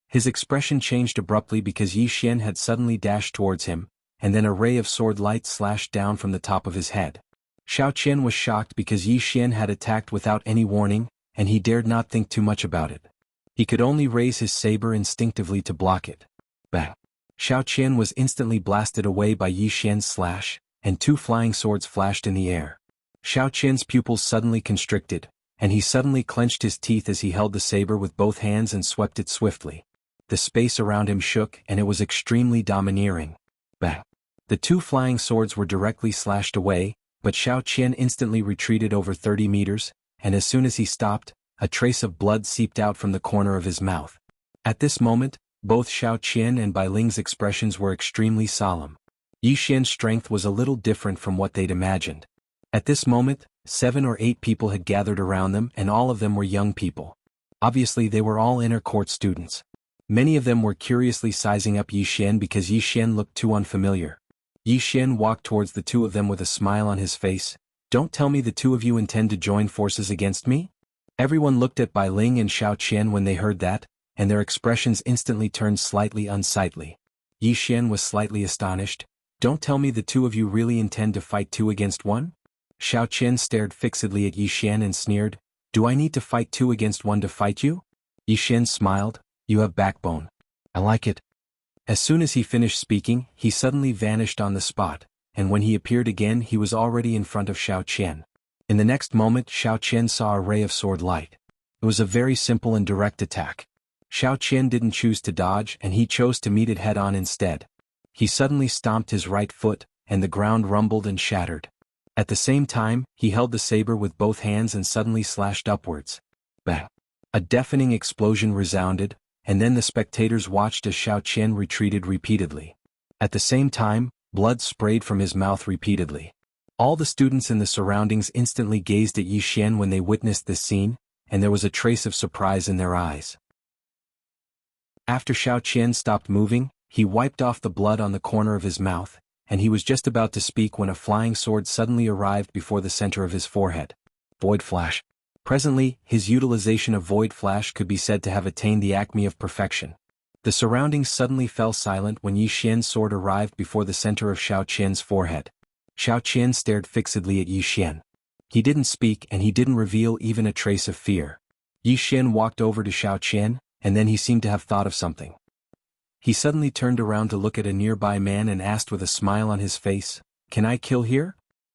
His expression changed abruptly because Yi Xian had suddenly dashed towards him, and then a ray of sword light slashed down from the top of his head. Xiao Qian was shocked because Yi Xian had attacked without any warning, and he dared not think too much about it. He could only raise his saber instinctively to block it. Bang! Xiao Qian was instantly blasted away by Yi Xian's slash, and two flying swords flashed in the air. Xiao Qian's pupils suddenly constricted, and he suddenly clenched his teeth as he held the saber with both hands and swept it swiftly. The space around him shook and it was extremely domineering. Bang! The two flying swords were directly slashed away, but Xiao Qian instantly retreated over 30 meters, and as soon as he stopped, a trace of blood seeped out from the corner of his mouth. At this moment, both Xiao Qian and Bai Ling's expressions were extremely solemn. Yi Xian's strength was a little different from what they'd imagined. At this moment, 7 or 8 people had gathered around them and all of them were young people. Obviously they were all inner court students. Many of them were curiously sizing up Yi Xian because Yi Xian looked too unfamiliar. Yi Xian walked towards the two of them with a smile on his face. "Don't tell me the two of you intend to join forces against me?" Everyone looked at Bai Ling and Xiao Qian when they heard that, and their expressions instantly turned slightly unsightly. Yi Xian was slightly astonished. "Don't tell me the two of you really intend to fight 2 against 1? Xiao Qian stared fixedly at Yi Xian and sneered, "Do I need to fight 2 against 1 to fight you?" Yi Xian smiled, "You have backbone. I like it." As soon as he finished speaking, he suddenly vanished on the spot, and when he appeared again he was already in front of Xiao Qian. In the next moment Xiao Qian saw a ray of sword light. It was a very simple and direct attack. Xiao Qian didn't choose to dodge and he chose to meet it head-on instead. He suddenly stomped his right foot, and the ground rumbled and shattered. At the same time, he held the saber with both hands and suddenly slashed upwards. Bang! A deafening explosion resounded, and then the spectators watched as Xiao Qian retreated repeatedly. At the same time, blood sprayed from his mouth repeatedly. All the students in the surroundings instantly gazed at Yi Xian when they witnessed this scene, and there was a trace of surprise in their eyes. After Xiao Qian stopped moving, he wiped off the blood on the corner of his mouth, and he was just about to speak when a flying sword suddenly arrived before the center of his forehead. Void Flash. Presently, his utilization of Void Flash could be said to have attained the acme of perfection. The surroundings suddenly fell silent when Yi Xian's sword arrived before the center of Xiao Qian's forehead. Xiao Qian stared fixedly at Yi Xian. He didn't speak and he didn't reveal even a trace of fear. Yi Xian walked over to Xiao Qian, and then he seemed to have thought of something. He suddenly turned around to look at a nearby man and asked with a smile on his face, "Can I kill here?"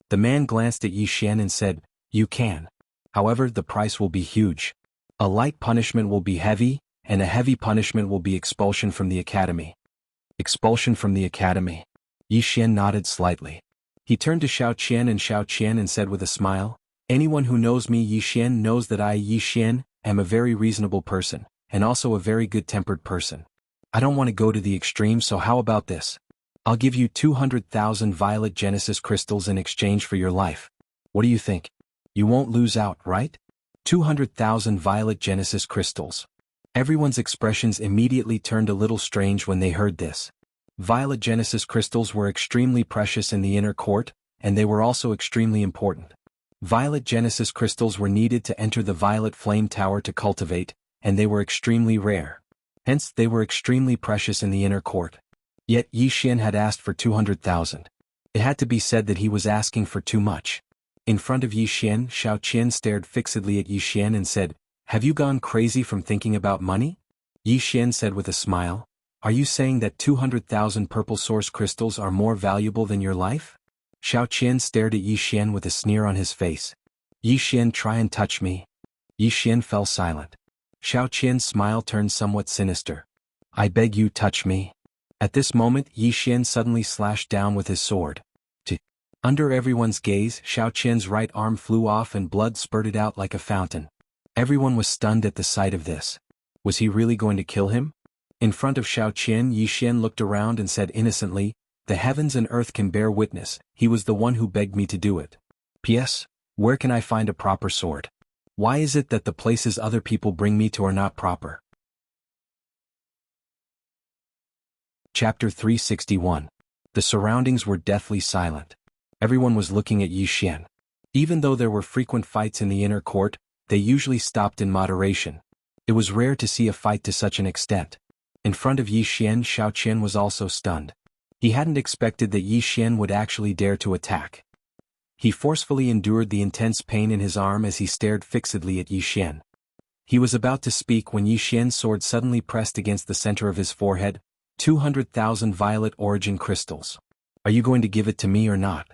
The man glanced at Yi Xian and said, "You can. However, the price will be huge. A light punishment will be heavy, and a heavy punishment will be expulsion from the academy." Expulsion from the academy. Yi Xian nodded slightly. He turned to Xiao Qian and said with a smile, "Anyone who knows me, Yi Xian, knows that I, Yi Xian, am a very reasonable person, and also a very good-tempered person. I don't want to go to the extreme, so how about this? I'll give you 200,000 violet Genesis crystals in exchange for your life. What do you think? You won't lose out, right? 200,000 violet Genesis crystals." Everyone's expressions immediately turned a little strange when they heard this. Violet Genesis crystals were extremely precious in the inner court, and they were also extremely important. Violet Genesis crystals were needed to enter the Violet Flame Tower to cultivate, and they were extremely rare. Hence, they were extremely precious in the inner court. Yet Yi Xian had asked for 200,000. It had to be said that he was asking for too much. In front of Yi Xian, Xiao Qian stared fixedly at Yi Xian and said, "Have you gone crazy from thinking about money?" Yi Xian said with a smile, "Are you saying that 200,000 purple source crystals are more valuable than your life?" Xiao Qian stared at Yi Xian with a sneer on his face. "Yi Xian, try and touch me." Yi Xian fell silent. Xiao Qian's smile turned somewhat sinister. "I beg you, touch me." At this moment Yi Xian suddenly slashed down with his sword. Under everyone's gaze, Xiao Qian's right arm flew off and blood spurted out like a fountain. Everyone was stunned at the sight of this. Was he really going to kill him? In front of Xiao Qian, Yi Xian looked around and said innocently, "The heavens and earth can bear witness, he was the one who begged me to do it. P.S. Where can I find a proper sword? Why is it that the places other people bring me to are not proper?" Chapter 361. The surroundings were deathly silent. Everyone was looking at Yi Xian. Even though there were frequent fights in the inner court, they usually stopped in moderation. It was rare to see a fight to such an extent. In front of Yi Xian, Xiao Qian was also stunned. He hadn't expected that Yi Xian would actually dare to attack. He forcefully endured the intense pain in his arm as he stared fixedly at Yi Xian. He was about to speak when Yi Xian's sword suddenly pressed against the center of his forehead. 200,000 violet origin crystals. Are you going to give it to me or not?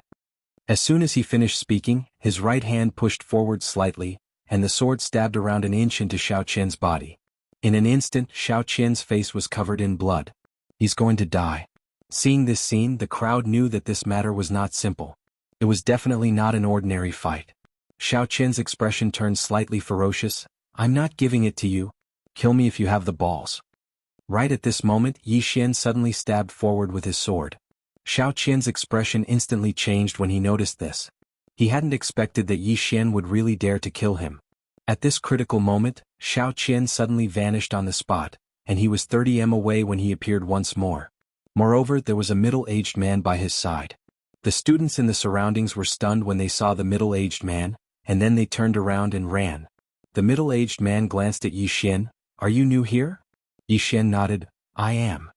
As soon as he finished speaking, his right hand pushed forward slightly, and the sword stabbed around an inch into Xiao Qian's body. In an instant, Xiao Qian's face was covered in blood. He's going to die. Seeing this scene, the crowd knew that this matter was not simple. It was definitely not an ordinary fight. Xiao Qian's expression turned slightly ferocious. "I'm not giving it to you. Kill me if you have the balls." Right at this moment, Yi Xian suddenly stabbed forward with his sword. Xiao Qian's expression instantly changed when he noticed this. He hadn't expected that Yi Xian would really dare to kill him. At this critical moment, Xiao Qian suddenly vanished on the spot, and he was 30 m away when he appeared once more. Moreover, there was a middle-aged man by his side. The students in the surroundings were stunned when they saw the middle-aged man, and then they turned around and ran. The middle-aged man glanced at Yi Xian. "Are you new here?" Yi Xian nodded. "I am."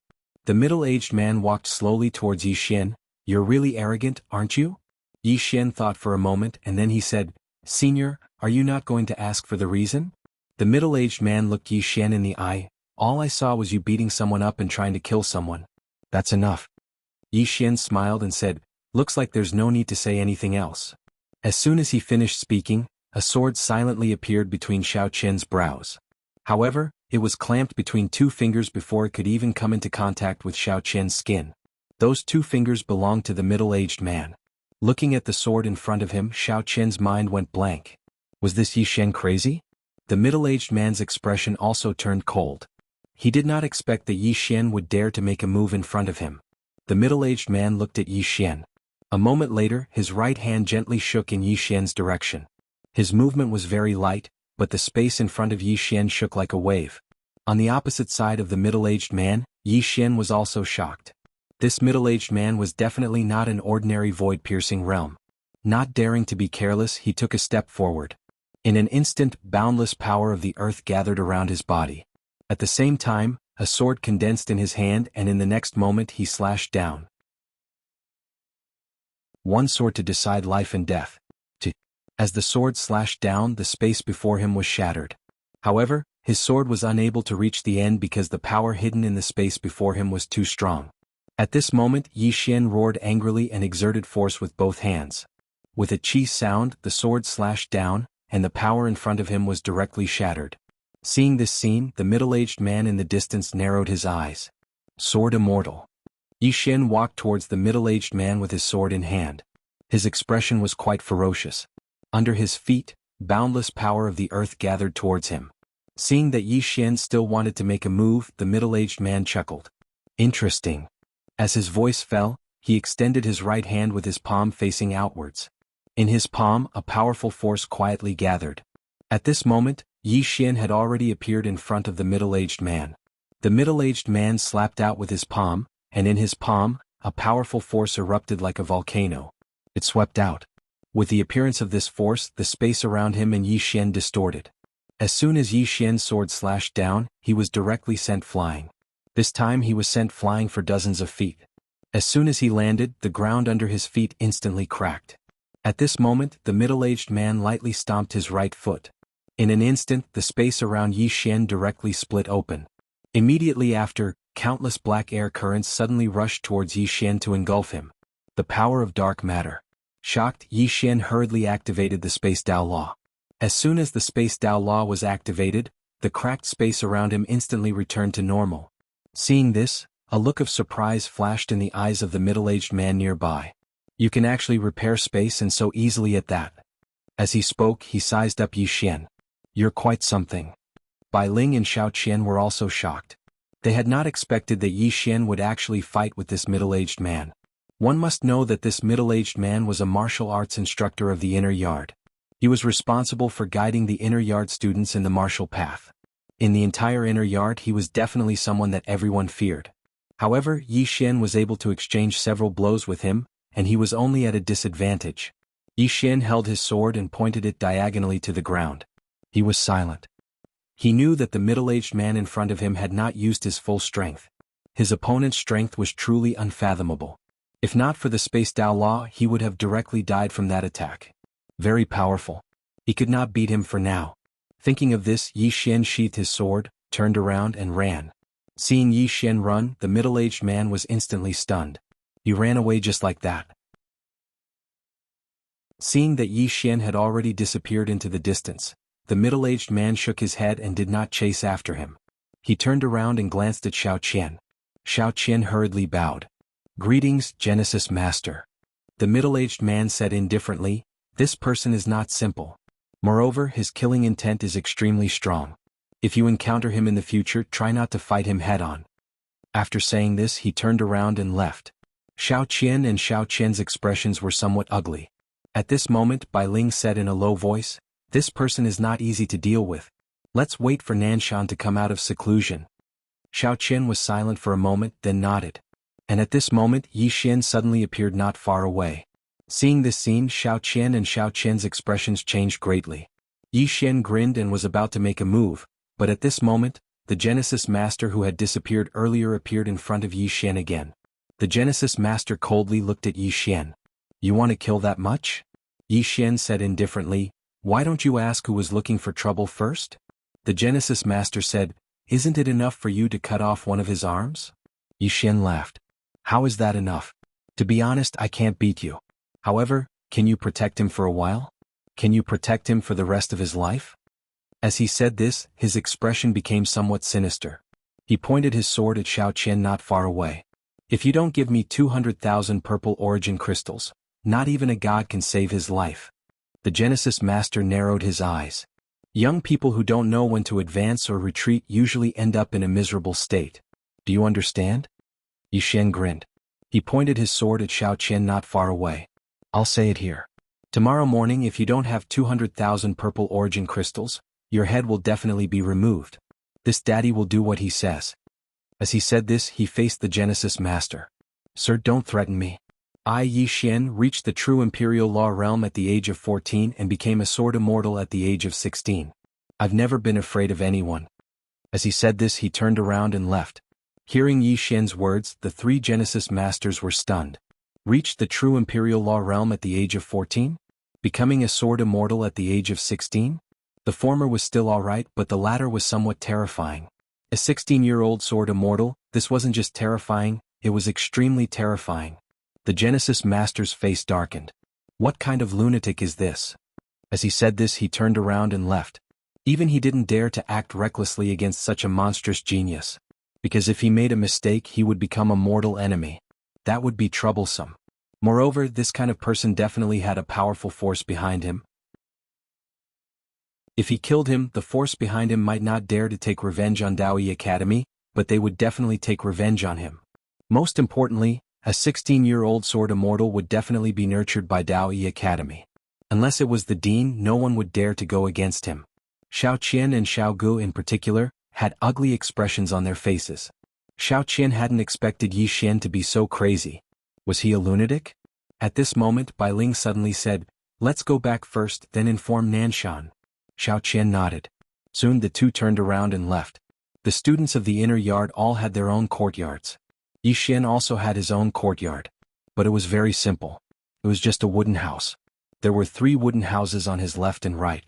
The middle-aged man walked slowly towards Yi Xian. "You're really arrogant, aren't you?" Yi Xian thought for a moment and then he said, "Senior, are you not going to ask for the reason?" The middle-aged man looked Yi Xian in the eye. "All I saw was you beating someone up and trying to kill someone. That's enough." Yi Xian smiled and said, "Looks like there's no need to say anything else." As soon as he finished speaking, a sword silently appeared between Xiao Qian's brows. However, it was clamped between 2 fingers before it could even come into contact with Xiao Qian's skin. Those 2 fingers belonged to the middle-aged man. Looking at the sword in front of him, Xiao Qian's mind went blank. Was this Yi Xian crazy? The middle-aged man's expression also turned cold. He did not expect that Yi Xian would dare to make a move in front of him. The middle-aged man looked at Yi Xian. A moment later, his right hand gently shook in Yi Xian's direction. His movement was very light, but the space in front of Yi Xian shook like a wave. On the opposite side of the middle-aged man, Yi Xian was also shocked. This middle-aged man was definitely not an ordinary void-piercing realm. Not daring to be careless, he took a step forward. In an instant, boundless power of the earth gathered around his body. At the same time, a sword condensed in his hand and in the next moment he slashed down. One sword to decide life and death. As the sword slashed down, the space before him was shattered. However, his sword was unable to reach the end because the power hidden in the space before him was too strong. At this moment, Yi Xian roared angrily and exerted force with both hands. With a chi sound, the sword slashed down, and the power in front of him was directly shattered. Seeing this scene, the middle-aged man in the distance narrowed his eyes. Sword immortal. Yi Xian walked towards the middle-aged man with his sword in hand. His expression was quite ferocious. Under his feet, boundless power of the earth gathered towards him. Seeing that Yi Xian still wanted to make a move, the middle-aged man chuckled. Interesting. As his voice fell, he extended his right hand with his palm facing outwards. In his palm, a powerful force quietly gathered. At this moment, Yi Xian had already appeared in front of the middle-aged man. The middle-aged man slapped out with his palm, and in his palm, a powerful force erupted like a volcano. It swept out. With the appearance of this force, the space around him and Yi Xian distorted. As soon as Yi Xian's sword slashed down, he was directly sent flying. This time he was sent flying for dozens of feet. As soon as he landed, the ground under his feet instantly cracked. At this moment, the middle-aged man lightly stomped his right foot. In an instant, the space around Yi Xian directly split open. Immediately after, countless black air currents suddenly rushed towards Yi Xian to engulf him. The power of dark matter. Shocked, Yi Xian hurriedly activated the Space Dao Law. As soon as the Space Dao Law was activated, the cracked space around him instantly returned to normal. Seeing this, a look of surprise flashed in the eyes of the middle-aged man nearby. You can actually repair space and so easily at that. As he spoke, he sized up Yi Xian. You're quite something. Bai Ling and Xiao Qian were also shocked. They had not expected that Yi Xian would actually fight with this middle-aged man. One must know that this middle-aged man was a martial arts instructor of the Inner Yard. He was responsible for guiding the Inner Yard students in the martial path. In the entire Inner Yard, he was definitely someone that everyone feared. However, Yi Xian was able to exchange several blows with him, and he was only at a disadvantage. Yi Xian held his sword and pointed it diagonally to the ground. He was silent. He knew that the middle-aged man in front of him had not used his full strength. His opponent's strength was truly unfathomable. If not for the Space Dao Law, he would have directly died from that attack. Very powerful. He could not beat him for now. Thinking of this, Yi Xian sheathed his sword, turned around and ran. Seeing Yi Xian run, the middle-aged man was instantly stunned. He ran away just like that. Seeing that Yi Xian had already disappeared into the distance, the middle-aged man shook his head and did not chase after him. He turned around and glanced at Xiao Qian. Xiao Qian hurriedly bowed. Greetings, Genesis Master. The middle-aged man said indifferently, this person is not simple. Moreover, his killing intent is extremely strong. If you encounter him in the future, try not to fight him head-on. After saying this, he turned around and left. Xiao Qian and Xiao Qian's expressions were somewhat ugly. At this moment, Bai Ling said in a low voice, "This person is not easy to deal with. Let's wait for Nanshan to come out of seclusion." Xiao Qian was silent for a moment, then nodded. And at this moment, Yi Xian suddenly appeared not far away. Seeing this scene, Xiao Qian and Xiao Qian's expressions changed greatly. Yi Xian grinned and was about to make a move, but at this moment, the Genesis Master who had disappeared earlier appeared in front of Yi Xian again. The Genesis Master coldly looked at Yi Xian. "You want to kill that much?" Yi Xian said indifferently, "Why don't you ask who was looking for trouble first?" The Genesis Master said, "Isn't it enough for you to cut off one of his arms?" Yi Xian laughed. "How is that enough? To be honest, I can't beat you. However, can you protect him for a while? Can you protect him for the rest of his life?" As he said this, his expression became somewhat sinister. He pointed his sword at Xiao Qian not far away. "If you don't give me 200,000 purple origin crystals, not even a god can save his life." The Genesis Master narrowed his eyes. Young people who don't know when to advance or retreat usually end up in a miserable state. "Do you understand?" Yi Xian grinned. He pointed his sword at Xiao Qian not far away. "I'll say it here. Tomorrow morning, if you don't have 200,000 purple origin crystals, your head will definitely be removed. This daddy will do what he says." As he said this, he faced the Genesis Master. "Sir, don't threaten me. I, Yi Xian, reached the true Imperial Law realm at the age of 14 and became a sword immortal at the age of 16. I've never been afraid of anyone." As he said this, he turned around and left. Hearing Yi Xian's words, the three Genesis Masters were stunned. Reached the true Imperial Law realm at the age of 14? Becoming a sword immortal at the age of 16? The former was still alright, but the latter was somewhat terrifying. A 16-year-old sword immortal, this wasn't just terrifying, it was extremely terrifying. The Genesis Master's face darkened. What kind of lunatic is this? As he said this, he turned around and left. Even he didn't dare to act recklessly against such a monstrous genius. Because if he made a mistake, he would become a mortal enemy. That would be troublesome. Moreover, this kind of person definitely had a powerful force behind him. If he killed him, the force behind him might not dare to take revenge on Daoyi Academy, but they would definitely take revenge on him. Most importantly, a 16-year-old sword immortal would definitely be nurtured by Daoyi Academy. Unless it was the dean, no one would dare to go against him. Xiao Qian and Xiao Gu in particular, had ugly expressions on their faces. Xiao Qian hadn't expected Yi Xian to be so crazy. Was he a lunatic? At this moment, Bai Ling suddenly said, "Let's go back first, then inform Nanshan." Xiao Qian nodded. Soon the two turned around and left. The students of the inner yard all had their own courtyards. Yi Xian also had his own courtyard. But it was very simple. It was just a wooden house. There were 3 wooden houses on his left and right.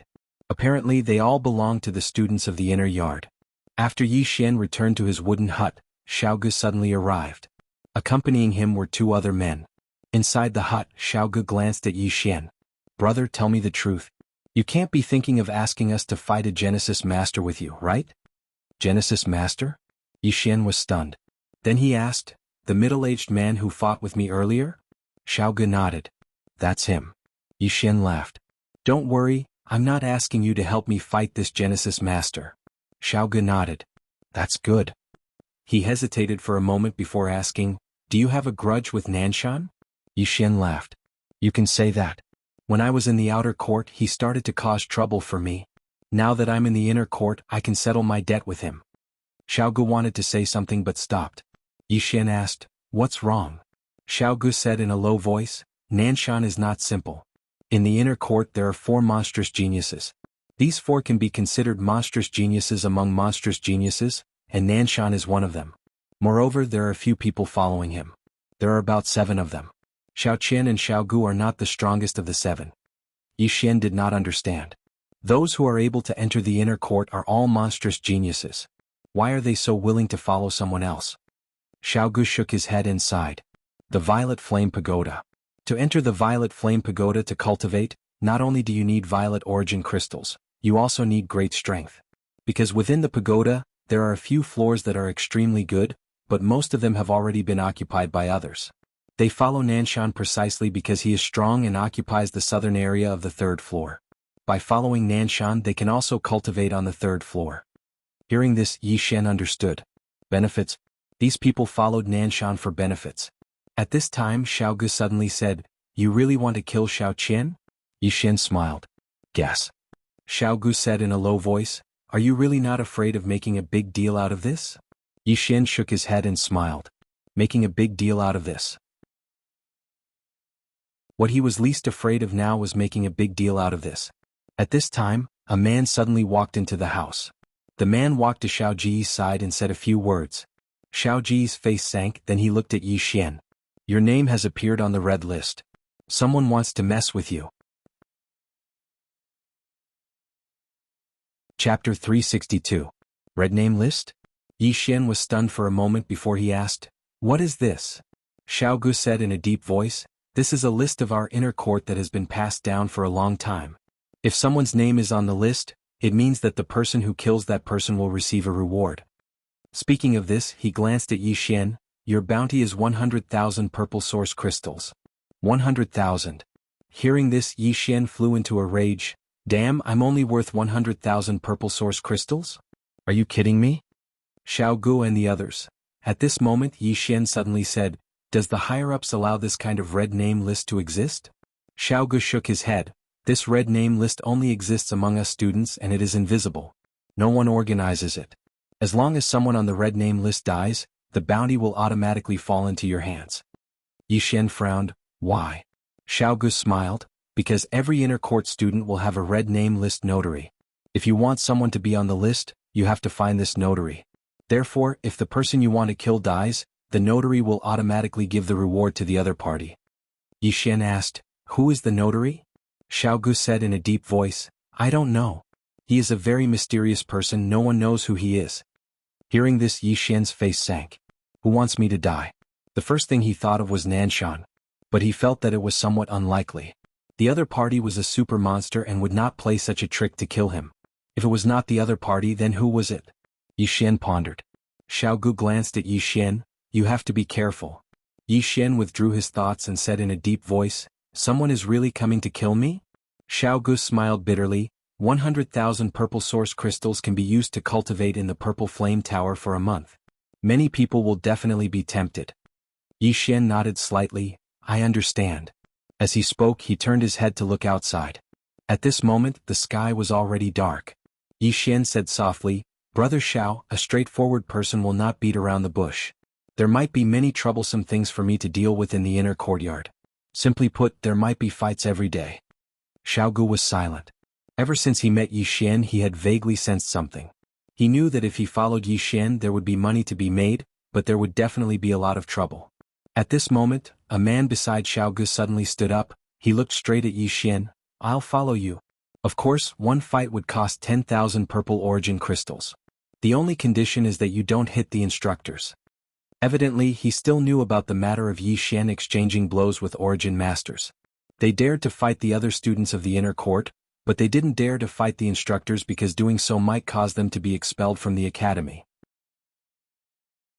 Apparently they all belonged to the students of the inner yard. After Yi Xian returned to his wooden hut, Xiao Gu suddenly arrived. Accompanying him were 2 other men. Inside the hut, Xiao Gu glanced at Yi Xian. "Brother, tell me the truth. You can't be thinking of asking us to fight a Genesis Master with you, right?" "Genesis Master?" Yi Xian was stunned. Then he asked, "The middle-aged man who fought with me earlier?" Xiao Gu nodded. "That's him." Yi Xian laughed. "Don't worry, I'm not asking you to help me fight this Genesis Master." Xiao Gu nodded. "That's good." He hesitated for a moment before asking, "Do you have a grudge with Nanshan?" Yi Xian laughed. "You can say that. When I was in the outer court, he started to cause trouble for me. Now that I'm in the inner court, I can settle my debt with him." Xiao Gu wanted to say something but stopped. Yi Xian asked, "What's wrong?" Xiao Gu said in a low voice, "Nanshan is not simple. In the inner court there are 4 monstrous geniuses. These 4 can be considered monstrous geniuses among monstrous geniuses, and Nanshan is one of them. Moreover, there are a few people following him. There are about 7 of them. Xiao Qian and Xiao Gu are not the strongest of the 7. Yi Xian did not understand. Those who are able to enter the inner court are all monstrous geniuses. Why are they so willing to follow someone else? Xiao Gu shook his head and sighed. The Violet Flame Pagoda. To enter the Violet Flame Pagoda to cultivate, not only do you need violet origin crystals, you also need great strength. Because within the pagoda, there are a few floors that are extremely good, but most of them have already been occupied by others. They follow Nanshan precisely because he is strong and occupies the southern area of the 3rd floor. By following Nanshan, they can also cultivate on the 3rd floor. Hearing this, Yi Xian understood. Benefits? These people followed Nanshan for benefits. At this time, Xiao Gu suddenly said, You really want to kill Xiao Qian? Yi Xian smiled. Guess. Xiao Gu said in a low voice, are you really not afraid of making a big deal out of this? Yi Xian shook his head and smiled. Making a big deal out of this. What he was least afraid of now was making a big deal out of this. At this time, a man suddenly walked into the house. The man walked to Xiao Ji's side and said a few words. Xiao Ji's face sank, then he looked at Yi Xian. Your name has appeared on the red list. Someone wants to mess with you. Chapter 362. Red name list? Yi Xian was stunned for a moment before he asked, what is this? Xiao Gu said in a deep voice, this is a list of our inner court that has been passed down for a long time. If someone's name is on the list, it means that the person who kills that person will receive a reward. Speaking of this, he glanced at Yi Xian. Your bounty is 100,000 purple source crystals. 100,000. Hearing this, Yi Xian flew into a rage. Damn, I'm only worth 100,000 purple source crystals? Are you kidding me? Xiao Gu and the others. At this moment, Yi Xian suddenly said, does the higher-ups allow this kind of red name list to exist? Xiao Gu shook his head. This red name list only exists among us students and it is invisible. No one organizes it. As long as someone on the red name list dies, the bounty will automatically fall into your hands. Yi Xian frowned. Why? Xiao Gu smiled. Because every inner court student will have a red name list notary. If you want someone to be on the list, you have to find this notary. Therefore, if the person you want to kill dies, the notary will automatically give the reward to the other party. Yi Xian asked, who is the notary? Xiao Gu said in a deep voice, I don't know. He is a very mysterious person, no one knows who he is. Hearing this, Yi Xian's face sank. Who wants me to die? The first thing he thought of was Nanshan. But he felt that it was somewhat unlikely. The other party was a super monster and would not play such a trick to kill him. If it was not the other party, then who was it? Yi Xian pondered. Xiao Gu glanced at Yi Xian. You have to be careful. Yi Xian withdrew his thoughts and said in a deep voice, someone is really coming to kill me? Xiao Gu smiled bitterly. 100,000 purple source crystals can be used to cultivate in the purple flame tower for a month. Many people will definitely be tempted. Yi Xian nodded slightly. I understand. As he spoke, he turned his head to look outside. At this moment, the sky was already dark. Yi Xian said softly, Brother Xiao, a straightforward person will not beat around the bush. There might be many troublesome things for me to deal with in the inner courtyard. Simply put, there might be fights every day. Xiao Gu was silent. Ever since he met Yi Xian, he had vaguely sensed something. He knew that if he followed Yi Xian, there would be money to be made, but there would definitely be a lot of trouble. At this moment, a man beside Xiao Gu suddenly stood up. He looked straight at Yi Xian. I'll follow you. Of course, one fight would cost 10,000 purple origin crystals. The only condition is that you don't hit the instructors. Evidently, he still knew about the matter of Yi Xian exchanging blows with origin masters. They dared to fight the other students of the inner court, but they didn't dare to fight the instructors because doing so might cause them to be expelled from the academy.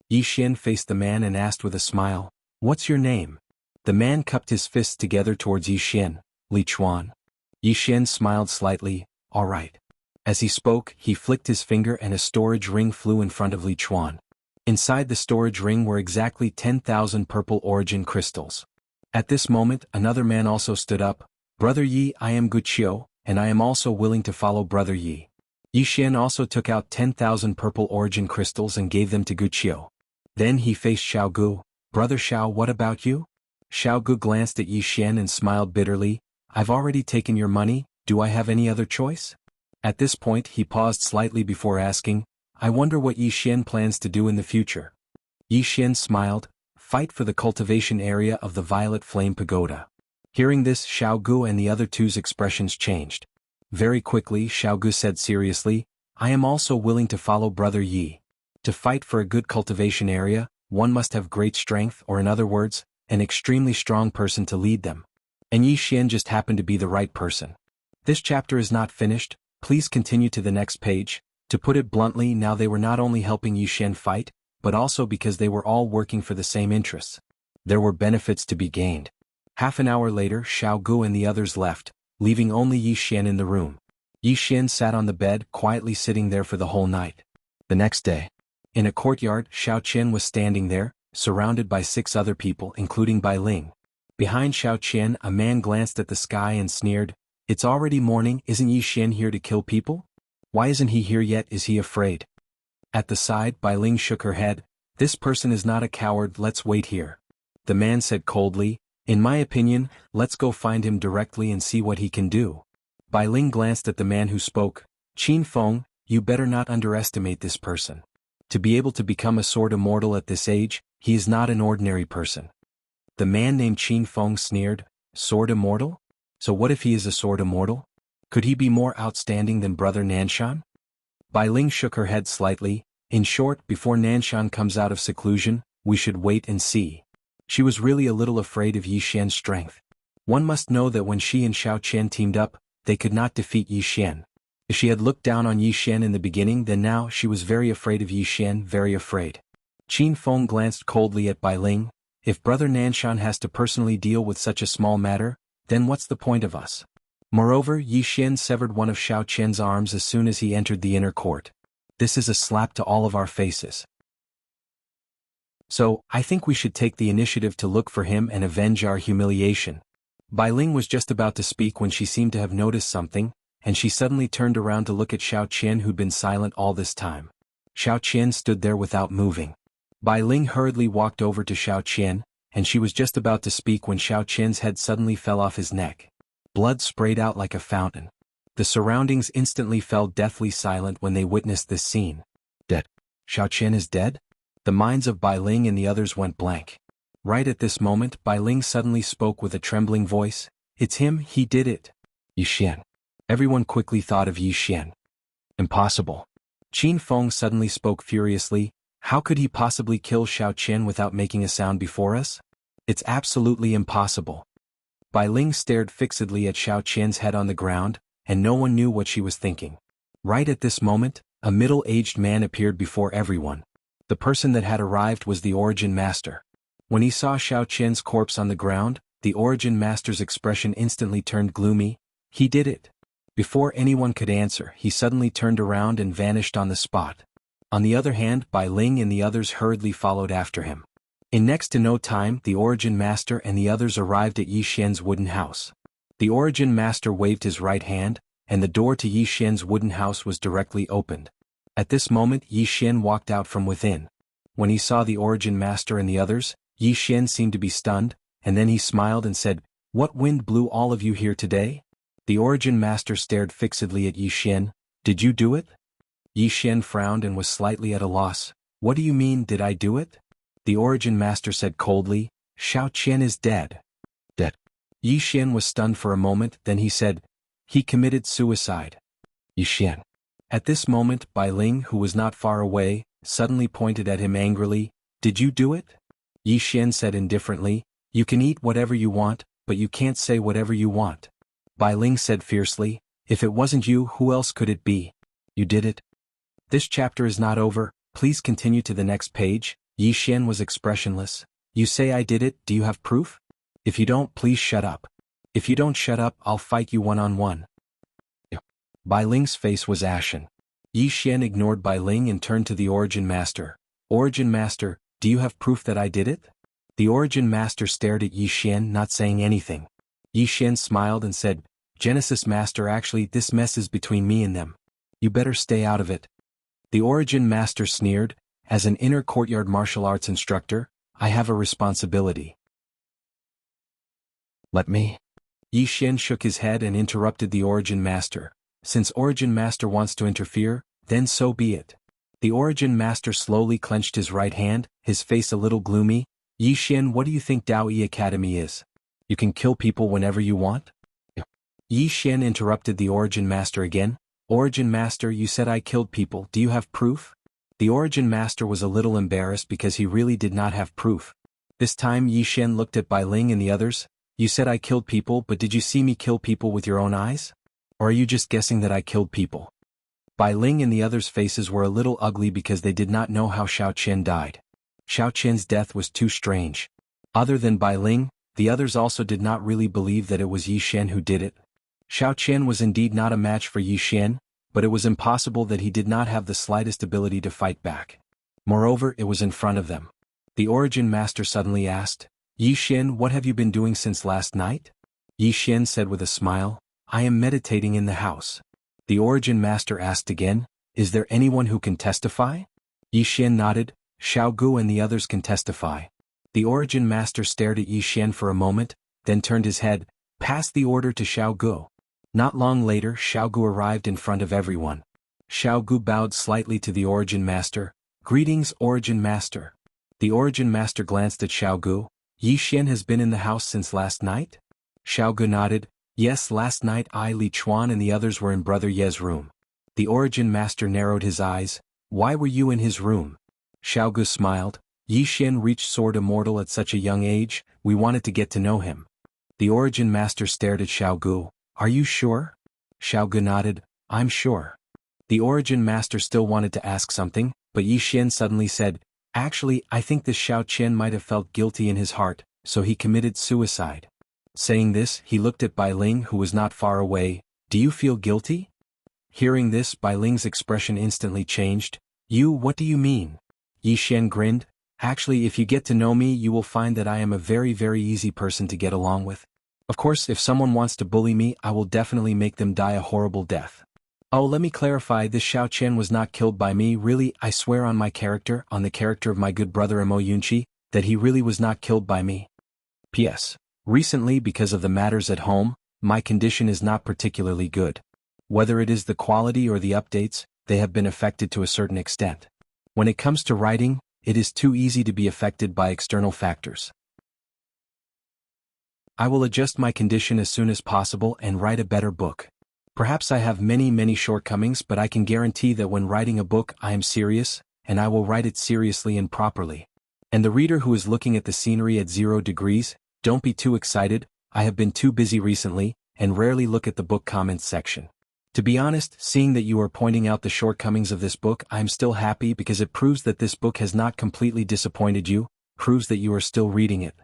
Yi Xian faced the man and asked with a smile, What's your name? The man cupped his fists together towards Yi Xian. Li Chuan. Yi Xian smiled slightly. All right. As he spoke, he flicked his finger and a storage ring flew in front of Li Chuan. Inside the storage ring were exactly 10,000 purple origin crystals. At this moment, another man also stood up. Brother Yi, I am Guqiu, and I am also willing to follow Brother Yi. Yi Xian also took out 10,000 purple origin crystals and gave them to Guqiu. Then he faced Xiao Gu. Brother Xiao, what about you? Xiao Gu glanced at Yi Xian and smiled bitterly. I've already taken your money, do I have any other choice? At this point he paused slightly before asking, I wonder what Yi Xian plans to do in the future. Yi Xian smiled, fight for the cultivation area of the Violet Flame Pagoda. Hearing this, Xiao Gu and the other two's expressions changed. Very quickly, Xiao Gu said seriously, I am also willing to follow Brother Yi. To fight for a good cultivation area, one must have great strength, or in other words, an extremely strong person to lead them. And Yi Xian just happened to be the right person. This chapter is not finished, please continue to the next page. To put it bluntly, now they were not only helping Yi Xian fight, but also because they were all working for the same interests. There were benefits to be gained. Half an hour later, Xiao Gu and the others left, leaving only Yi Xian in the room. Yi Xian sat on the bed, quietly sitting there for the whole night. The next day, in a courtyard, Xiao Qian was standing there, surrounded by 6 other people including Bai Ling. Behind Xiao Qian, a man glanced at the sky and sneered, "It's already morning, isn't Yi Xian here to kill people? Why isn't he here yet, is he afraid?" At the side, Bai Ling shook her head, "This person is not a coward, let's wait here." The man said coldly, "In my opinion, let's go find him directly and see what he can do." Bai Ling glanced at the man who spoke, "Qin Feng, you better not underestimate this person. To be able to become a sword immortal at this age, he is not an ordinary person." The man named Qin Feng sneered, "Sword immortal? So what if he is a sword immortal? Could he be more outstanding than Brother Nanshan?" Bai Ling shook her head slightly, "In short, before Nanshan comes out of seclusion, we should wait and see." She was really a little afraid of Yi Xian's strength. One must know that when she and Xiao Qian teamed up, they could not defeat Yi Xian. If she had looked down on Yi Xian in the beginning, then now she was very afraid of Yi Xian, very afraid. Qin Feng glanced coldly at Bai Ling, "If Brother Nanshan has to personally deal with such a small matter, then what's the point of us?" Moreover, Yi Xian severed one of Xiao Qian's arms as soon as he entered the inner court. This is a slap to all of our faces. So, I think we should take the initiative to look for him and avenge our humiliation. Bai Ling was just about to speak when she seemed to have noticed something, and she suddenly turned around to look at Xiao Qian, who'd been silent all this time. Xiao Qian stood there without moving. Bai Ling hurriedly walked over to Xiao Qian, and she was just about to speak when Xiao Qian's head suddenly fell off his neck. Blood sprayed out like a fountain. The surroundings instantly fell deathly silent when they witnessed this scene. Dead. Xiao Qian is dead? The minds of Bai Ling and the others went blank. Right at this moment, Bai Ling suddenly spoke with a trembling voice, "It's him, he did it." Yi Xian. Everyone quickly thought of Yi Xian. Impossible. Qin Feng suddenly spoke furiously, "How could he possibly kill Xiao Qian without making a sound before us? It's absolutely impossible." Bai Ling stared fixedly at Xiao Qian's head on the ground, and no one knew what she was thinking. Right at this moment, a middle-aged man appeared before everyone. The person that had arrived was the Origin Master. When he saw Xiao Qian's corpse on the ground, the Origin Master's expression instantly turned gloomy. "He did it." Before anyone could answer, he suddenly turned around and vanished on the spot. On the other hand, Bai Ling and the others hurriedly followed after him. In next to no time, the Origin Master and the others arrived at Yi Xian's wooden house. The Origin Master waved his right hand, and the door to Yi Xian's wooden house was directly opened. At this moment, Yi Xian walked out from within. When he saw the Origin Master and the others, Yi Xian seemed to be stunned, and then he smiled and said, "What wind blew all of you here today?" The Origin Master stared fixedly at Yi Xian. "Did you do it?" Yi Xian frowned and was slightly at a loss. "What do you mean, did I do it?" The Origin Master said coldly, "Xiao Qian is dead." Dead. Yi Xian was stunned for a moment, then he said, "He committed suicide." Yi Xian. At this moment, Bai Ling, who was not far away, suddenly pointed at him angrily, "Did you do it?" Yi Xian said indifferently, "You can eat whatever you want, but you can't say whatever you want." Bai Ling said fiercely, "If it wasn't you, who else could it be? You did it." This chapter is not over, please continue to the next page. Yi Xian was expressionless. "You say I did it, do you have proof? If you don't, please shut up. If you don't shut up, I'll fight you one-on-one." Bai Ling's face was ashen. Yi Xian ignored Bai Ling and turned to the Origin Master. "Origin Master, do you have proof that I did it?" The Origin Master stared at Yi Xian, not saying anything. Yi Xian smiled and said, "Genesis Master, actually this mess is between me and them. You better stay out of it." The Origin Master sneered, "As an inner courtyard martial arts instructor, I have a responsibility." "Let me." Yi Xian shook his head and interrupted the Origin Master. "Since Origin Master wants to interfere, then so be it." The Origin Master slowly clenched his right hand, his face a little gloomy. "Yi Xian, what do you think Dao Yi Academy is? You can kill people whenever you want?" Yi Xian interrupted the Origin Master again. "Origin Master, you said I killed people, do you have proof?" The Origin Master was a little embarrassed because he really did not have proof. This time Yi Xian looked at Bai Ling and the others. "You said I killed people, but did you see me kill people with your own eyes? Or are you just guessing that I killed people?" Bai Ling and the others' faces were a little ugly because they did not know how Xiao Qian died. Xiao Qian's death was too strange. Other than Bai Ling, the others also did not really believe that it was Yi Xian who did it. Xiao Qian was indeed not a match for Yi Xian, but it was impossible that he did not have the slightest ability to fight back. Moreover, it was in front of them. The Origin Master suddenly asked, Yi Xian, what have you been doing since last night? Yi Xian said with a smile, I am meditating in the house. The Origin Master asked again, is there anyone who can testify? Yi Xian nodded, Xiao Gu and the others can testify. The Origin Master stared at Yi Xian for a moment, then turned his head, passed the order to Xiao Gu. Not long later Xiao Gu arrived in front of everyone. Xiao Gu bowed slightly to the Origin Master. Greetings, Origin Master. The Origin Master glanced at Xiao Gu. Yi Xian has been in the house since last night? Xiao Gu nodded. Yes, last night I, Li Chuan and the others were in Brother Ye's room. The Origin Master narrowed his eyes. Why were you in his room? Xiao Gu smiled. Yi Xian reached Sword Immortal at such a young age, we wanted to get to know him. The Origin Master stared at Xiao Gu. Are you sure? Xiao Gu nodded. I'm sure. The Origin Master still wanted to ask something, but Yi Xian suddenly said, actually, I think this Xiao Qian might have felt guilty in his heart, so he committed suicide. Saying this, he looked at Bai Ling who was not far away. Do you feel guilty? Hearing this, Bai Ling's expression instantly changed. What do you mean? Yi Xian grinned. Actually, if you get to know me, you will find that I am a very, very easy person to get along with. Of course, if someone wants to bully me, I will definitely make them die a horrible death. Oh, let me clarify, this Xiao Qian was not killed by me, really, I swear on my character, on the character of my good brother Mo Yunqi, that he really was not killed by me. P.S. Recently, because of the matters at home, my condition is not particularly good. Whether it is the quality or the updates, they have been affected to a certain extent. When it comes to writing, it is too easy to be affected by external factors. I will adjust my condition as soon as possible and write a better book. Perhaps I have many shortcomings, but I can guarantee that when writing a book I am serious, and I will write it seriously and properly. And the reader who is looking at the scenery at 0 degrees, don't be too excited, I have been too busy recently, and rarely look at the book comments section. To be honest, seeing that you are pointing out the shortcomings of this book, I am still happy because it proves that this book has not completely disappointed you, proves that you are still reading it.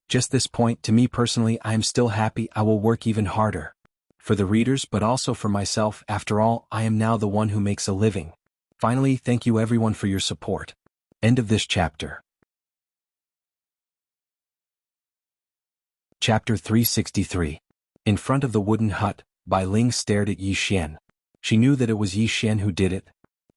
Just this point, to me personally, I am still happy. I will work even harder. For the readers but also for myself, after all, I am now the one who makes a living. Finally, thank you everyone for your support. End of this chapter. Chapter 363. In front of the wooden hut, Bai Ling stared at Yi Xian. She knew that it was Yi Xian who did it,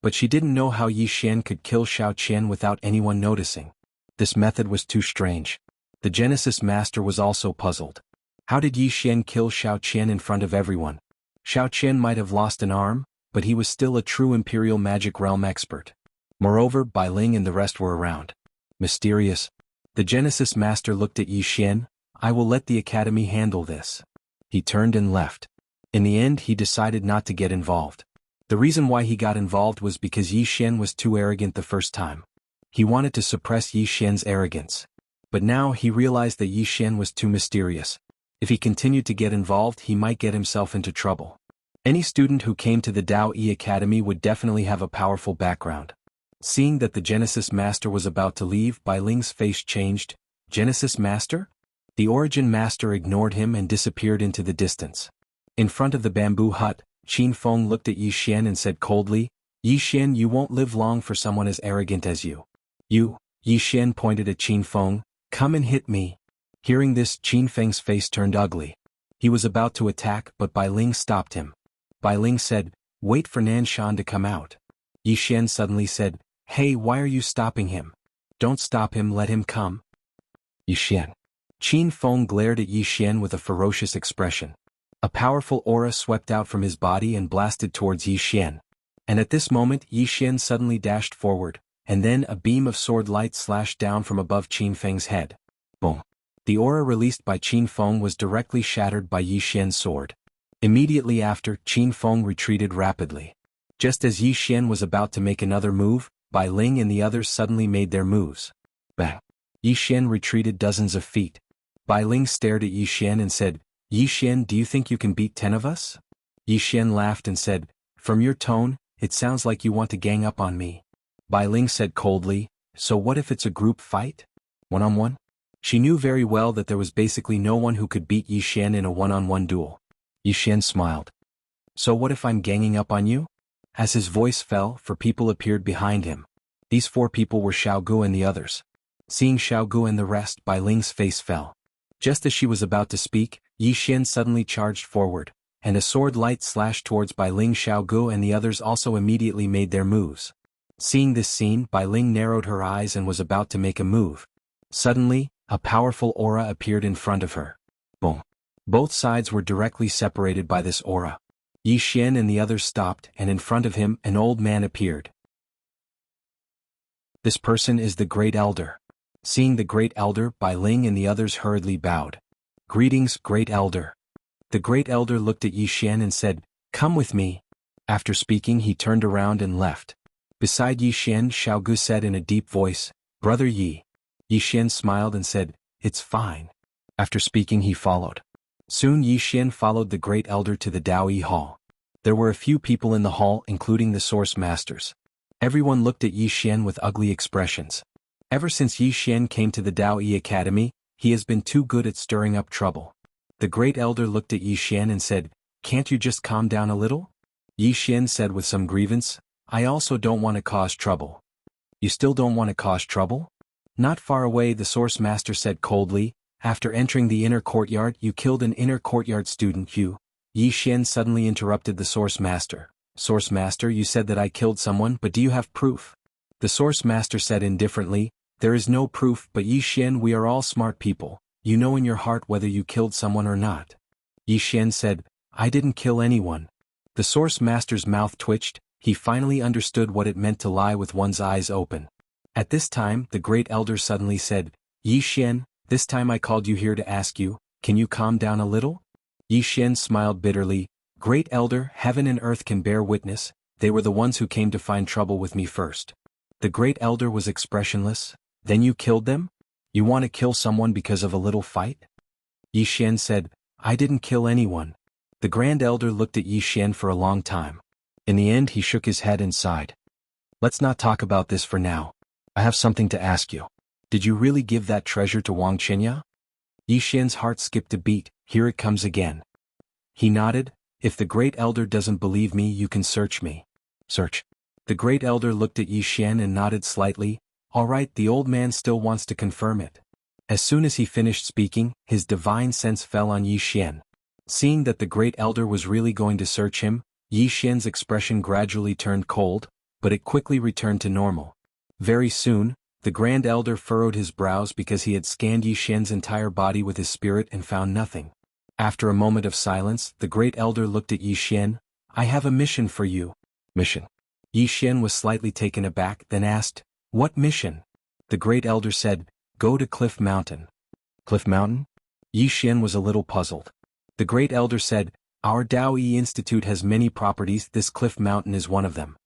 but she didn't know how Yi Xian could kill Xiao Qian without anyone noticing. This method was too strange. The Genesis Master was also puzzled. How did Yi Xian kill Xiao Qian in front of everyone? Xiao Qian might have lost an arm, but he was still a true Imperial Magic Realm expert. Moreover, Bai Ling and the rest were around. Mysterious. The Genesis Master looked at Yi Xian. I will let the Academy handle this. He turned and left. In the end, he decided not to get involved. The reason why he got involved was because Yi Xian was too arrogant the first time. He wanted to suppress Yi Xian's arrogance. But now he realized that Yi Xian was too mysterious. If he continued to get involved, he might get himself into trouble. Any student who came to the Dao Yi Academy would definitely have a powerful background. Seeing that the Genesis Master was about to leave, Bai Ling's face changed. Genesis Master? The Origin Master ignored him and disappeared into the distance. In front of the bamboo hut, Qin Feng looked at Yi Xian and said coldly, Yi Xian, you won't live long for someone as arrogant as you. You, Yi Xian pointed at Qin Feng, come and hit me. Hearing this, Qin Feng's face turned ugly. He was about to attack, but Bai Ling stopped him. Bai Ling said, wait for Nan Shan to come out. Yi Xian suddenly said, hey, why are you stopping him? Don't stop him, let him come. Yi Xian. Qin Feng glared at Yi Xian with a ferocious expression. A powerful aura swept out from his body and blasted towards Yi Xian. And at this moment, Yi Xian suddenly dashed forward, and then a beam of sword light slashed down from above Qin Feng's head. Boom. The aura released by Qin Feng was directly shattered by Yi Xian's sword. Immediately after, Qin Feng retreated rapidly. Just as Yi Xian was about to make another move, Bai Ling and the others suddenly made their moves. Bang! Yi Xian retreated dozens of feet. Bai Ling stared at Yi Xian and said, Yi Xian, do you think you can beat 10 of us? Yi Xian laughed and said, from your tone, it sounds like you want to gang up on me. Bai Ling said coldly, so what if it's a group fight? One-on-one? She knew very well that there was basically no one who could beat Yi Xian in a one-on-one duel. Yi Xian smiled. So what if I'm ganging up on you? As his voice fell, 4 people appeared behind him. These 4 people were Xiao Gu and the others. Seeing Xiaogu and the rest, Bai Ling's face fell. Just as she was about to speak, Yi Xian suddenly charged forward, and a sword light slashed towards Bai Ling. Xiaogu and the others also immediately made their moves. Seeing this scene, Bai Ling narrowed her eyes and was about to make a move. Suddenly, a powerful aura appeared in front of her. Boom. Both sides were directly separated by this aura. Yi Xian and the others stopped, and in front of him, an old man appeared. This person is the Great Elder. Seeing the Great Elder, Bai Ling and the others hurriedly bowed. Greetings, Great Elder. The Great Elder looked at Yi Xian and said, "Come with me." After speaking, he turned around and left. Beside Yi Xian, Xiaogu said in a deep voice, "Brother Yi." Yi Xian smiled and said, "It's fine." After speaking, he followed. Soon Yi Xian followed the Great Elder to the Daoyi Hall. There were a few people in the hall, including the Source Masters. Everyone looked at Yi Xian with ugly expressions. Ever since Yi Xian came to the Daoyi Academy, he has been too good at stirring up trouble. The Great Elder looked at Yi Xian and said, "Can't you just calm down a little?" Yi Xian said with some grievance, "I also don't want to cause trouble." "You still don't want to cause trouble?" Not far away, the Source Master said coldly, "After entering the inner courtyard, you killed an inner courtyard student. You." Yi Xian suddenly interrupted the Source Master. "Source Master, you said that I killed someone, but do you have proof?" The Source Master said indifferently, "There is no proof, but Yi Xian, we are all smart people. You know in your heart whether you killed someone or not." Yi Xian said, "I didn't kill anyone." The Source Master's mouth twitched. He finally understood what it meant to lie with one's eyes open. At this time, the Great Elder suddenly said, "Yi Xian, this time I called you here to ask you, can you calm down a little?" Yi Xian smiled bitterly. "Great Elder, heaven and earth can bear witness, they were the ones who came to find trouble with me first." The Great Elder was expressionless. "Then you killed them? You want to kill someone because of a little fight?" Yi Xian said, "I didn't kill anyone." The Grand Elder looked at Yi Xian for a long time. In the end, he shook his head and sighed. "Let's not talk about this for now. I have something to ask you. Did you really give that treasure to Wang Qinya?" Yi Xian's heart skipped a beat. Here it comes again. He nodded. "If the Great Elder doesn't believe me, you can search me." "Search?" The Great Elder looked at Yi Xian and nodded slightly. "All right, the old man still wants to confirm it." As soon as he finished speaking, his divine sense fell on Yi Xian. Seeing that the Great Elder was really going to search him, Yi Xian's expression gradually turned cold, but it quickly returned to normal. Very soon, the Grand Elder furrowed his brows because he had scanned Yi Xian's entire body with his spirit and found nothing. After a moment of silence, the Great Elder looked at Yi Xian. "I have a mission for you." "Mission?" Yi Xian was slightly taken aback, then asked, "What mission?" The Great Elder said, "Go to Cliff Mountain." "Cliff Mountain?" Yi Xian was a little puzzled. The Great Elder said, "Our Daoyi Institute has many properties, this Cliff Mountain is one of them."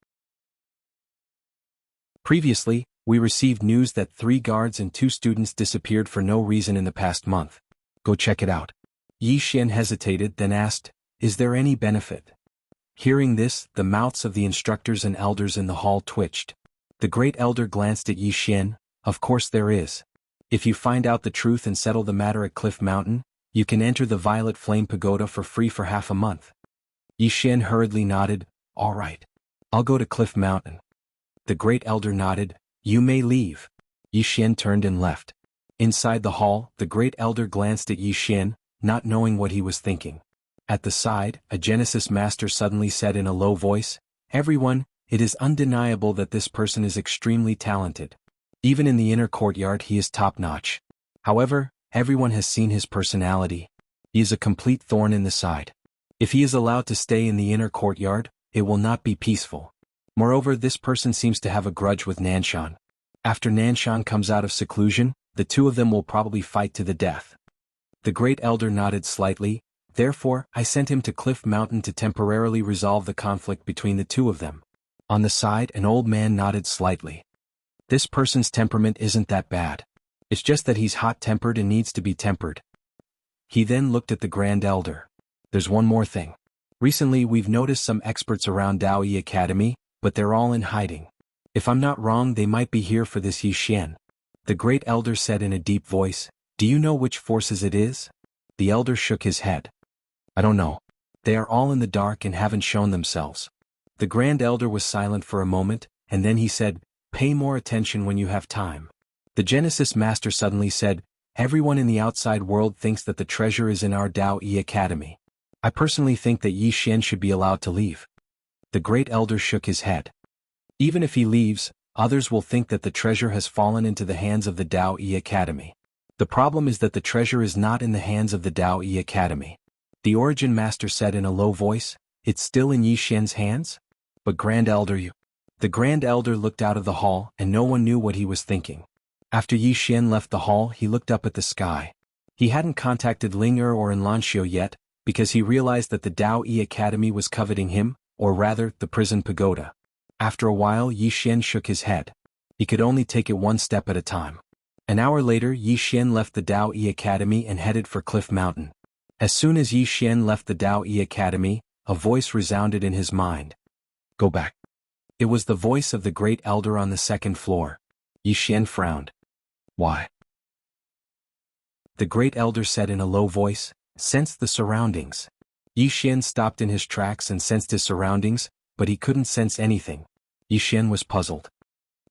Previously, we received news that 3 guards and 2 students disappeared for no reason in the past month. Go check it out. Yi Xian hesitated, then asked, "Is there any benefit?" Hearing this, the mouths of the instructors and elders in the hall twitched. The Great Elder glanced at Yi Xian. "Of course there is. If you find out the truth and settle the matter at Cliff Mountain, you can enter the Violet Flame Pagoda for free for half a month." Yi Xian hurriedly nodded. "All right. I'll go to Cliff Mountain." The Great Elder nodded. "You may leave." Yi Xian turned and left. Inside the hall, the Great Elder glanced at Yi Xian, not knowing what he was thinking. At the side, a Genesis Master suddenly said in a low voice, "Everyone, it is undeniable that this person is extremely talented. Even in the inner courtyard he is top-notch. However, everyone has seen his personality. He is a complete thorn in the side. If he is allowed to stay in the inner courtyard, it will not be peaceful. Moreover, this person seems to have a grudge with Nanshan. After Nanshan comes out of seclusion, the 2 of them will probably fight to the death." The Great Elder nodded slightly. "Therefore, I sent him to Cliff Mountain to temporarily resolve the conflict between the 2 of them." On the side, an old man nodded slightly. "This person's temperament isn't that bad. It's just that he's hot-tempered and needs to be tempered." He then looked at the Grand Elder. "There's one more thing. Recently we've noticed some experts around Daoyi Academy, but they're all in hiding. If I'm not wrong, they might be here for this Yi Xian." The Great Elder said in a deep voice, "Do you know which forces it is?" The Elder shook his head. "I don't know. They are all in the dark and haven't shown themselves." The Grand Elder was silent for a moment, and then he said, "Pay more attention when you have time. The Genesis Master suddenly said, "Everyone in the outside world thinks that the treasure is in our Dao Yi Academy. I personally think that Yi Xian should be allowed to leave." The Great Elder shook his head. "Even if he leaves, others will think that the treasure has fallen into the hands of the Dao Yi Academy. The problem is that the treasure is not in the hands of the Dao Yi Academy." The Origin Master said in a low voice, "It's still in Yi Xian's hands? But Grand Elder you..." The Grand Elder looked out of the hall and no one knew what he was thinking. After Yi Xian left the hall, he looked up at the sky. He hadn't contacted Ling Er or Enlanxiu yet, because he realized that the Dao Yi Academy was coveting him, or rather, the prison pagoda. After a while, Yi Xian shook his head. He could only take it one step at a time. An hour later, Yi Xian left the Dao Yi Academy and headed for Cliff Mountain. As soon as Yi Xian left the Dao Yi Academy, a voice resounded in his mind. "Go back." It was the voice of the Great Elder on the second floor. Yi Xian frowned. "Why?" The Great Elder said in a low voice, "Sense the surroundings." Yi Xian stopped in his tracks and sensed his surroundings, but he couldn't sense anything. Yi Xian was puzzled.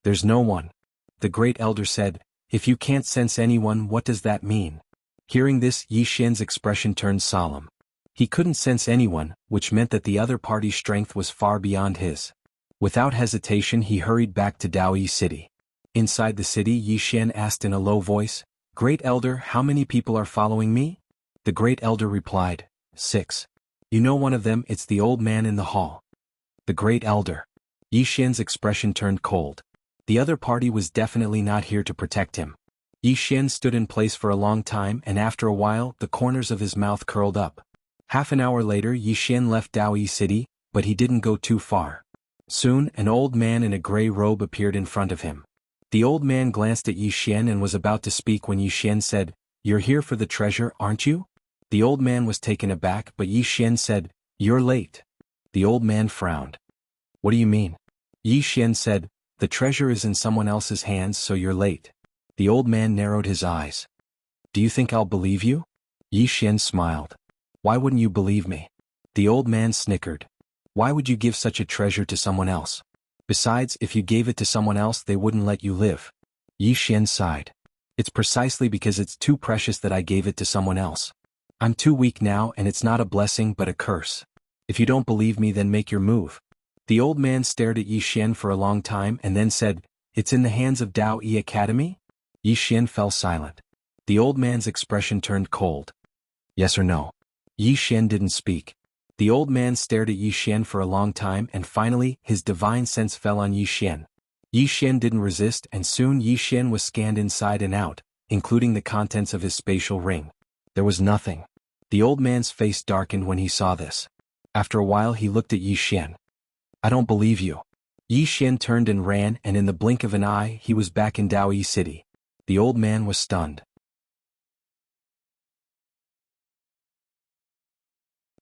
"There's no one." The Great Elder said, "If you can't sense anyone, what does that mean?" Hearing this, Yi Xian's expression turned solemn. He couldn't sense anyone, which meant that the other party's strength was far beyond his. Without hesitation, he hurried back to Daoyi City. Inside the city, Yi Xian asked in a low voice, "Great Elder, how many people are following me?" The Great Elder replied, 6. "You know one of them, it's the old man in the hall." The Great Elder. Yi Xian's expression turned cold. The other party was definitely not here to protect him. Yi Xian stood in place for a long time and after a while, the corners of his mouth curled up. Half an hour later, Yi Xian left Daoyi City, but he didn't go too far. Soon, an old man in a gray robe appeared in front of him. The old man glanced at Yi Xian and was about to speak when Yi Xian said, "You're here for the treasure, aren't you?" The old man was taken aback, but Yi Xian said, "You're late." The old man frowned. "What do you mean?" Yi Xian said, "The treasure is in someone else's hands, so you're late." The old man narrowed his eyes. "Do you think I'll believe you?" Yi Xian smiled. "Why wouldn't you believe me?" The old man snickered. "Why would you give such a treasure to someone else? Besides, if you gave it to someone else, they wouldn't let you live." Yi Xian sighed. "It's precisely because it's too precious that I gave it to someone else. I'm too weak now and it's not a blessing but a curse. If you don't believe me, then make your move." The old man stared at Yi Xian for a long time and then said, "It's in the hands of Dao Yi Academy?" Yi Xian fell silent. The old man's expression turned cold. "Yes or no?" Yi Xian didn't speak. The old man stared at Yi Xian for a long time and finally, his divine sense fell on Yi Xian. Yi Xian didn't resist and soon Yi Xian was scanned inside and out, including the contents of his spatial ring. There was nothing. The old man's face darkened when he saw this. After a while he looked at Yi Xian. "I don't believe you." Yi Xian turned and ran and in the blink of an eye he was back in Daoyi City. The old man was stunned.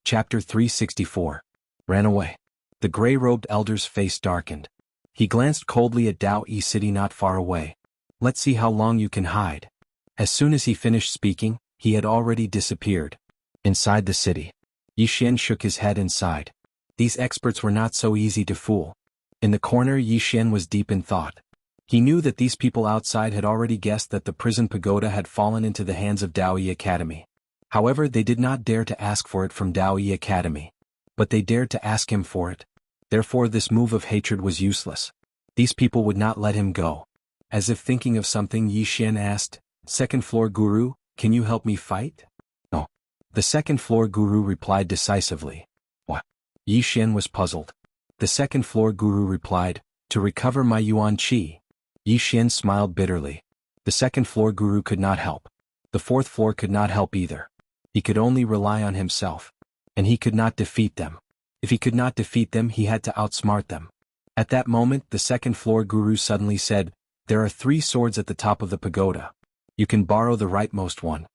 Chapter 364. Ran away. The gray-robed elder's face darkened. He glanced coldly at Daoyi City not far away. "Let's see how long you can hide." As soon as he finished speaking, he had already disappeared. Inside the city. Yi Xian shook his head and sighed. These experts were not so easy to fool. In the corner, Yi Xian was deep in thought. He knew that these people outside had already guessed that the prison pagoda had fallen into the hands of Daoyi Academy. However, they did not dare to ask for it from Daoyi Academy. But they dared to ask him for it. Therefore this move of hatred was useless. These people would not let him go. As if thinking of something, Yi Xian asked, "Second floor guru, can you help me fight?" "No." The second floor guru replied decisively. "What?" Yi Xian was puzzled. The second floor guru replied, "To recover my Yuan Qi." Yi Xian smiled bitterly. The second floor guru could not help. The fourth floor could not help either. He could only rely on himself. And he could not defeat them. If he could not defeat them, he had to outsmart them. At that moment, the second floor guru suddenly said, "There are 3 swords at the top of the pagoda. You can borrow the rightmost one."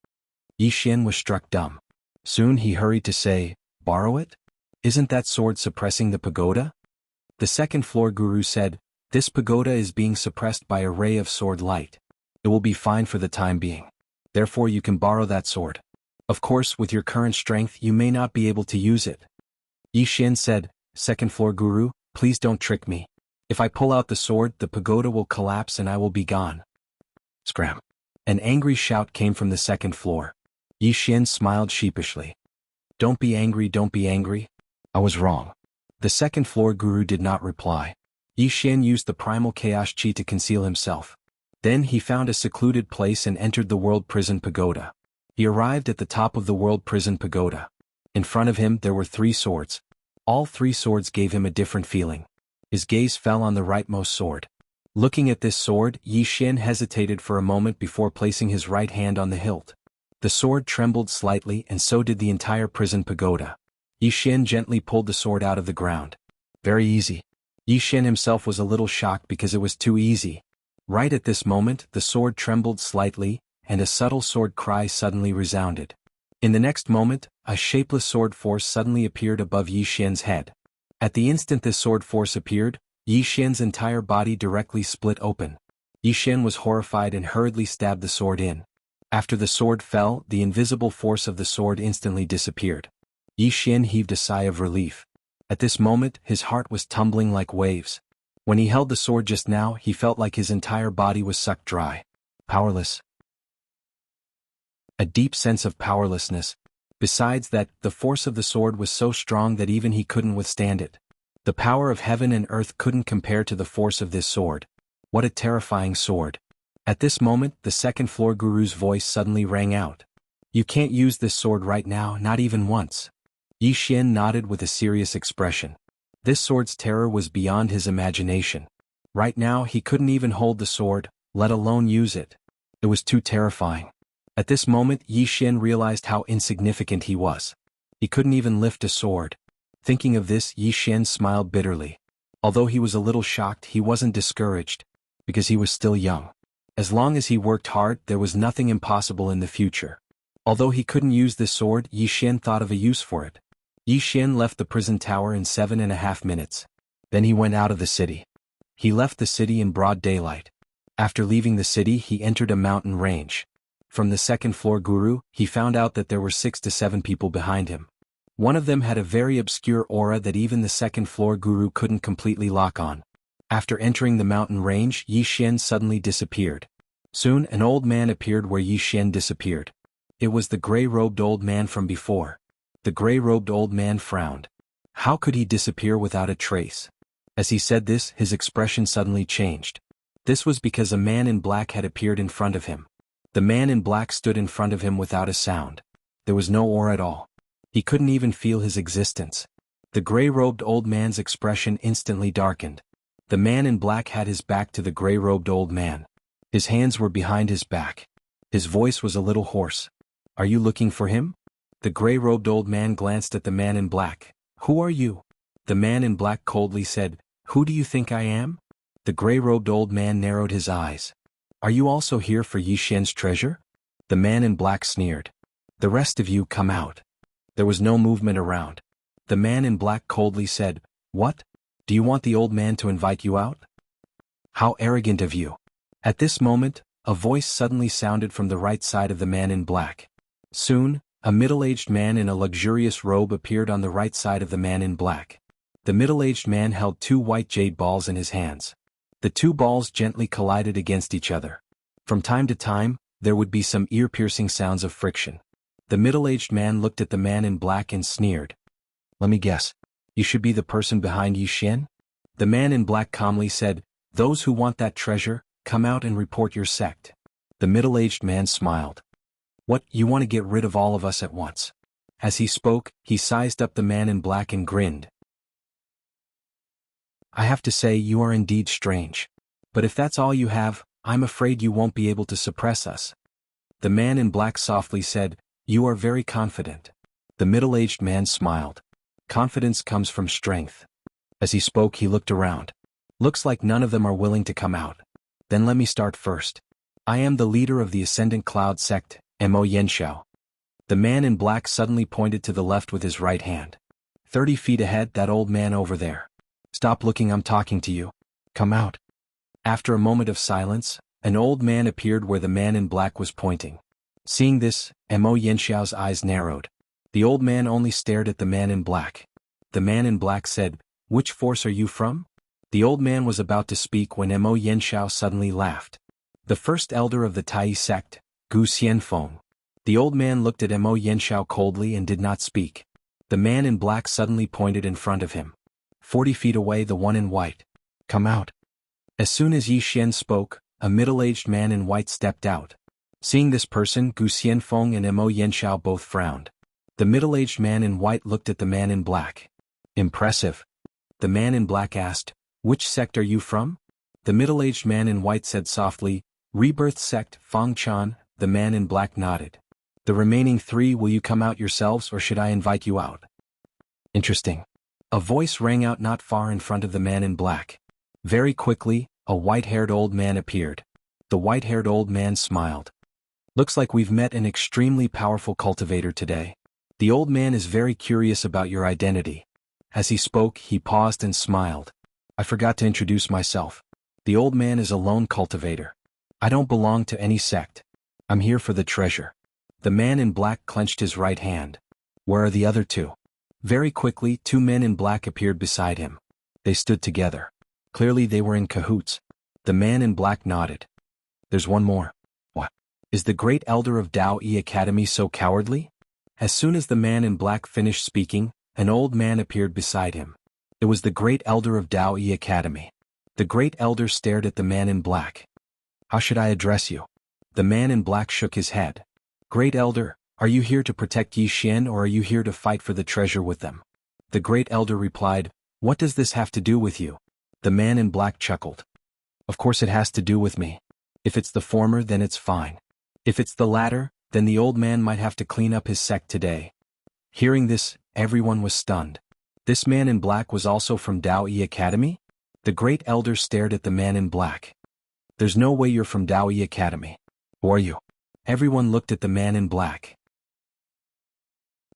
Yi Xian was struck dumb. Soon he hurried to say, "Borrow it? Isn't that sword suppressing the pagoda?" The second floor guru said, "This pagoda is being suppressed by a ray of sword light. It will be fine for the time being. Therefore you can borrow that sword. Of course, with your current strength you may not be able to use it." Yi Xian said, "Second floor guru, please don't trick me. If I pull out the sword, the pagoda will collapse and I will be gone." Scram. An angry shout came from the second floor. Yi Xian smiled sheepishly. Don't be angry, don't be angry. I was wrong. The second floor guru did not reply. Yi Xian used the primal chaos chi to conceal himself. Then he found a secluded place and entered the World Prison Pagoda. He arrived at the top of the World Prison Pagoda. In front of him there were 3 swords. All 3 swords gave him a different feeling. His gaze fell on the rightmost sword. Looking at this sword, Yi Xian hesitated for a moment before placing his right hand on the hilt. The sword trembled slightly and so did the entire prison pagoda. Yi Xian gently pulled the sword out of the ground. Very easy. Yi Xian himself was a little shocked because it was too easy. Right at this moment, the sword trembled slightly, and a subtle sword cry suddenly resounded. In the next moment, a shapeless sword force suddenly appeared above Yi Xian's head. At the instant this sword force appeared, Yi Xian's entire body directly split open. Yi Xian was horrified and hurriedly stabbed the sword in. After the sword fell, the invisible force of the sword instantly disappeared. Yi Xian heaved a sigh of relief. At this moment, his heart was tumbling like waves. When he held the sword just now, he felt like his entire body was sucked dry. Powerless. A deep sense of powerlessness. Besides that, the force of the sword was so strong that even he couldn't withstand it. The power of heaven and earth couldn't compare to the force of this sword. What a terrifying sword. At this moment, the second floor guru's voice suddenly rang out. You can't use this sword right now, not even once. Yi Xian nodded with a serious expression. This sword's terror was beyond his imagination. Right now he couldn't even hold the sword, let alone use it. It was too terrifying. At this moment Yi Xian realized how insignificant he was. He couldn't even lift a sword. Thinking of this, Yi Xian smiled bitterly. Although he was a little shocked, he wasn't discouraged, because he was still young. As long as he worked hard, there was nothing impossible in the future. Although he couldn't use this sword, Yi Xian thought of a use for it. Yi Xian left the prison tower in 7.5 minutes. Then he went out of the city. He left the city in broad daylight. After leaving the city, he entered a mountain range. From the second floor guru, he found out that there were 6 to 7 people behind him. One of them had a very obscure aura that even the second floor guru couldn't completely lock on. After entering the mountain range, Yi Xian suddenly disappeared. Soon an old man appeared where Yi Xian disappeared. It was the gray-robed old man from before. The gray-robed old man frowned. How could he disappear without a trace? As he said this, his expression suddenly changed. This was because a man in black had appeared in front of him. The man in black stood in front of him without a sound. There was no aura at all. He couldn't even feel his existence. The gray-robed old man's expression instantly darkened. The man in black had his back to the gray-robed old man. His hands were behind his back. His voice was a little hoarse. Are you looking for him? The gray-robed old man glanced at the man in black. Who are you? The man in black coldly said, Who do you think I am? The gray-robed old man narrowed his eyes. Are you also here for Yi Xian's treasure? The man in black sneered. The rest of you come out. There was no movement around. The man in black coldly said, What? Do you want the old man to invite you out? How arrogant of you. At this moment, a voice suddenly sounded from the right side of the man in black. Soon, a middle-aged man in a luxurious robe appeared on the right side of the man in black. The middle-aged man held 2 white jade balls in his hands. The 2 balls gently collided against each other. From time to time, there would be some ear-piercing sounds of friction. The middle-aged man looked at the man in black and sneered. Let me guess. You should be the person behind Yi Xian? The man in black calmly said, Those who want that treasure, come out and report your sect. The middle-aged man smiled. What, you want to get rid of all of us at once? As he spoke, he sized up the man in black and grinned. I have to say you are indeed strange. But if that's all you have, I'm afraid you won't be able to suppress us. The man in black softly said, You are very confident. The middle-aged man smiled. Confidence comes from strength. As he spoke, he looked around. Looks like none of them are willing to come out. Then let me start first. I am the leader of the Ascendant Cloud sect, Mo Yanxiao. The man in black suddenly pointed to the left with his right hand. 30 feet ahead, that old man over there. Stop looking, I'm talking to you. Come out. After a moment of silence, an old man appeared where the man in black was pointing. Seeing this, Mo Yanxiao's eyes narrowed. The old man only stared at the man in black. The man in black said, Which force are you from? The old man was about to speak when Mo Yanxiao suddenly laughed. The first elder of the Tai sect, Gu Xianfeng. The old man looked at Mo Yanxiao coldly and did not speak. The man in black suddenly pointed in front of him. 40 feet away, the one in white. Come out. As soon as Yi Xian spoke, a middle-aged man in white stepped out. Seeing this person, Gu Xianfeng and Mo Yanxiao both frowned. The middle-aged man in white looked at the man in black. Impressive. The man in black asked, which sect are you from? The middle-aged man in white said softly, Rebirth sect, Fangchan. The man in black nodded. The remaining 3, will you come out yourselves or should I invite you out? Interesting. A voice rang out not far in front of the man in black. Very quickly, a white-haired old man appeared. The white-haired old man smiled. Looks like we've met an extremely powerful cultivator today. The old man is very curious about your identity. As he spoke, he paused and smiled. I forgot to introduce myself. The old man is a lone cultivator. I don't belong to any sect. I'm here for the treasure. The man in black clenched his right hand. Where are the other 2? Very quickly, 2 men in black appeared beside him. They stood together. Clearly they were in cahoots. The man in black nodded. There's one more. What? Is the great elder of Dao Yi Academy so cowardly? As soon as the man in black finished speaking, an old man appeared beside him. It was the great elder of Dao Yi Academy. The great elder stared at the man in black. How should I address you? The man in black shook his head. Great elder, are you here to protect Yi Xian or are you here to fight for the treasure with them? The great elder replied, what does this have to do with you? The man in black chuckled. Of course it has to do with me. If it's the former, then it's fine. If it's the latter, then the old man might have to clean up his sect today. Hearing this, everyone was stunned. This man in black was also from Dao Yi Academy? The great elder stared at the man in black. There's no way you're from Dao Yi Academy. Who are you? Everyone looked at the man in black.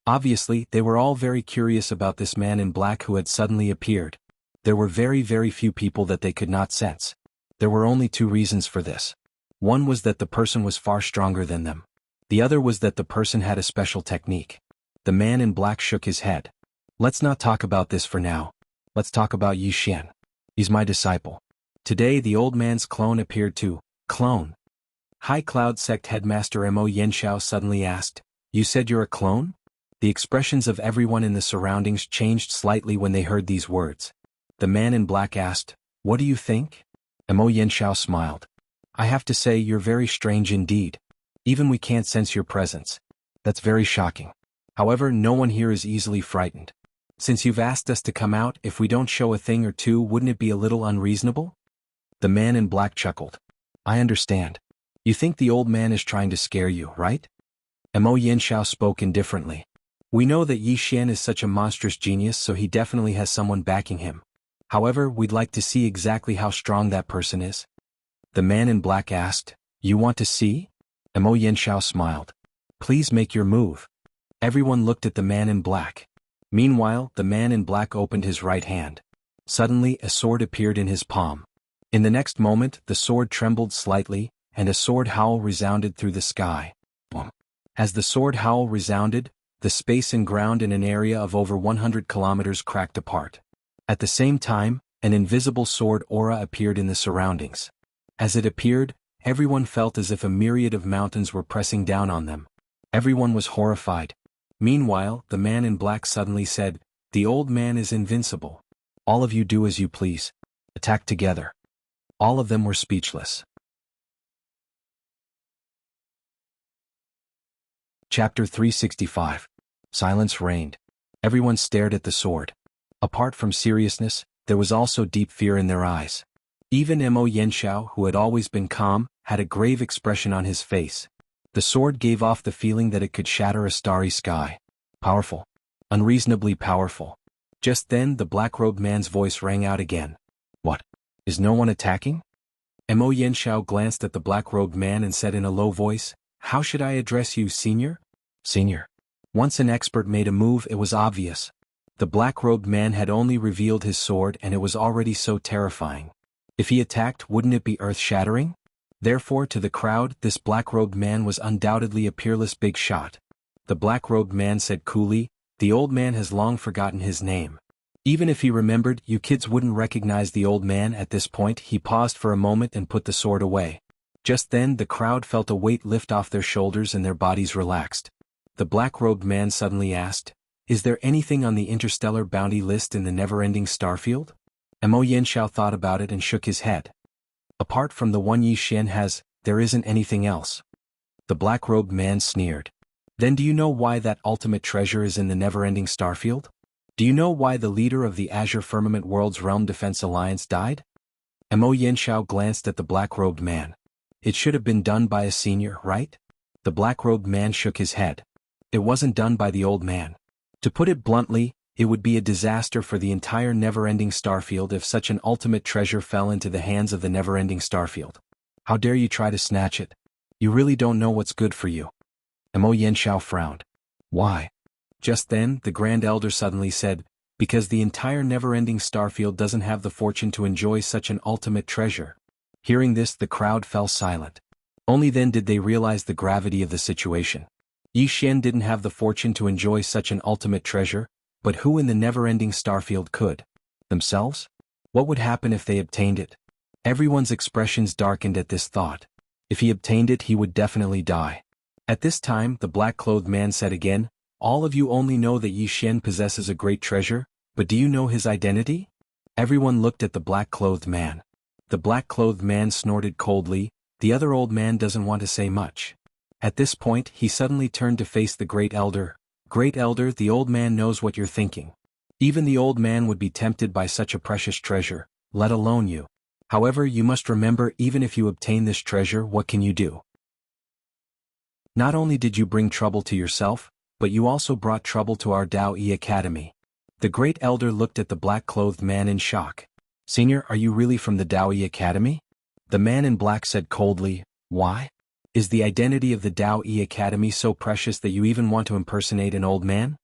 Obviously, they were all very curious about this man in black who had suddenly appeared. There were very few people that they could not sense. There were only 2 reasons for this. One was that the person was far stronger than them. The other was that the person had a special technique. The man in black shook his head. Let's not talk about this for now. Let's talk about Yi Xian. He's my disciple. Today the old man's clone appeared too. Clone? High Cloud Sect Headmaster Mo Yanxiao suddenly asked, you said you're a clone? The expressions of everyone in the surroundings changed slightly when they heard these words. The man in black asked, what do you think? Mo Yanxiao smiled. I have to say you're very strange indeed. Even we can't sense your presence. That's very shocking. However, no one here is easily frightened. Since you've asked us to come out, if we don't show a thing or 2, wouldn't it be a little unreasonable? The man in black chuckled. I understand. You think the old man is trying to scare you, right? Mo Yanxiao spoke indifferently. We know that Yi Xian is such a monstrous genius, so he definitely has someone backing him. However, we'd like to see exactly how strong that person is. The man in black asked, you want to see? Mo Yanxiao smiled. Please make your move. Everyone looked at the man in black. Meanwhile, the man in black opened his right hand. Suddenly, a sword appeared in his palm. In the next moment, the sword trembled slightly, and a sword howl resounded through the sky. As the sword howl resounded, the space and ground in an area of over 100 kilometers cracked apart. At the same time, an invisible sword aura appeared in the surroundings. As it appeared, everyone felt as if a myriad of mountains were pressing down on them. Everyone was horrified. Meanwhile, the man in black suddenly said, the old man is invincible. All of you do as you please. Attack together. All of them were speechless. Chapter 365. Silence reigned. Everyone stared at the sword. Apart from seriousness, there was also deep fear in their eyes. Even Mo Yanxiao, who had always been calm, had a grave expression on his face. The sword gave off the feeling that it could shatter a starry sky. Powerful. Unreasonably powerful. Just then the black-robed man's voice rang out again. What? Is no one attacking? Mo Yanxiao glanced at the black-robed man and said in a low voice, how should I address you, senior? Senior. Once an expert made a move, it was obvious. The black-robed man had only revealed his sword and it was already so terrifying. If he attacked, wouldn't it be earth-shattering? Therefore, to the crowd, this black-robed man was undoubtedly a peerless big shot. The black-robed man said coolly, the old man has long forgotten his name. Even if he remembered, you kids wouldn't recognize the old man at this point. He paused for a moment and put the sword away. Just then the crowd felt a weight lift off their shoulders and their bodies relaxed. The black-robed man suddenly asked, "Is there anything on the interstellar bounty list in the never-ending starfield?" Mo Yanxiao thought about it and shook his head. "Apart from the one Yi Xian has, there isn't anything else." The black-robed man sneered. "Then do you know why that ultimate treasure is in the never-ending starfield? Do you know why the leader of the Azure Firmament World's Realm Defense Alliance died?" Mo Yanxiao glanced at the black-robed man. "It should have been done by a senior, right?" The black-robed man shook his head. "It wasn't done by the old man. To put it bluntly, it would be a disaster for the entire never-ending starfield if such an ultimate treasure fell into the hands of the never-ending starfield. How dare you try to snatch it? You really don't know what's good for you." Mo Yanxiao frowned. "Why?" Just then, the Grand Elder suddenly said, "Because the entire never-ending starfield doesn't have the fortune to enjoy such an ultimate treasure." Hearing this, the crowd fell silent. Only then did they realize the gravity of the situation. Yi Xian didn't have the fortune to enjoy such an ultimate treasure, but who in the never-ending starfield could? Themselves? What would happen if they obtained it? Everyone's expressions darkened at this thought. If he obtained it, he would definitely die. At this time, the black-clothed man said again, "All of you only know that Yi Xian possesses a great treasure, but do you know his identity?" Everyone looked at the black-clothed man. The black-clothed man snorted coldly. The other old man doesn't want to say much. At this point, he suddenly turned to face the Great Elder. "Great Elder, the old man knows what you're thinking. Even the old man would be tempted by such a precious treasure, let alone you. However, you must remember, even if you obtain this treasure, what can you do? Not only did you bring trouble to yourself, but you also brought trouble to our Dao Yi Academy." The Great Elder looked at the black-clothed man in shock. "Senior, are you really from the Dao Yi Academy?" The man in black said coldly, "Why? Is the identity of the Dao Yi Academy so precious that you even want to impersonate an old man?"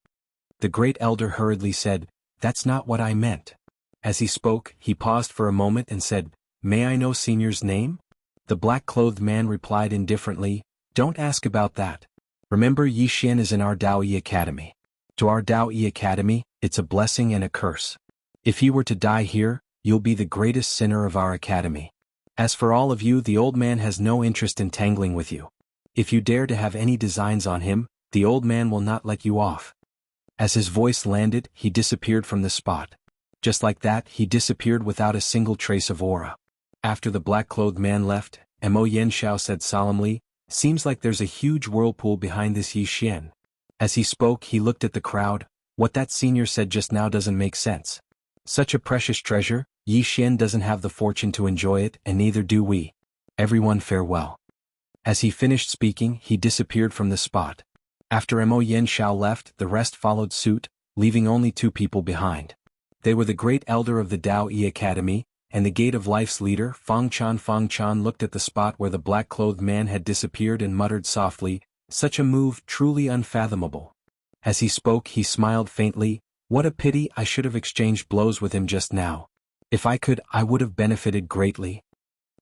The Great Elder hurriedly said, "That's not what I meant." As he spoke, he paused for a moment and said, "May I know Senior's name?" The black-clothed man replied indifferently, "Don't ask about that. Remember, Yi Xian is in our Dao Yi Academy. To our Dao Yi Academy, it's a blessing and a curse. If he were to die here, you'll be the greatest sinner of our academy. As for all of you, the old man has no interest in tangling with you. If you dare to have any designs on him, the old man will not let you off." As his voice landed, he disappeared from the spot. Just like that, he disappeared without a single trace of aura. After the black-clothed man left, Mo Yanxiao said solemnly, "Seems like there's a huge whirlpool behind this Yi Xian." As he spoke, he looked at the crowd. "What that senior said just now doesn't make sense. Such a precious treasure, Yi Xian doesn't have the fortune to enjoy it, and neither do we. Everyone farewell." As he finished speaking, he disappeared from the spot. After Mo Yanxiao left, the rest followed suit, leaving only two people behind. They were the Great Elder of the Dao Yi Academy, and the Gate of Life's leader, Feng Chan. Feng Chan looked at the spot where the black-clothed man had disappeared and muttered softly, "Such a move, truly unfathomable." As he spoke, he smiled faintly. "What a pity, I should have exchanged blows with him just now. If I could, I would have benefited greatly."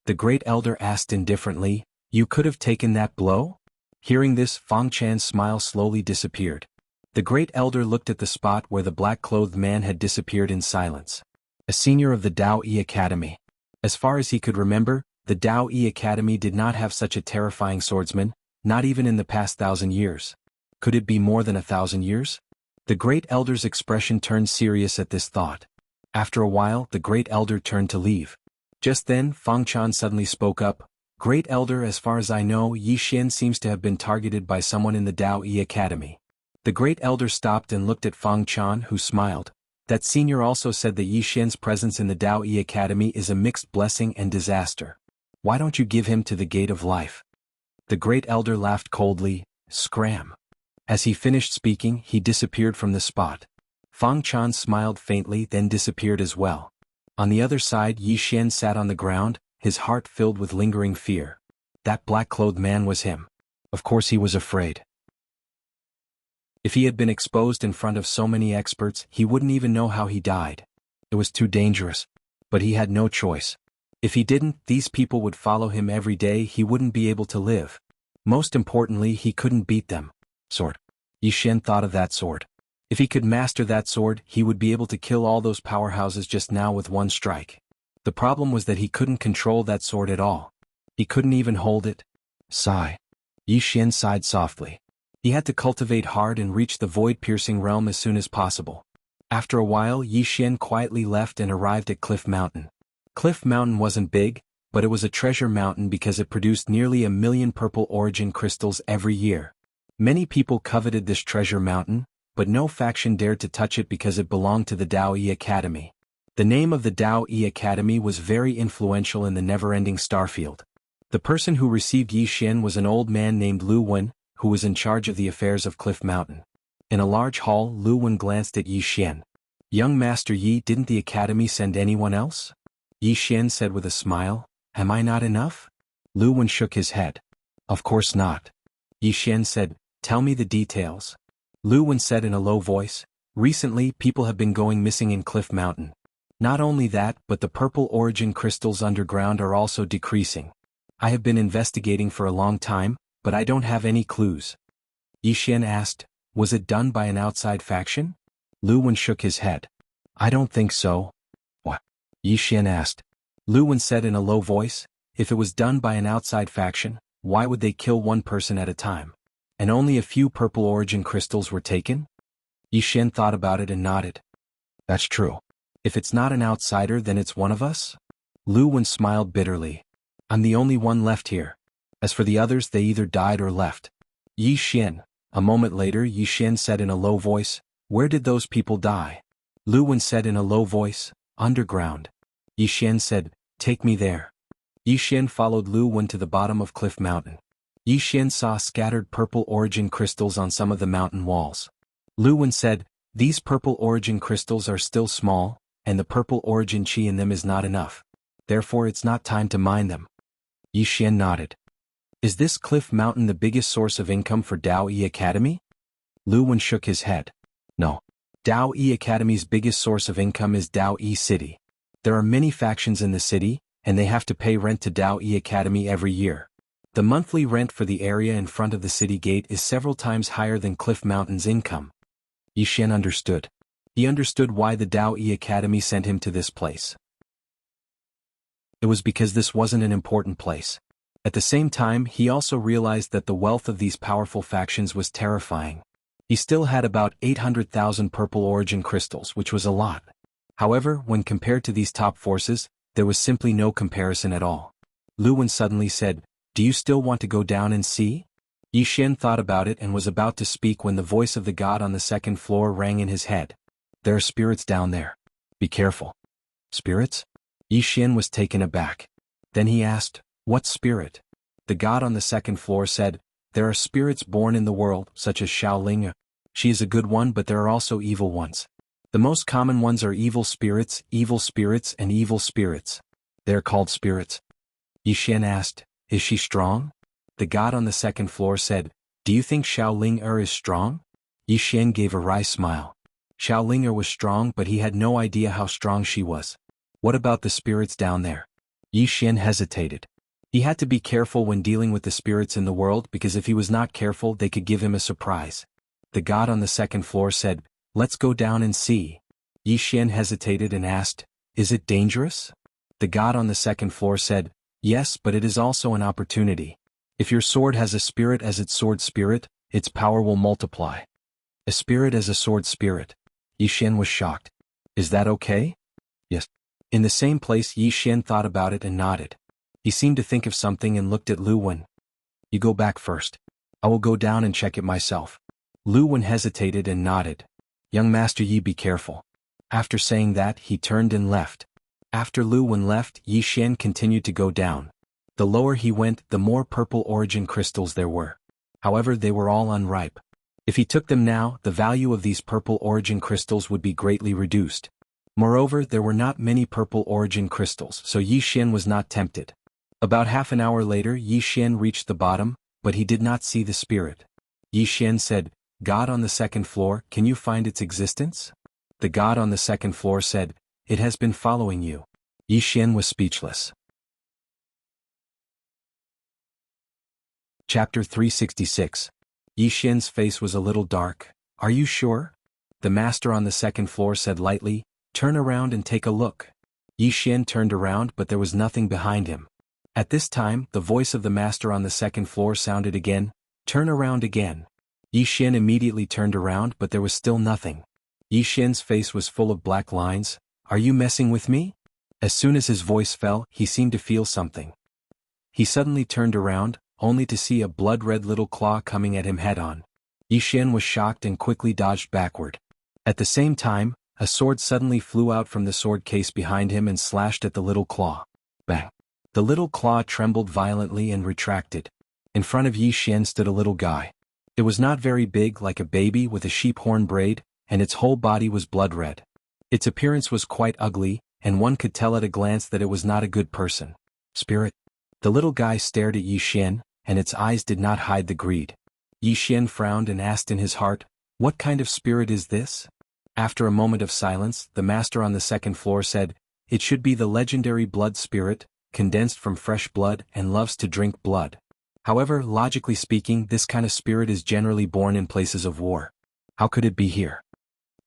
The Great Elder asked indifferently, "You could have taken that blow?" Hearing this, Feng Chan's smile slowly disappeared. The Great Elder looked at the spot where the black-clothed man had disappeared in silence. A senior of the Dao Yi Academy. As far as he could remember, the Dao Yi Academy did not have such a terrifying swordsman, not even in the past 1,000 years. Could it be more than 1,000 years? The Great Elder's expression turned serious at this thought. After a while, the Great Elder turned to leave. Just then, Feng Chan suddenly spoke up, "Great Elder, as far as I know, Yi Xian seems to have been targeted by someone in the Dao Yi Academy." The Great Elder stopped and looked at Feng Chan, who smiled. "That senior also said that Yi Xian's presence in the Dao Yi Academy is a mixed blessing and disaster. Why don't you give him to the Gate of Life?" The Great Elder laughed coldly, "Scram." As he finished speaking, he disappeared from the spot. Feng Chan smiled faintly, then disappeared as well. On the other side, Yi Xian sat on the ground, his heart filled with lingering fear. That black-clothed man was him. Of course he was afraid. If he had been exposed in front of so many experts, he wouldn't even know how he died. It was too dangerous. But he had no choice. If he didn't, these people would follow him every day. He wouldn't be able to live. Most importantly, he couldn't beat them. Sword. Yi Xian thought of that sword. If he could master that sword, he would be able to kill all those powerhouses just now with one strike. The problem was that he couldn't control that sword at all. He couldn't even hold it. Sigh. Yi Xian sighed softly. He had to cultivate hard and reach the void-piercing realm as soon as possible. After a while, Yi Xian quietly left and arrived at Cliff Mountain. Cliff Mountain wasn't big, but it was a treasure mountain because it produced nearly 1 million purple origin crystals every year. Many people coveted this treasure mountain, but no faction dared to touch it because it belonged to the Dao Yi Academy. The name of the Dao Yi Academy was very influential in the never-ending Starfield. The person who received Yi Xian was an old man named Lu Wen, who was in charge of the affairs of Cliff Mountain. In a large hall, Lu Wen glanced at Yi Xian. "Young Master Yi, didn't the academy send anyone else?" Yi Xian said with a smile. "Am I not enough?" Lu Wen shook his head. "Of course not." Yi Xian said, "Tell me the details." Lu Wen said in a low voice, "Recently, people have been going missing in Cliff Mountain. Not only that, but the purple origin crystals underground are also decreasing. I have been investigating for a long time, but I don't have any clues." Yi Xian asked, "Was it done by an outside faction?" Lu Wen shook his head. "I don't think so." "What?" Yi Xian asked. Lu Wen said in a low voice, "If it was done by an outside faction, why would they kill one person at a time? And only a few purple origin crystals were taken?" Yi Xian thought about it and nodded. "That's true. If it's not an outsider, then it's one of us?" Lu Wen smiled bitterly. "I'm the only one left here. As for the others, they either died or left." Yi Xian. A moment later, Yi Xian said in a low voice, "Where did those people die?" Lu Wen said in a low voice, "Underground." Yi Xian said, "Take me there." Yi Xian followed Lu Wen to the bottom of Cliff Mountain. Yi Xian saw scattered purple origin crystals on some of the mountain walls. Lu Wen said, "These purple origin crystals are still small, and the purple origin chi in them is not enough. Therefore it's not time to mine them." Yi Xian nodded. "Is this Cliff Mountain the biggest source of income for Dao Yi Academy?" Lu Wen shook his head. "No. Dao Yi Academy's biggest source of income is Dao Yi City. There are many factions in the city, and they have to pay rent to Dao Yi Academy every year. The monthly rent for the area in front of the city gate is several times higher than Cliff Mountain's income." Yi Xian understood. He understood why the Dao Yi Academy sent him to this place. It was because this wasn't an important place. At the same time, he also realized that the wealth of these powerful factions was terrifying. He still had about 800,000 purple origin crystals, which was a lot. However, when compared to these top forces, there was simply no comparison at all. Lu Wen suddenly said, "Do you still want to go down and see?" Yi Xian thought about it and was about to speak when the voice of the god on the second floor rang in his head. "There are spirits down there. Be careful." "Spirits?" Yi Xian was taken aback. Then he asked, "What spirit?" The god on the second floor said, "There are spirits born in the world, such as Xiaoling. She is a good one, but there are also evil ones. The most common ones are evil spirits, and evil spirits. They are called spirits." Yi Xian asked, "Is she strong?" The god on the second floor said, "Do you think Xiaoling is strong?" Yi Xian gave a wry smile. Xiaoling was strong, but he had no idea how strong she was. What about the spirits down there? Yi Xian hesitated. He had to be careful when dealing with the spirits in the world because if he was not careful they could give him a surprise. The god on the second floor said, "Let's go down and see." Yi Xian hesitated and asked, "Is it dangerous?" The god on the second floor said, "Yes, but it is also an opportunity. If your sword has a spirit as its sword spirit, its power will multiply." "A spirit as a sword spirit." Yi Xian was shocked. "Is that okay?" "Yes." In the same place, Yi Xian thought about it and nodded. He seemed to think of something and looked at Lu Wen. "You go back first. I will go down and check it myself." Lu Wen hesitated and nodded. "Young Master Yi, be careful." After saying that, he turned and left. After Lu Wen left, Yi Xian continued to go down. The lower he went, the more purple origin crystals there were. However, they were all unripe. If he took them now, the value of these purple origin crystals would be greatly reduced. Moreover, there were not many purple origin crystals, so Yi Xian was not tempted. About half an hour later, Yi Xian reached the bottom, but he did not see the spirit. Yi Xian said, "God on the second floor, can you find its existence?" The god on the second floor said, "It has been following you." Yi Xian was speechless. Chapter 366. Yi Xian's face was a little dark. "Are you sure?" The master on the second floor said lightly, "Turn around and take a look." Yi Xian turned around, but there was nothing behind him. At this time, the voice of the master on the second floor sounded again, "Turn around again." Yi Xian immediately turned around, but there was still nothing. Yi Xian's face was full of black lines. "Are you messing with me?" As soon as his voice fell, he seemed to feel something. He suddenly turned around, only to see a blood-red little claw coming at him head-on. Yi Xian was shocked and quickly dodged backward. At the same time, a sword suddenly flew out from the sword case behind him and slashed at the little claw. Bang! The little claw trembled violently and retracted. In front of Yi Xian stood a little guy. It was not very big, like a baby with a sheep horn braid, and its whole body was blood-red. Its appearance was quite ugly, and one could tell at a glance that it was not a good person. "Spirit?" The little guy stared at Yi Xian, and its eyes did not hide the greed. Yi Xian frowned and asked in his heart, "What kind of spirit is this?" After a moment of silence, the master on the second floor said, "It should be the legendary blood spirit, condensed from fresh blood and loves to drink blood. However, logically speaking, this kind of spirit is generally born in places of war. How could it be here?"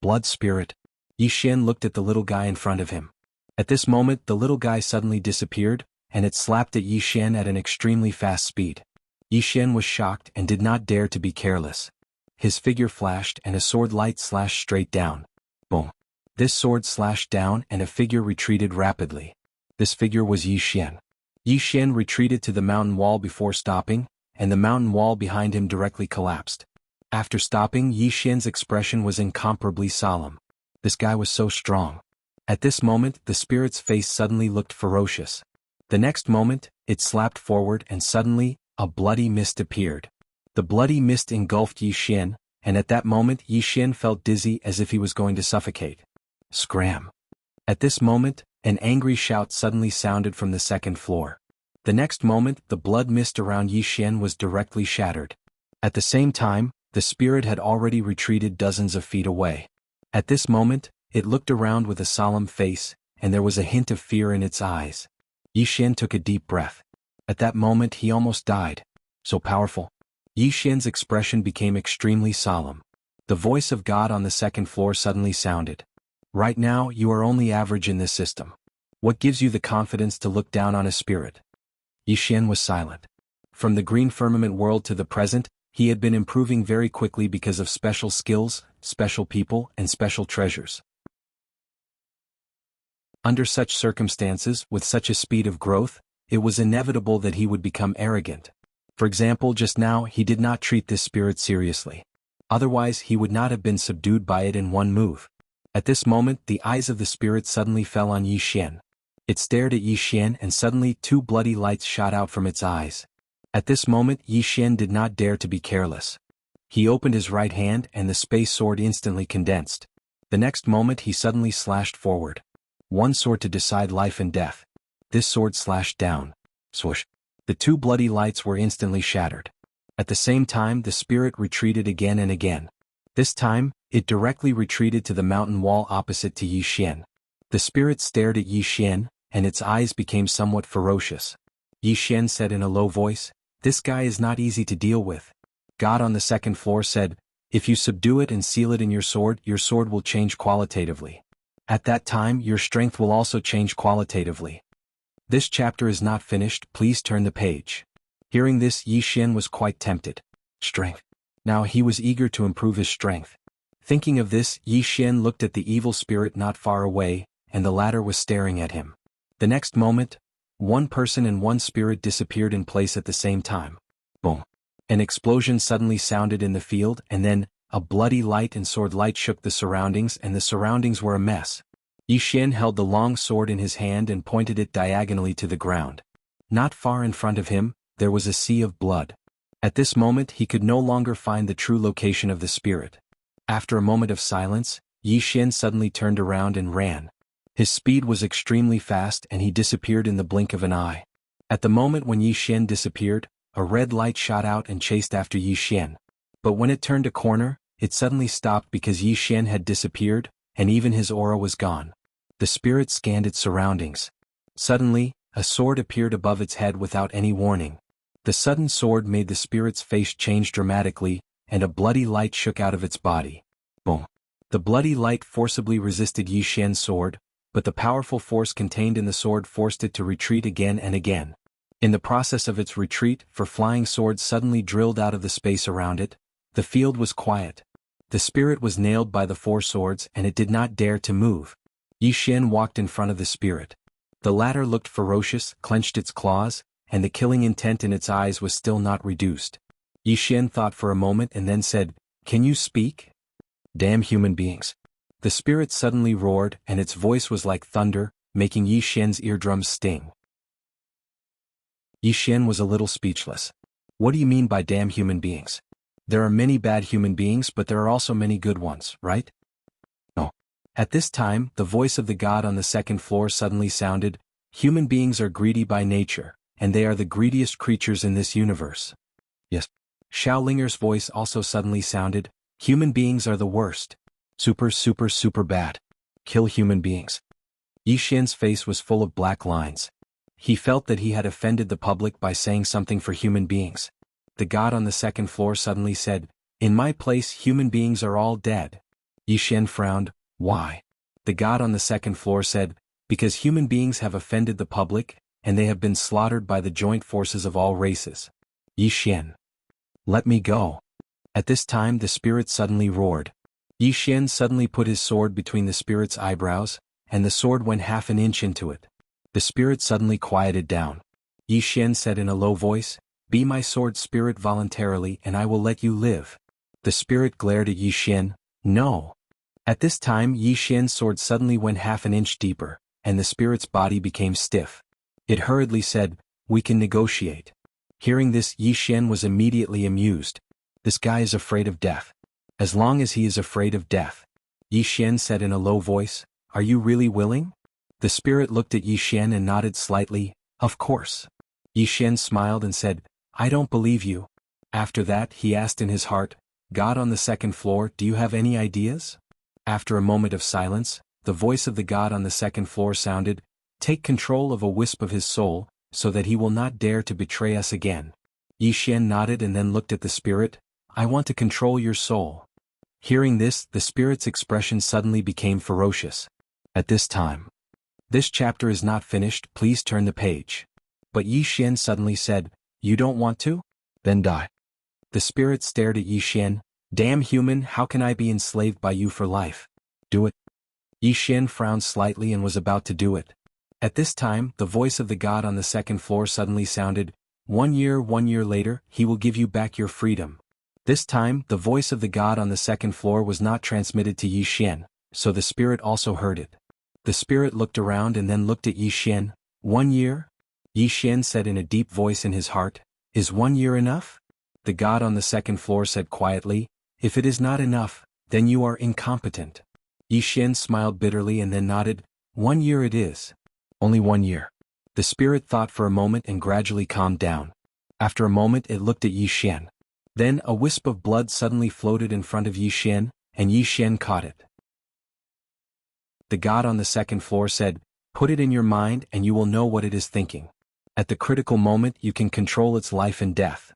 Blood spirit. Yi Xian looked at the little guy in front of him. At this moment, the little guy suddenly disappeared, and it slapped at Yi Xian at an extremely fast speed. Yi Xian was shocked and did not dare to be careless. His figure flashed and a sword light slashed straight down. Boom. This sword slashed down and a figure retreated rapidly. This figure was Yi Xian. Yi Xian retreated to the mountain wall before stopping, and the mountain wall behind him directly collapsed. After stopping, Yi Xian's expression was incomparably solemn. This guy was so strong. At this moment, the spirit's face suddenly looked ferocious. The next moment, it slapped forward and suddenly, a bloody mist appeared. The bloody mist engulfed Yi Xian, and at that moment Yi Xian felt dizzy as if he was going to suffocate. Scram! At this moment, an angry shout suddenly sounded from the second floor. The next moment, the blood mist around Yi Xian was directly shattered. At the same time, the spirit had already retreated dozens of feet away. At this moment, it looked around with a solemn face, and there was a hint of fear in its eyes. Yi Xian took a deep breath. At that moment he almost died. So powerful. Yi Xian's expression became extremely solemn. The voice of God on the second floor suddenly sounded. "Right now you are only average in this system. What gives you the confidence to look down on a spirit?" Yi Xian was silent. From the green firmament world to the present, he had been improving very quickly because of special skills, special people, and special treasures. Under such circumstances, with such a speed of growth, it was inevitable that he would become arrogant. For example, just now he did not treat this spirit seriously. Otherwise he would not have been subdued by it in one move. At this moment the eyes of the spirit suddenly fell on Yi Xian. It stared at Yi Xian and suddenly two bloody lights shot out from its eyes. At this moment Yi Xian did not dare to be careless. He opened his right hand and the space sword instantly condensed. The next moment he suddenly slashed forward. One sword to decide life and death. This sword slashed down. Swoosh. The two bloody lights were instantly shattered. At the same time the spirit retreated again and again. This time, it directly retreated to the mountain wall opposite to Yi Xian. The spirit stared at Yi Xian, and its eyes became somewhat ferocious. Yi Xian said in a low voice, "This guy is not easy to deal with." God on the second floor said, "If you subdue it and seal it in your sword will change qualitatively. At that time your strength will also change qualitatively." This chapter is not finished, please turn the page. Hearing this, Yi Xian was quite tempted. Strength. Now he was eager to improve his strength. Thinking of this, Yi Xian looked at the evil spirit not far away, and the latter was staring at him. The next moment, one person and one spirit disappeared in place at the same time. Boom. An explosion suddenly sounded in the field, and then, a bloody light and sword light shook the surroundings, and the surroundings were a mess. Yi Xian held the long sword in his hand and pointed it diagonally to the ground. Not far in front of him, there was a sea of blood. At this moment he could no longer find the true location of the spirit. After a moment of silence, Yi Xian suddenly turned around and ran. His speed was extremely fast and he disappeared in the blink of an eye. At the moment when Yi Xian disappeared, a red light shot out and chased after Yi Xian. But when it turned a corner, it suddenly stopped because Yi Xian had disappeared, and even his aura was gone. The spirit scanned its surroundings. Suddenly, a sword appeared above its head without any warning. The sudden sword made the spirit's face change dramatically, and a bloody light shook out of its body. Boom. The bloody light forcibly resisted Yi Xian's sword, but the powerful force contained in the sword forced it to retreat again and again. In the process of its retreat, for flying swords suddenly drilled out of the space around it. The field was quiet. The spirit was nailed by the 4 swords and it did not dare to move. Yi Xian walked in front of the spirit. The latter looked ferocious, clenched its claws, and the killing intent in its eyes was still not reduced. Yi Xian thought for a moment and then said, "Can you speak?" "Damn human beings." The spirit suddenly roared and its voice was like thunder, making Yi Xian's eardrums sting. Yi Xian was a little speechless. "What do you mean by damn human beings? There are many bad human beings but there are also many good ones, right?" "No." At this time, the voice of the god on the 2nd floor suddenly sounded, "Human beings are greedy by nature, and they are the greediest creatures in this universe." "Yes." Xiao Linger's voice also suddenly sounded, "Human beings are the worst. Super bad. Kill human beings." Yi Xian's face was full of black lines. He felt that he had offended the public by saying something for human beings. The god on the 2nd floor suddenly said, "In my place human beings are all dead." Yi Xian frowned. "Why?" The god on the 2nd floor said, "Because human beings have offended the public, and they have been slaughtered by the joint forces of all races." Yi Xian. "Let me go." At this time the spirit suddenly roared. Yi Xian suddenly put his sword between the spirit's eyebrows, and the sword went half an inch into it. The spirit suddenly quieted down. Yi Xian said in a low voice, "Be my sword spirit voluntarily and I will let you live." The spirit glared at Yi Xian. "No." At this time Yi Xian's sword suddenly went half an inch deeper, and the spirit's body became stiff. It hurriedly said, "We can negotiate." Hearing this, Yi Xian was immediately amused. This guy is afraid of death. As long as he is afraid of death. Yi Xian said in a low voice, "Are you really willing?" The spirit looked at Yi Xian and nodded slightly, "Of course." Yi Xian smiled and said, "I don't believe you." After that he asked in his heart, "God on the 2nd floor, do you have any ideas?" After a moment of silence, the voice of the god on the 2nd floor sounded, "Take control of a wisp of his soul, so that he will not dare to betray us again." Yi Xian nodded and then looked at the spirit, "I want to control your soul." Hearing this, the spirit's expression suddenly became ferocious. At this time. "This chapter is not finished, please turn the page." But Yi Xian suddenly said, "You don't want to? Then die." The spirit stared at Yi Xian, "Damn human, how can I be enslaved by you for life? Do it." Yi Xian frowned slightly and was about to do it. At this time, the voice of the god on the 2nd floor suddenly sounded, one year later, he will give you back your freedom." This time, the voice of the god on the 2nd floor was not transmitted to Yi Xian, so the spirit also heard it. The spirit looked around and then looked at Yi Xian. 1 year? Yi Xian said in a deep voice in his heart, "Is 1 year enough?" The god on the 2nd floor said quietly, "If it is not enough, then you are incompetent." Yi Xian smiled bitterly and then nodded, 1 year it is. Only 1 year. The spirit thought for a moment and gradually calmed down. After a moment it looked at Yi Xian. Then a wisp of blood suddenly floated in front of Yi Xian, and Yi Xian caught it. The god on the 2nd floor said, "Put it in your mind and you will know what it is thinking. At the critical moment you can control its life and death."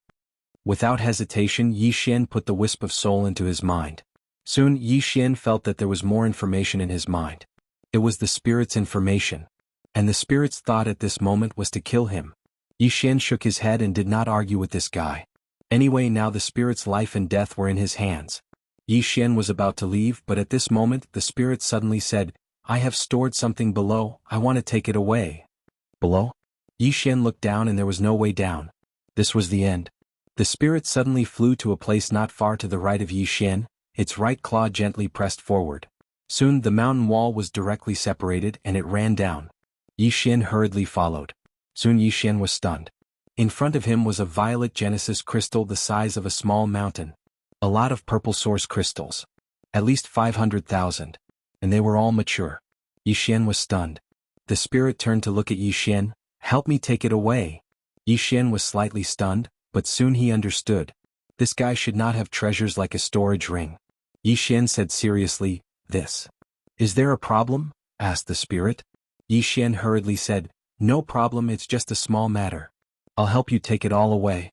Without hesitation Yi Xian put the wisp of soul into his mind. Soon Yi Xian felt that there was more information in his mind. It was the spirit's information. And the spirit's thought at this moment was to kill him. Yi Xian shook his head and did not argue with this guy. Anyway, now the spirit's life and death were in his hands. Yi Xian was about to leave, but at this moment the spirit suddenly said, "I have stored something below, I want to take it away." Below? Yi Xian looked down and there was no way down. This was the end. The spirit suddenly flew to a place not far to the right of Yi Xian, its right claw gently pressed forward. Soon the mountain wall was directly separated and it ran down. Yi Xian hurriedly followed. Soon Yi Xian was stunned. In front of him was a violet genesis crystal the size of a small mountain. A lot of purple source crystals. At least 500,000. And they were all mature. Yi Xian was stunned. The spirit turned to look at Yi Xian, "Help me take it away." Yi Xian was slightly stunned, but soon he understood. This guy should not have treasures like a storage ring. Yi Xian said seriously, "This. Is there a problem?" asked the spirit. Yi Xian hurriedly said, "No problem, it's just a small matter. I'll help you take it all away."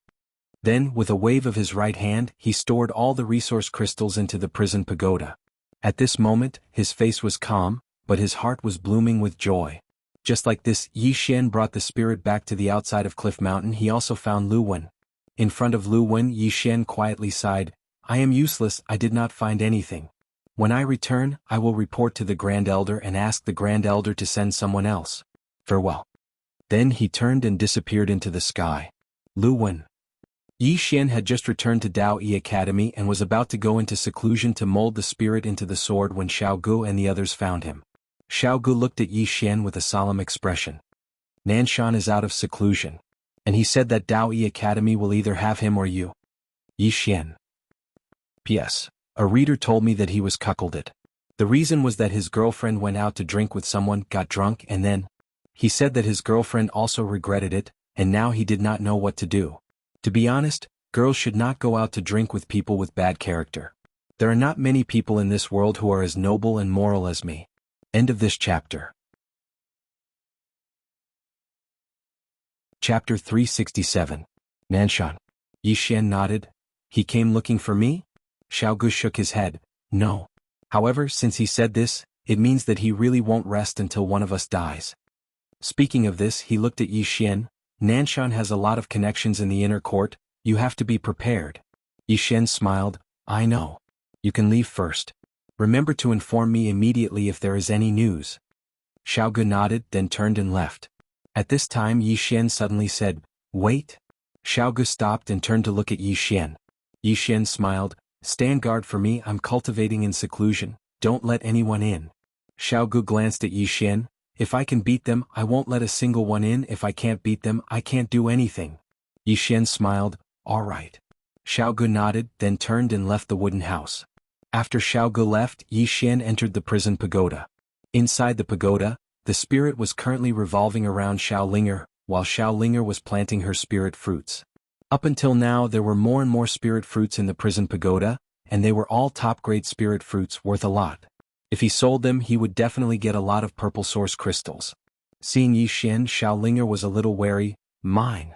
Then, with a wave of his right hand, he stored all the resource crystals into the prison pagoda. At this moment, his face was calm, but his heart was blooming with joy. Just like this, Yi Xian brought the spirit back to the outside of Cliff Mountain. He also found Lu Wen. In front of Lu Wen, Yi Xian quietly sighed, "I am useless, I did not find anything. When I return, I will report to the Grand Elder and ask the Grand Elder to send someone else. Farewell." Then he turned and disappeared into the sky. Lu Wen. Yi Xian had just returned to Dao Yi Academy and was about to go into seclusion to mold the spirit into the sword when Xiao Gu and the others found him. Xiao Gu looked at Yi Xian with a solemn expression. "Nanshan is out of seclusion. And he said that Dao Yi Academy will either have him or you." Yi Xian. P.S. A reader told me that he was cuckolded. The reason was that his girlfriend went out to drink with someone, got drunk, and then he said that his girlfriend also regretted it, and now he did not know what to do. To be honest, girls should not go out to drink with people with bad character. There are not many people in this world who are as noble and moral as me. End of this chapter. Chapter 367. Nanshan. Yi Xian nodded. "He came looking for me?" Xiao Gu shook his head. "No. However, since he said this, it means that he really won't rest until one of us dies." Speaking of this, he looked at Yi Xian. "Nanshan has a lot of connections in the inner court, you have to be prepared." Yi Xian smiled. "I know. You can leave first. Remember to inform me immediately if there is any news." Xiao Gu nodded, then turned and left. At this time Yi Xian suddenly said, "Wait." Xiao Gu stopped and turned to look at Yi Xian. Yi Xian smiled. "Stand guard for me, I'm cultivating in seclusion, don't let anyone in." Xiao Gu glanced at Yi Xian. "If I can beat them, I won't let a single one in. If I can't beat them, I can't do anything." Yi Xian smiled. "All right." Xiao Gu nodded, then turned and left the wooden house. After Xiao Gu left, Yi Xian entered the prison pagoda. Inside the pagoda, the spirit was currently revolving around Xiao Linger, while Xiao Linger was planting her spirit fruits. Up until now there were more and more spirit fruits in the prison pagoda, and they were all top-grade spirit fruits worth a lot. If he sold them, he would definitely get a lot of purple source crystals. Seeing Yi Xian, Xiao Linger was a little wary. "Mine."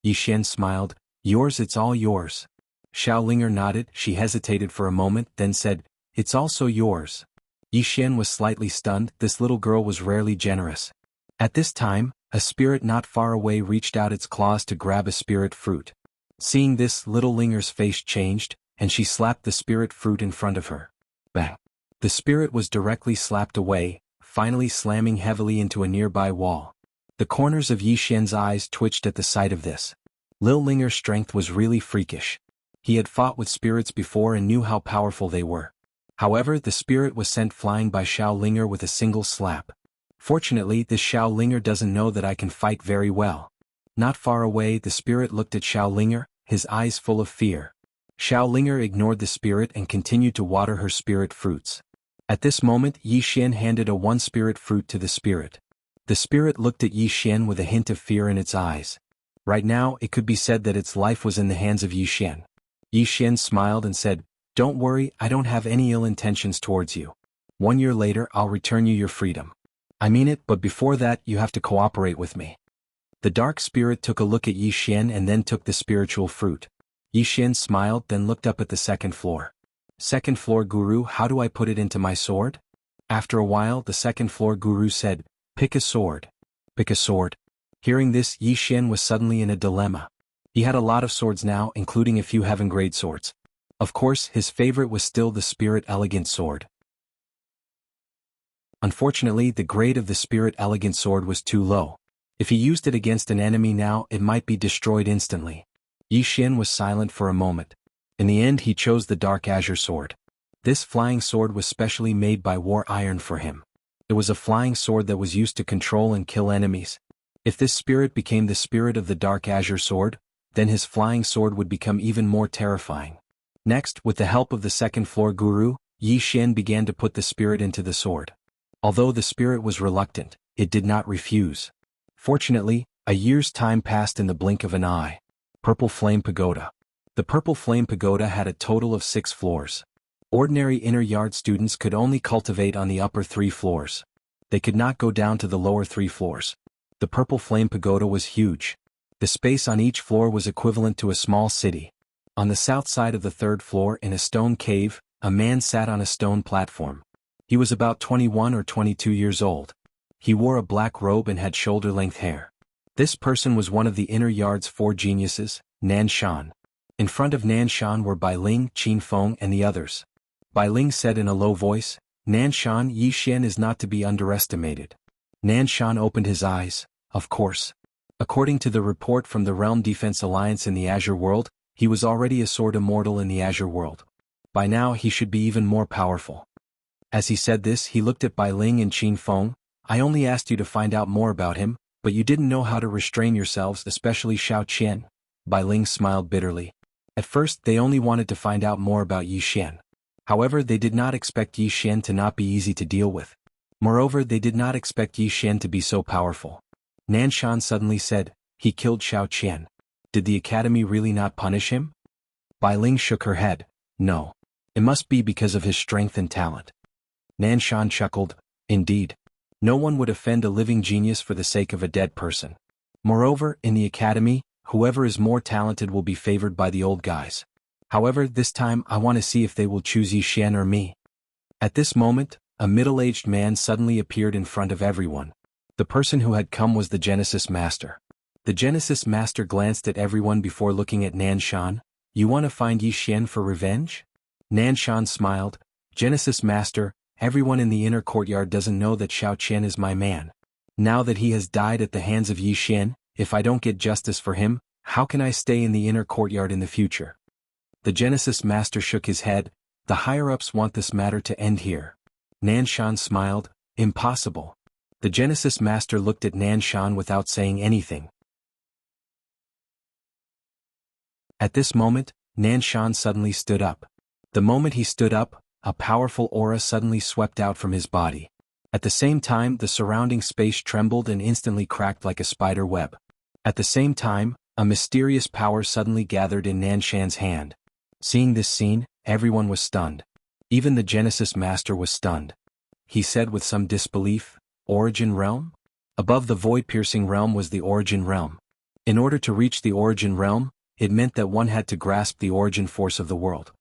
Yi Xian smiled. "Yours, it's all yours." Xiao Linger nodded. She hesitated for a moment, then said, "It's also yours." Yi Xian was slightly stunned. This little girl was rarely generous. At this time, a spirit not far away reached out its claws to grab a spirit fruit. Seeing this, little Linger's face changed, and she slapped the spirit fruit in front of her. Bang! The spirit was directly slapped away, finally slamming heavily into a nearby wall. The corners of Yi Xian's eyes twitched at the sight of this. Lil Linger's strength was really freakish. He had fought with spirits before and knew how powerful they were. However, the spirit was sent flying by Xiao Linger with a single slap. Fortunately, this Xiao Linger doesn't know that I can fight very well. Not far away, the spirit looked at Xiao Linger, his eyes full of fear. Xiao Linger ignored the spirit and continued to water her spirit fruits. At this moment, Yi Xian handed a one spirit fruit to the spirit. The spirit looked at Yi Xian with a hint of fear in its eyes. Right now, it could be said that its life was in the hands of Yi Xian. Yi Xian smiled and said, "Don't worry, I don't have any ill intentions towards you. 1 year later I'll return you your freedom. I mean it, but before that you have to cooperate with me." The dark spirit took a look at Yi Xian and then took the spiritual fruit. Yi Xian smiled, then looked up at the second floor. "Second floor guru, how do I put it into my sword?" After a while the second floor guru said, "Pick a sword." "Pick a sword." Hearing this, Yi Xian was suddenly in a dilemma. He had a lot of swords now, including a few heaven-grade swords. Of course, his favorite was still the Spirit Elegant Sword. Unfortunately, the grade of the Spirit Elegant Sword was too low. If he used it against an enemy now, it might be destroyed instantly. Yi Xian was silent for a moment. In the end, he chose the Dark Azure Sword. This flying sword was specially made by War Iron for him. It was a flying sword that was used to control and kill enemies. If this spirit became the spirit of the Dark Azure Sword, then his flying sword would become even more terrifying. Next, with the help of the second floor guru, Yi Xian began to put the spirit into the sword. Although the spirit was reluctant, it did not refuse. Fortunately, a year's time passed in the blink of an eye. Purple Flame Pagoda. The Purple Flame Pagoda had a total of 6 floors. Ordinary inner yard students could only cultivate on the upper 3 floors. They could not go down to the lower 3 floors. The Purple Flame Pagoda was huge. The space on each floor was equivalent to a small city. On the south side of the 3rd floor, in a stone cave, a man sat on a stone platform. He was about 21 or 22 years old. He wore a black robe and had shoulder-length hair. This person was one of the inner yard's 4 geniuses, Nan Shan. In front of Nan Shan were Bai Ling, Qin Feng and the others. Bai Ling said in a low voice, "Nan Shan, Yi Xian is not to be underestimated." Nan Shan opened his eyes, of course. According to the report from the Realm Defense Alliance in the Azure World, he was already a sword immortal in the Azure World. By now he should be even more powerful. As he said this, he looked at Bai Ling and Qin Feng. "I only asked you to find out more about him, but you didn't know how to restrain yourselves, especially Xiao Qian." Bai Ling smiled bitterly. At first they only wanted to find out more about Yi Xian. However, they did not expect Yi Xian to not be easy to deal with. Moreover, they did not expect Yi Xian to be so powerful. Nan Shan suddenly said, "He killed Xiao Qian. Did the academy really not punish him?" Bai Ling shook her head. "No. It must be because of his strength and talent." Nan Shan chuckled. "Indeed. No one would offend a living genius for the sake of a dead person. Moreover, in the academy, whoever is more talented will be favored by the old guys. However, this time I want to see if they will choose Yi Xian or me." At this moment, a middle-aged man suddenly appeared in front of everyone. The person who had come was the Genesis Master. The Genesis Master glanced at everyone before looking at Nan Shan. "You want to find Yi Xian for revenge?" Nan Shan smiled. "Genesis Master, everyone in the inner courtyard doesn't know that Xiao Qian is my man. Now that he has died at the hands of Yi Xian, if I don't get justice for him, how can I stay in the inner courtyard in the future?" The Genesis Master shook his head. "The higher-ups want this matter to end here." Nan Shan smiled. "Impossible." The Genesis Master looked at Nan Shan without saying anything. At this moment, Nan Shan suddenly stood up. The moment he stood up, a powerful aura suddenly swept out from his body. At the same time, the surrounding space trembled and instantly cracked like a spider web. At the same time, a mysterious power suddenly gathered in Nan Shan's hand. Seeing this scene, everyone was stunned. Even the Genesis Master was stunned. He said with some disbelief, "Origin Realm?" Above the void-piercing realm was the Origin Realm. In order to reach the Origin Realm, it meant that one had to grasp the origin force of the world.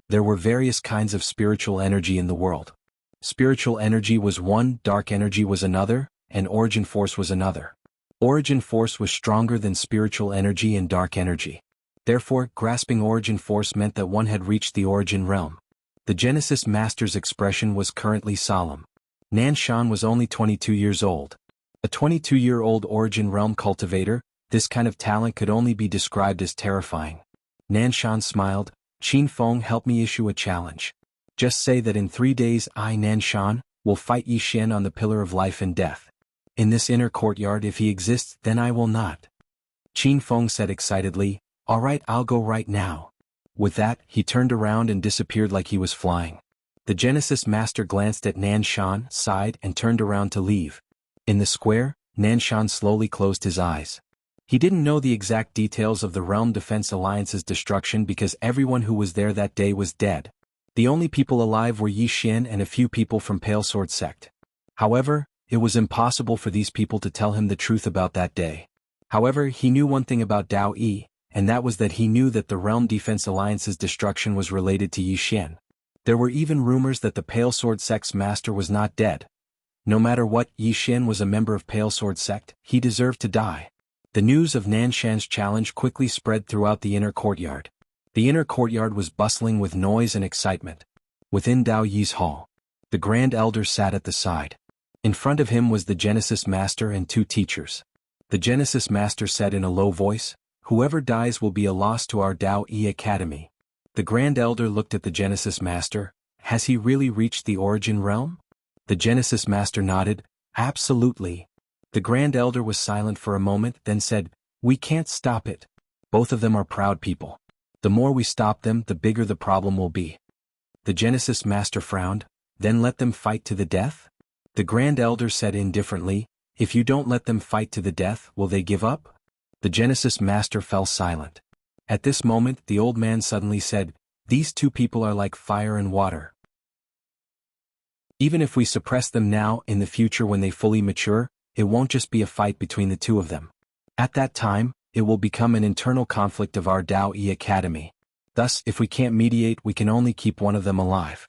There were various kinds of spiritual energy in the world. Spiritual energy was one, dark energy was another, and origin force was another. Origin force was stronger than spiritual energy and dark energy. Therefore, grasping origin force meant that one had reached the Origin Realm. The Genesis Master's expression was currently solemn. Nan Shan was only 22 years old. A 22-year-old Origin Realm cultivator, this kind of talent could only be described as terrifying. Nan Shan smiled. "Qin Feng, help me issue a challenge. Just say that in 3 days I, Nan Shan, will fight Yi Xian on the Pillar of Life and Death. In this inner courtyard, if he exists, then I will not." Qin Feng said excitedly, "All right, I'll go right now." With that, he turned around and disappeared like he was flying. The Genesis Master glanced at Nan Shan, sighed and turned around to leave. In the square, Nan Shan slowly closed his eyes. He didn't know the exact details of the Realm Defense Alliance's destruction because everyone who was there that day was dead. The only people alive were Yi Xian and a few people from Pale Sword Sect. However, it was impossible for these people to tell him the truth about that day. However, he knew one thing about Dao Yi, and that was that he knew that the Realm Defense Alliance's destruction was related to Yi Xian. There were even rumors that the Pale Sword Sect's master was not dead. No matter what, Yi Xian was a member of Pale Sword Sect, he deserved to die. The news of Nan Shan's challenge quickly spread throughout the inner courtyard. The inner courtyard was bustling with noise and excitement. Within Dao Yi's hall, the Grand Elder sat at the side. In front of him was the Genesis Master and 2 teachers. The Genesis Master said in a low voice, "Whoever dies will be a loss to our Dao Yi Academy." The Grand Elder looked at the Genesis Master. "Has he really reached the Origin Realm?" The Genesis Master nodded. "Absolutely." The Grand Elder was silent for a moment, then said, "We can't stop it. Both of them are proud people. The more we stop them, the bigger the problem will be." The Genesis Master frowned. "Then let them fight to the death?" The Grand Elder said indifferently, "If you don't let them fight to the death, will they give up?" The Genesis Master fell silent. At this moment, the old man suddenly said, "These 2 people are like fire and water. Even if we suppress them now, in the future when they fully mature, it won't just be a fight between the 2 of them. At that time, it will become an internal conflict of our Dao Yi Academy. Thus, if we can't mediate, we can only keep one of them alive."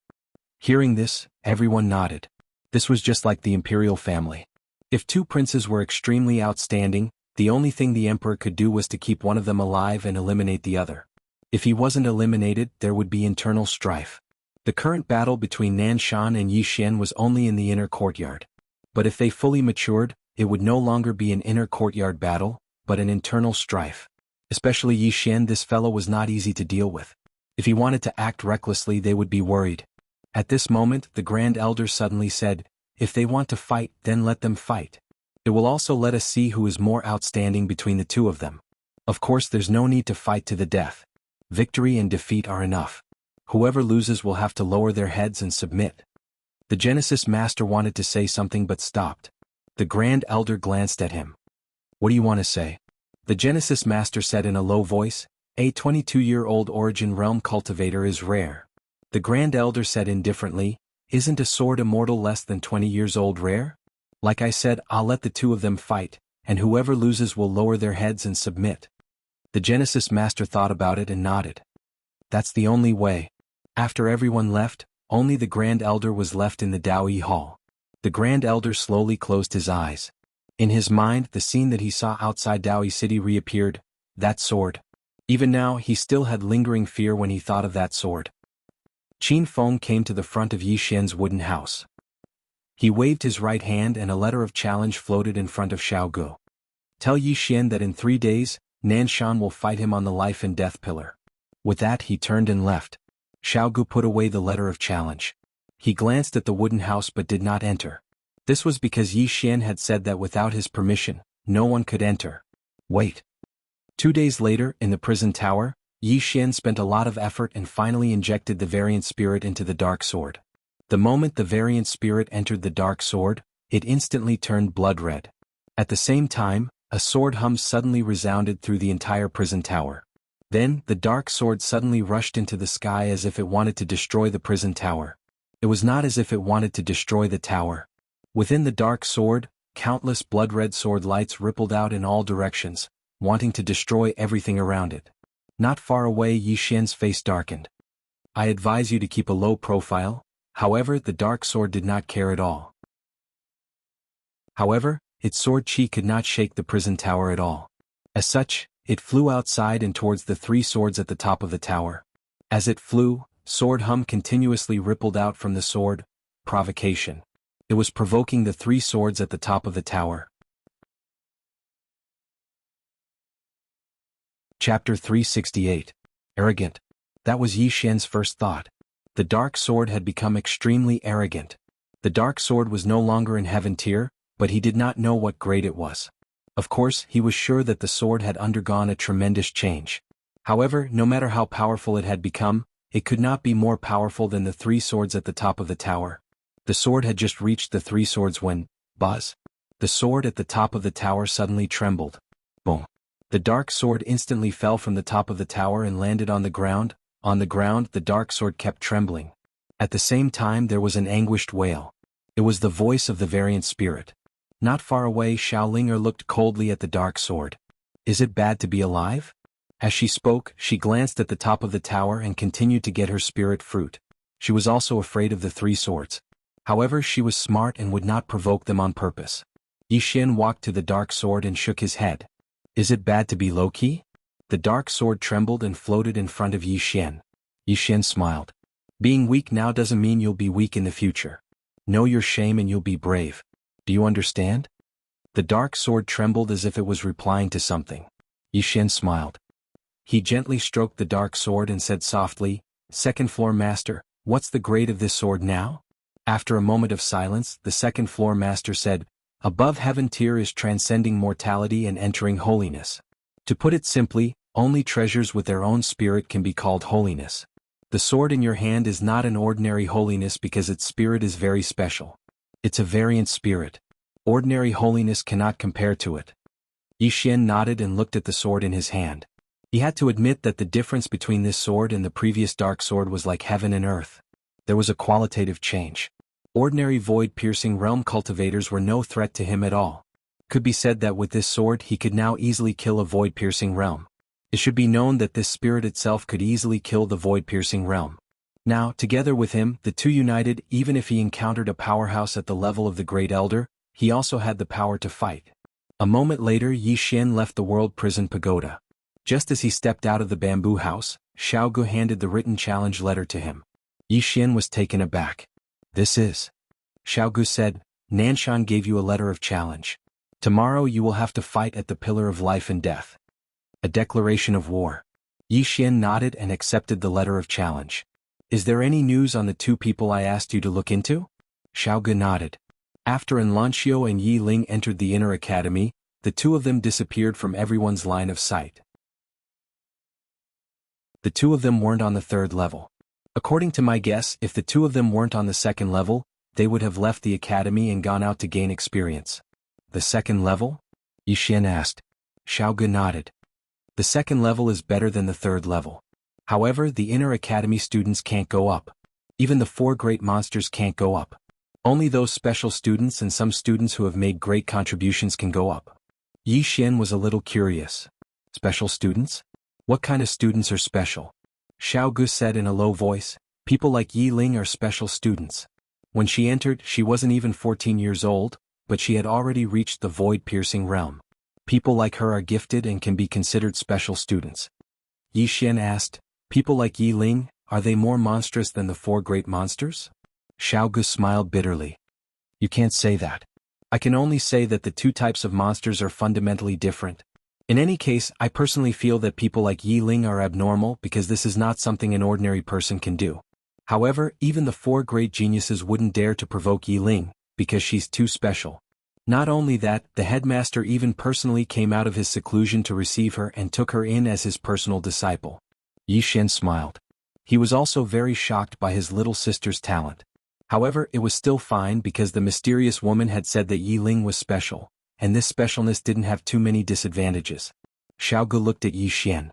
Hearing this, everyone nodded. This was just like the imperial family. If two princes were extremely outstanding, the only thing the emperor could do was to keep one of them alive and eliminate the other. If he wasn't eliminated, there would be internal strife. The current battle between Nanshan and Yixin was only in the inner courtyard. But if they fully matured, it would no longer be an inner courtyard battle, but an internal strife. Especially Yixin, this fellow was not easy to deal with. If he wanted to act recklessly, they would be worried. At this moment, the Grand Elder suddenly said, "If they want to fight, then let them fight. It will also let us see who is more outstanding between the two of them. Of course, there's no need to fight to the death. Victory and defeat are enough. Whoever loses will have to lower their heads and submit." The Genesis Master wanted to say something but stopped. The Grand Elder glanced at him. "What do you want to say?" The Genesis Master said in a low voice, "A 22-year-old Origin Realm cultivator is rare." The Grand Elder said indifferently, "Isn't a sword immortal less than 20 years old rare? Like I said, I'll let the two of them fight, and whoever loses will lower their heads and submit." The Genesis Master thought about it and nodded. "That's the only way." After everyone left, only the Grand Elder was left in the Daoyi Hall. The Grand Elder slowly closed his eyes. In his mind, the scene that he saw outside Daoyi City reappeared. That sword. Even now, he still had lingering fear when he thought of that sword. Qin Feng came to the front of Yixin's wooden house. He waved his right hand and a letter of challenge floated in front of Xiaogu. "Tell Yixin that in 3 days, Nanshan will fight him on the life and death pillar." With that he turned and left. Xiaogu put away the letter of challenge. He glanced at the wooden house but did not enter. This was because Yixin had said that without his permission, no one could enter. Wait. 2 days later, in the prison tower, Yixin spent a lot of effort and finally injected the variant spirit into the dark sword. The moment the variant spirit entered the dark sword, it instantly turned blood red. At the same time, a sword hum suddenly resounded through the entire prison tower. Then, the dark sword suddenly rushed into the sky as if it wanted to destroy the prison tower. It was not as if it wanted to destroy the tower. Within the dark sword, countless blood-red sword lights rippled out in all directions, wanting to destroy everything around it. Not far away, Yixin's face darkened. "I advise you to keep a low profile." However, the dark sword did not care at all. However, its sword chi could not shake the prison tower at all. As such, it flew outside and towards the 3 swords at the top of the tower. As it flew, sword hum continuously rippled out from the sword. Provocation. It was provoking the 3 swords at the top of the tower. Chapter 368. Arrogant. That was Yixin's first thought. The dark sword had become extremely arrogant. The dark sword was no longer in heaven tier, but he did not know what grade it was. Of course, he was sure that the sword had undergone a tremendous change. However, no matter how powerful it had become, it could not be more powerful than the 3 swords at the top of the tower. The sword had just reached the 3 swords when, buzz. The sword at the top of the tower suddenly trembled. Boom. The dark sword instantly fell from the top of the tower and landed on the ground. On the ground, the dark sword kept trembling. At the same time, there was an anguished wail. It was the voice of the variant spirit. Not far away, Xiaolinger looked coldly at the dark sword. "Is it bad to be alive?" As she spoke, she glanced at the top of the tower and continued to get her spirit fruit. She was also afraid of the 3 swords. However, she was smart and would not provoke them on purpose. Yixin walked to the dark sword and shook his head. "Is it bad to be low-key?" The dark sword trembled and floated in front of Yixin. Yixin smiled. "Being weak now doesn't mean you'll be weak in the future. Know your shame and you'll be brave. Do you understand?" The dark sword trembled as if it was replying to something. Yixin smiled. He gently stroked the dark sword and said softly, "Second floor master, what's the grade of this sword now?" After a moment of silence, the second floor master said, "Above heaven tier is transcending mortality and entering holiness. To put it simply, only treasures with their own spirit can be called holiness. The sword in your hand is not an ordinary holiness because its spirit is very special. It's a variant spirit. Ordinary holiness cannot compare to it." Yixin nodded and looked at the sword in his hand. He had to admit that the difference between this sword and the previous dark sword was like heaven and earth. There was a qualitative change. Ordinary void-piercing realm cultivators were no threat to him at all. Could be said that with this sword he could now easily kill a void-piercing realm. It should be known that this spirit itself could easily kill the void-piercing realm. Now, together with him, the two united. Even if he encountered a powerhouse at the level of the Great Elder, he also had the power to fight. A moment later Yi Xian left the World Prison Pagoda. Just as he stepped out of the bamboo house, Xiao Gu handed the written challenge letter to him. Yi Xian was taken aback. "This is..." Xiao Gu said, "Nanshan gave you a letter of challenge. Tomorrow you will have to fight at the Pillar of Life and Death." A declaration of war. Yi Xian nodded and accepted the letter of challenge. "Is there any news on the two people I asked you to look into?" Xiao Gu nodded. After Enlancio and Yi Ling entered the inner academy, the two of them disappeared from everyone's line of sight. The two of them weren't on the third level. According to my guess, if the two of them weren't on the second level, they would have left the academy and gone out to gain experience. "The second level?" Yi Xian asked. Xiao Gu nodded. "The second level is better than the third level. However, the inner academy students can't go up. Even the four great monsters can't go up. Only those special students and some students who have made great contributions can go up." Yi Xian was a little curious. "Special students? What kind of students are special?" Xiao Gu said in a low voice, "People like Yi Ling are special students." When she entered, she wasn't even 14 years old, but she had already reached the void-piercing realm. People like her are gifted and can be considered special students. Yi Xian asked, "People like Yi Ling, are they more monstrous than the four great monsters?" Xiao Gu smiled bitterly. "You can't say that. I can only say that the two types of monsters are fundamentally different. In any case, I personally feel that people like Yi Ling are abnormal because this is not something an ordinary person can do. However, even the four great geniuses wouldn't dare to provoke Yi Ling, because she's too special. Not only that, the headmaster even personally came out of his seclusion to receive her and took her in as his personal disciple." Yi Xian smiled. He was also very shocked by his little sister's talent. However, it was still fine because the mysterious woman had said that Yi Ling was special, and this specialness didn't have too many disadvantages. Xiao Gu looked at Yi Xian.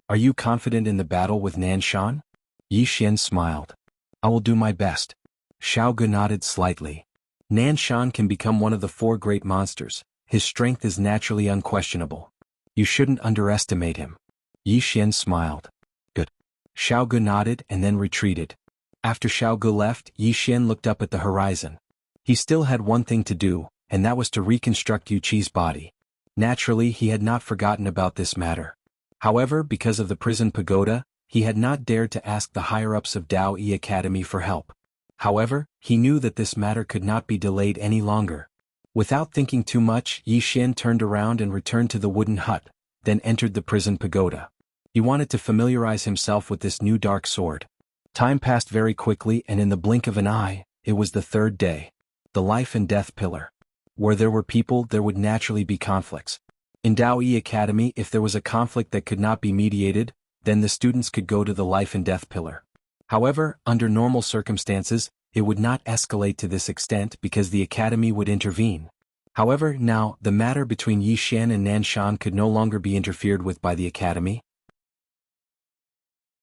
"Are you confident in the battle with Nanshan?" Yi Xian smiled. "I will do my best." Xiao Gu nodded slightly. "Nanshan can become one of the four great monsters. His strength is naturally unquestionable. You shouldn't underestimate him." Yi Xian smiled. "Good." Xiao Gu nodded and then retreated. After Xiao Gu left, Yi Xian looked up at the horizon. He still had one thing to do, and that was to reconstruct Yu Qi's body. Naturally, he had not forgotten about this matter. However, because of the prison pagoda, he had not dared to ask the higher-ups of Dao Yi Academy for help. However, he knew that this matter could not be delayed any longer. Without thinking too much, Yi Xian turned around and returned to the wooden hut, then entered the prison pagoda. He wanted to familiarize himself with this new dark sword. Time passed very quickly, and in the blink of an eye, it was the third day. The life and death pillar. Where there were people, there would naturally be conflicts. In Dao Yi Academy, if there was a conflict that could not be mediated, then the students could go to the life and death pillar. However, under normal circumstances, it would not escalate to this extent because the academy would intervene. However, now, the matter between Yi Xian and Nanshan could no longer be interfered with by the academy.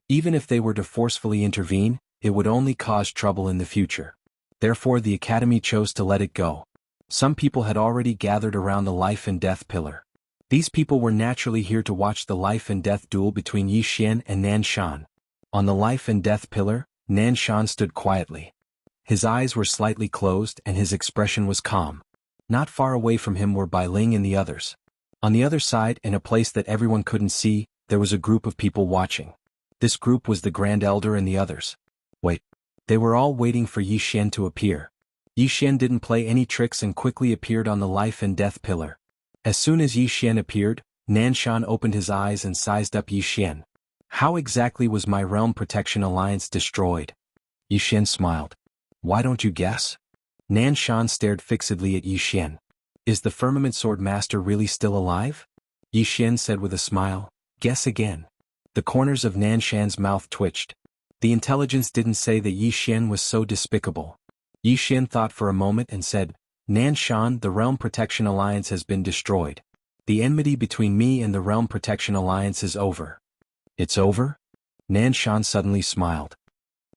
Even if they were to forcefully intervene, it would only cause trouble in the future. Therefore, the academy chose to let it go. Some people had already gathered around the life and death pillar. These people were naturally here to watch the life and death duel between Yi Xian and Nanshan. On the life and death pillar, Nanshan stood quietly. His eyes were slightly closed and his expression was calm. Not far away from him were Bai Ling and the others. On the other side, in a place that everyone couldn't see, there was a group of people watching. This group was the Grand Elder and the others. Wait. They were all waiting for Yi Xian to appear. Yi Xian didn't play any tricks and quickly appeared on the life and death pillar. As soon as Yi Xian appeared, Nanshan opened his eyes and sized up Yi Xian. "How exactly was my Realm Protection Alliance destroyed?" Yi Xian smiled. "Why don't you guess?" Nanshan stared fixedly at Yi Xian. "Is the Firmament Sword Master really still alive?" Yi Xian said with a smile. "Guess again." The corners of Nanshan's mouth twitched. The intelligence didn't say that Yi Xian was so despicable. Yi Xian thought for a moment and said, "Nanshan, the Realm Protection Alliance has been destroyed. The enmity between me and the Realm Protection Alliance is over." "It's over?" Nanshan suddenly smiled.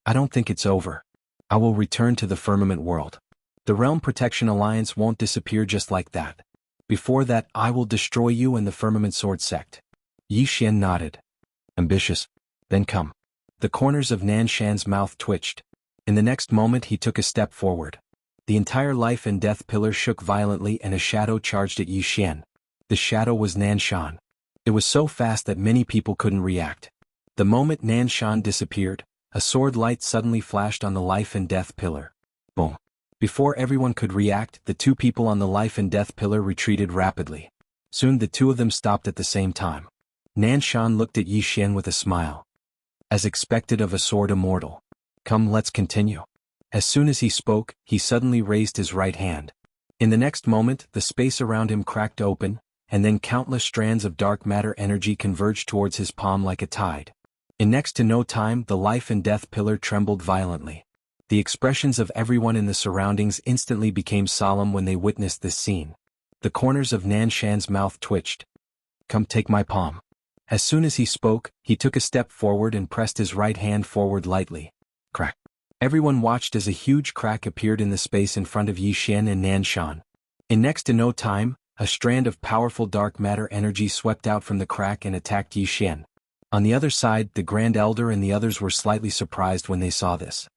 "I don't think it's over. I will return to the firmament world. The Realm Protection Alliance won't disappear just like that. Before that, I will destroy you and the Firmament Sword Sect." Yi Xian nodded. "Ambitious. Then come." The corners of Nanshan's mouth twitched. In the next moment he took a step forward. The entire life and death pillar shook violently and a shadow charged at Yi Xian. The shadow was Nanshan. It was so fast that many people couldn't react. The moment Nanshan disappeared, a sword light suddenly flashed on the life and death pillar. Boom. Before everyone could react, the two people on the life and death pillar retreated rapidly. Soon the two of them stopped at the same time. Nanshan looked at Yi Xian with a smile. As expected of a sword immortal. Come, let's continue. As soon as he spoke, he suddenly raised his right hand. In the next moment, the space around him cracked open, and then countless strands of dark matter energy converged towards his palm like a tide. In next to no time, the life and death pillar trembled violently. The expressions of everyone in the surroundings instantly became solemn when they witnessed this scene. The corners of Nanshan's mouth twitched. Come, take my palm. As soon as he spoke, he took a step forward and pressed his right hand forward lightly. Crack. Everyone watched as a huge crack appeared in the space in front of Yi Xian and Nanshan. In next to no time, a strand of powerful dark matter energy swept out from the crack and attacked Yi Xian. On the other side, the Grand Elder and the others were slightly surprised when they saw this.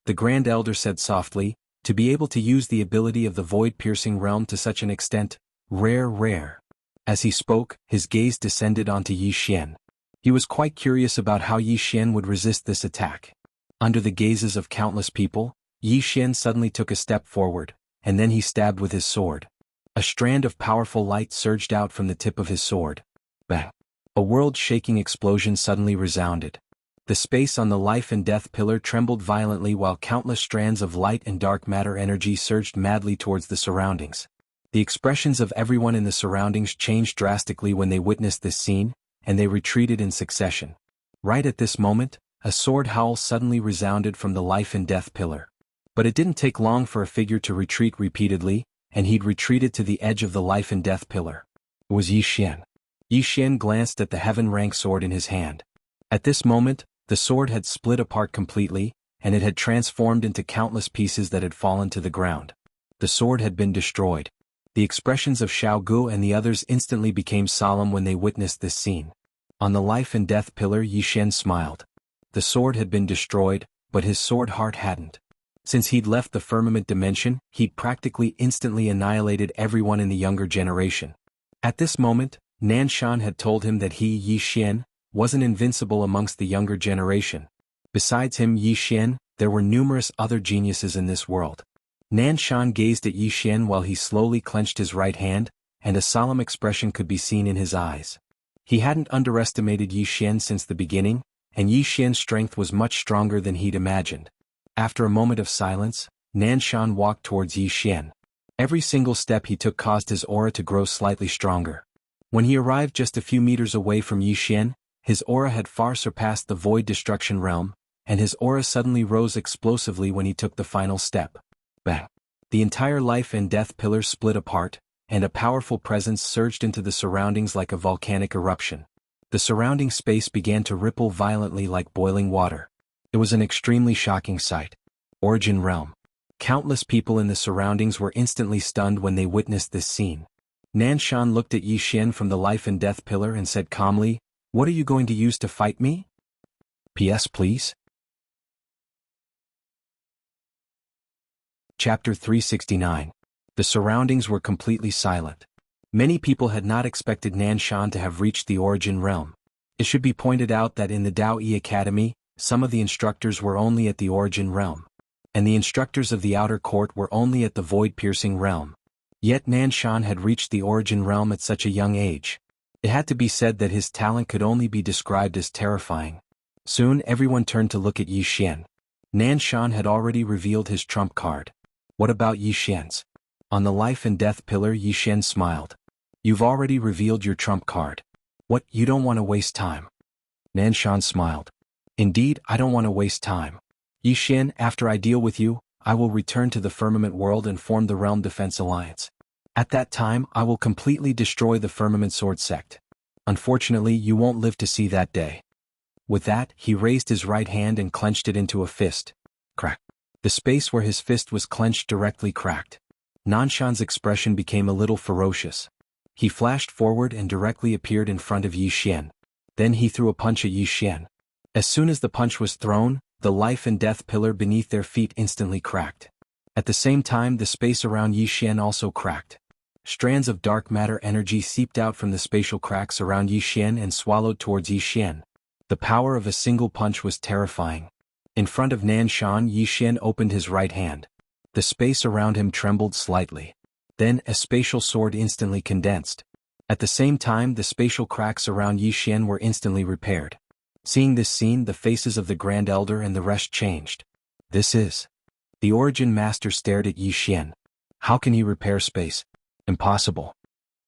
The Grand Elder said softly, to be able to use the ability of the void-piercing realm to such an extent, rare. As he spoke, his gaze descended onto Yi Xian. He was quite curious about how Yi Xian would resist this attack. Under the gazes of countless people, Yi Xian suddenly took a step forward, and then he stabbed with his sword. A strand of powerful light surged out from the tip of his sword. Bang! A world-shaking explosion suddenly resounded. The space on the life and death pillar trembled violently while countless strands of light and dark matter energy surged madly towards the surroundings. The expressions of everyone in the surroundings changed drastically when they witnessed this scene, and they retreated in succession. Right at this moment, a sword howl suddenly resounded from the life and death pillar. But it didn't take long for a figure to retreat repeatedly, and he'd retreated to the edge of the life and death pillar. It was Yi Xian. Yi Xian glanced at the heaven-rank sword in his hand. At this moment, the sword had split apart completely, and it had transformed into countless pieces that had fallen to the ground. The sword had been destroyed. The expressions of Xiao Gu and the others instantly became solemn when they witnessed this scene. On the life and death pillar, Yi Xian smiled. The sword had been destroyed, but his sword heart hadn't. Since he'd left the firmament dimension, he'd practically instantly annihilated everyone in the younger generation. At this moment, Nanshan had told him that he, Yi Xian, wasn't invincible amongst the younger generation. Besides him, Yi Xian, there were numerous other geniuses in this world. Nanshan gazed at Yi Xian while he slowly clenched his right hand, and a solemn expression could be seen in his eyes. He hadn't underestimated Yi Xian since the beginning, and Yi Xian's strength was much stronger than he'd imagined. After a moment of silence, Nanshan walked towards Yi Xian. Every single step he took caused his aura to grow slightly stronger. When he arrived just a few meters away from Yi Xian, his aura had far surpassed the void destruction realm, and his aura suddenly rose explosively when he took the final step. Bang! The entire life and death pillar split apart, and a powerful presence surged into the surroundings like a volcanic eruption. The surrounding space began to ripple violently like boiling water. It was an extremely shocking sight. Origin realm. Countless people in the surroundings were instantly stunned when they witnessed this scene. Nanshan looked at Yi Xian from the life and death pillar and said calmly, "What are you going to use to fight me?" PS please. Chapter 369. The surroundings were completely silent. Many people had not expected Nanshan to have reached the origin realm. It should be pointed out that in the Dao Yi Academy, some of the instructors were only at the origin realm, and the instructors of the outer court were only at the void-piercing realm. Yet Nanshan had reached the origin realm at such a young age. It had to be said that his talent could only be described as terrifying. Soon everyone turned to look at Yi Xian. Nanshan had already revealed his trump card. What about Yi Xian's? On the life and death pillar, Yi Xian smiled. You've already revealed your trump card. What, you don't want to waste time? Nanshan smiled. Indeed, I don't want to waste time. Yi Xian, after I deal with you, I will return to the firmament world and form the Realm Defense Alliance. At that time, I will completely destroy the Firmament Sword sect. Unfortunately, you won't live to see that day. With that, he raised his right hand and clenched it into a fist. Crack. The space where his fist was clenched directly cracked. Nanshan's expression became a little ferocious. He flashed forward and directly appeared in front of Yi Xian. Then he threw a punch at Yi Xian. As soon as the punch was thrown, the life and death pillar beneath their feet instantly cracked. At the same time, the space around Yi Xian also cracked. Strands of dark matter energy seeped out from the spatial cracks around Yi Xian and swallowed towards Yi Xian. The power of a single punch was terrifying. In front of Nanshan, Yi Xian opened his right hand. The space around him trembled slightly. Then a spatial sword instantly condensed. At the same time, the spatial cracks around Yi Xian were instantly repaired. Seeing this scene, the faces of the Grand Elder and the rest changed. This is... The Origin Master stared at Yi Xian. How can he repair space? Impossible.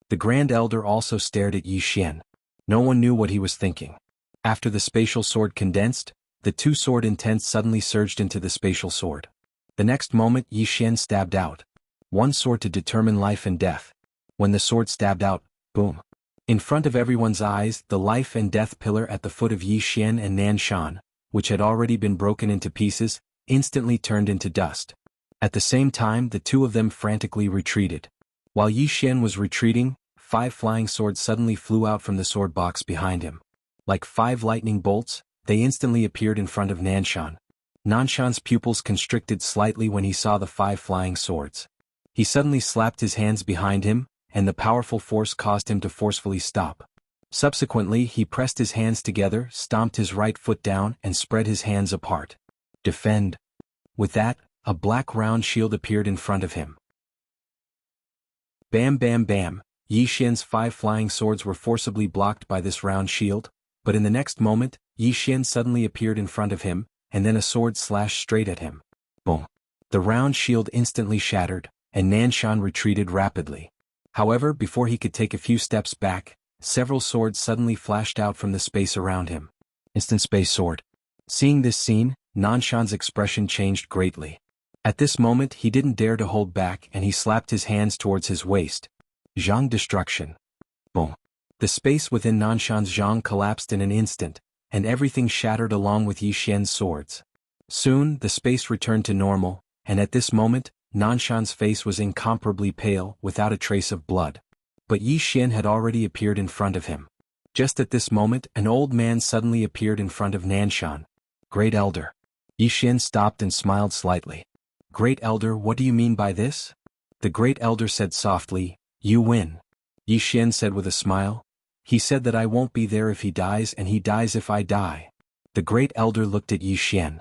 The Grand Elder also stared at Yi Xian. No one knew what he was thinking. After the spatial sword condensed, the two-sword intent suddenly surged into the spatial sword. The next moment, Yi Xian stabbed out. One sword to determine life and death. When the sword stabbed out, boom. In front of everyone's eyes, the life and death pillar at the foot of Yi Xian and Nanshan, which had already been broken into pieces, instantly turned into dust. At the same time, the two of them frantically retreated. While Yi Xian was retreating, 5 flying swords suddenly flew out from the sword box behind him. Like 5 lightning bolts, they instantly appeared in front of Nanshan. Nanshan's pupils constricted slightly when he saw the 5 flying swords. He suddenly slapped his hands behind him, and the powerful force caused him to forcefully stop. Subsequently, he pressed his hands together, stomped his right foot down, and spread his hands apart. Defend. With that, a black round shield appeared in front of him. Bam bam bam, Yi Xian's 5 flying swords were forcibly blocked by this round shield, but in the next moment, Yi Xian suddenly appeared in front of him, and then a sword slashed straight at him. Boom. The round shield instantly shattered, and Nanshan retreated rapidly. However, before he could take a few steps back, several swords suddenly flashed out from the space around him. Instant space sword. Seeing this scene, Nanshan's expression changed greatly. At this moment he didn't dare to hold back and he slapped his hands towards his waist. Zhang destruction. Boom. The space within Nanshan's Zhang collapsed in an instant, and everything shattered along with Yi Xian's swords. Soon, the space returned to normal, and at this moment, Nanshan's face was incomparably pale, without a trace of blood. But Yi Xian had already appeared in front of him. Just at this moment, an old man suddenly appeared in front of Nanshan. Great Elder. Yi Xian stopped and smiled slightly. Great Elder, what do you mean by this? The Great Elder said softly, you win. Yi Xian said with a smile. He said that I won't be there if he dies and he dies if I die. The Great Elder looked at Yi Xian.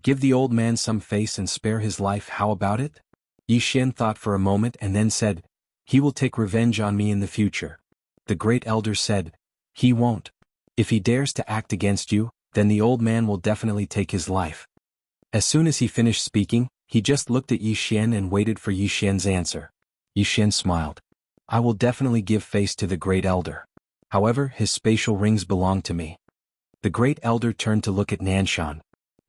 Give the old man some face and spare his life, how about it? Yi Xian thought for a moment and then said, he will take revenge on me in the future. The Great Elder said, he won't. If he dares to act against you, then the old man will definitely take his life. As soon as he finished speaking, he just looked at Yi Xian and waited for Yi Xian's answer. Yi Xian smiled. I will definitely give face to the Great Elder. However, his spatial rings belong to me. The Great Elder turned to look at Nanshan.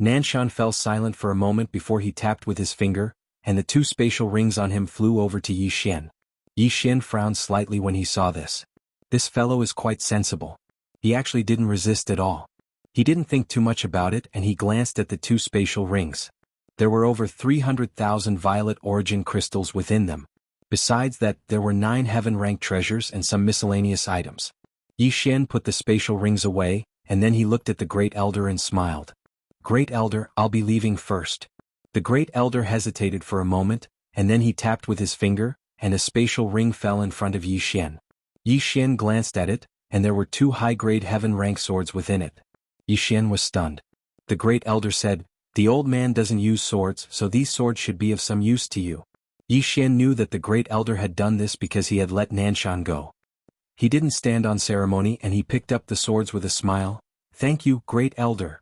Nanshan fell silent for a moment before he tapped with his finger, and the 2 spatial rings on him flew over to Yi Xian. Yi Xian frowned slightly when he saw this. This fellow is quite sensible. He actually didn't resist at all. He didn't think too much about it and he glanced at the 2 spatial rings. There were over 300,000 violet origin crystals within them. Besides that, there were 9 heaven-ranked treasures and some miscellaneous items. Yi Xian put the spatial rings away, and then he looked at the Great Elder and smiled. Great Elder, I'll be leaving first. The Great Elder hesitated for a moment, and then he tapped with his finger, and a spatial ring fell in front of Yi Xian. Yi Xian glanced at it, and there were 2 high-grade heaven-rank swords within it. Yi Xian was stunned. The Great Elder said, the old man doesn't use swords, so these swords should be of some use to you. Yi Xian knew that the Great Elder had done this because he had let Nanshan go. He didn't stand on ceremony and he picked up the swords with a smile. Thank you, Great Elder.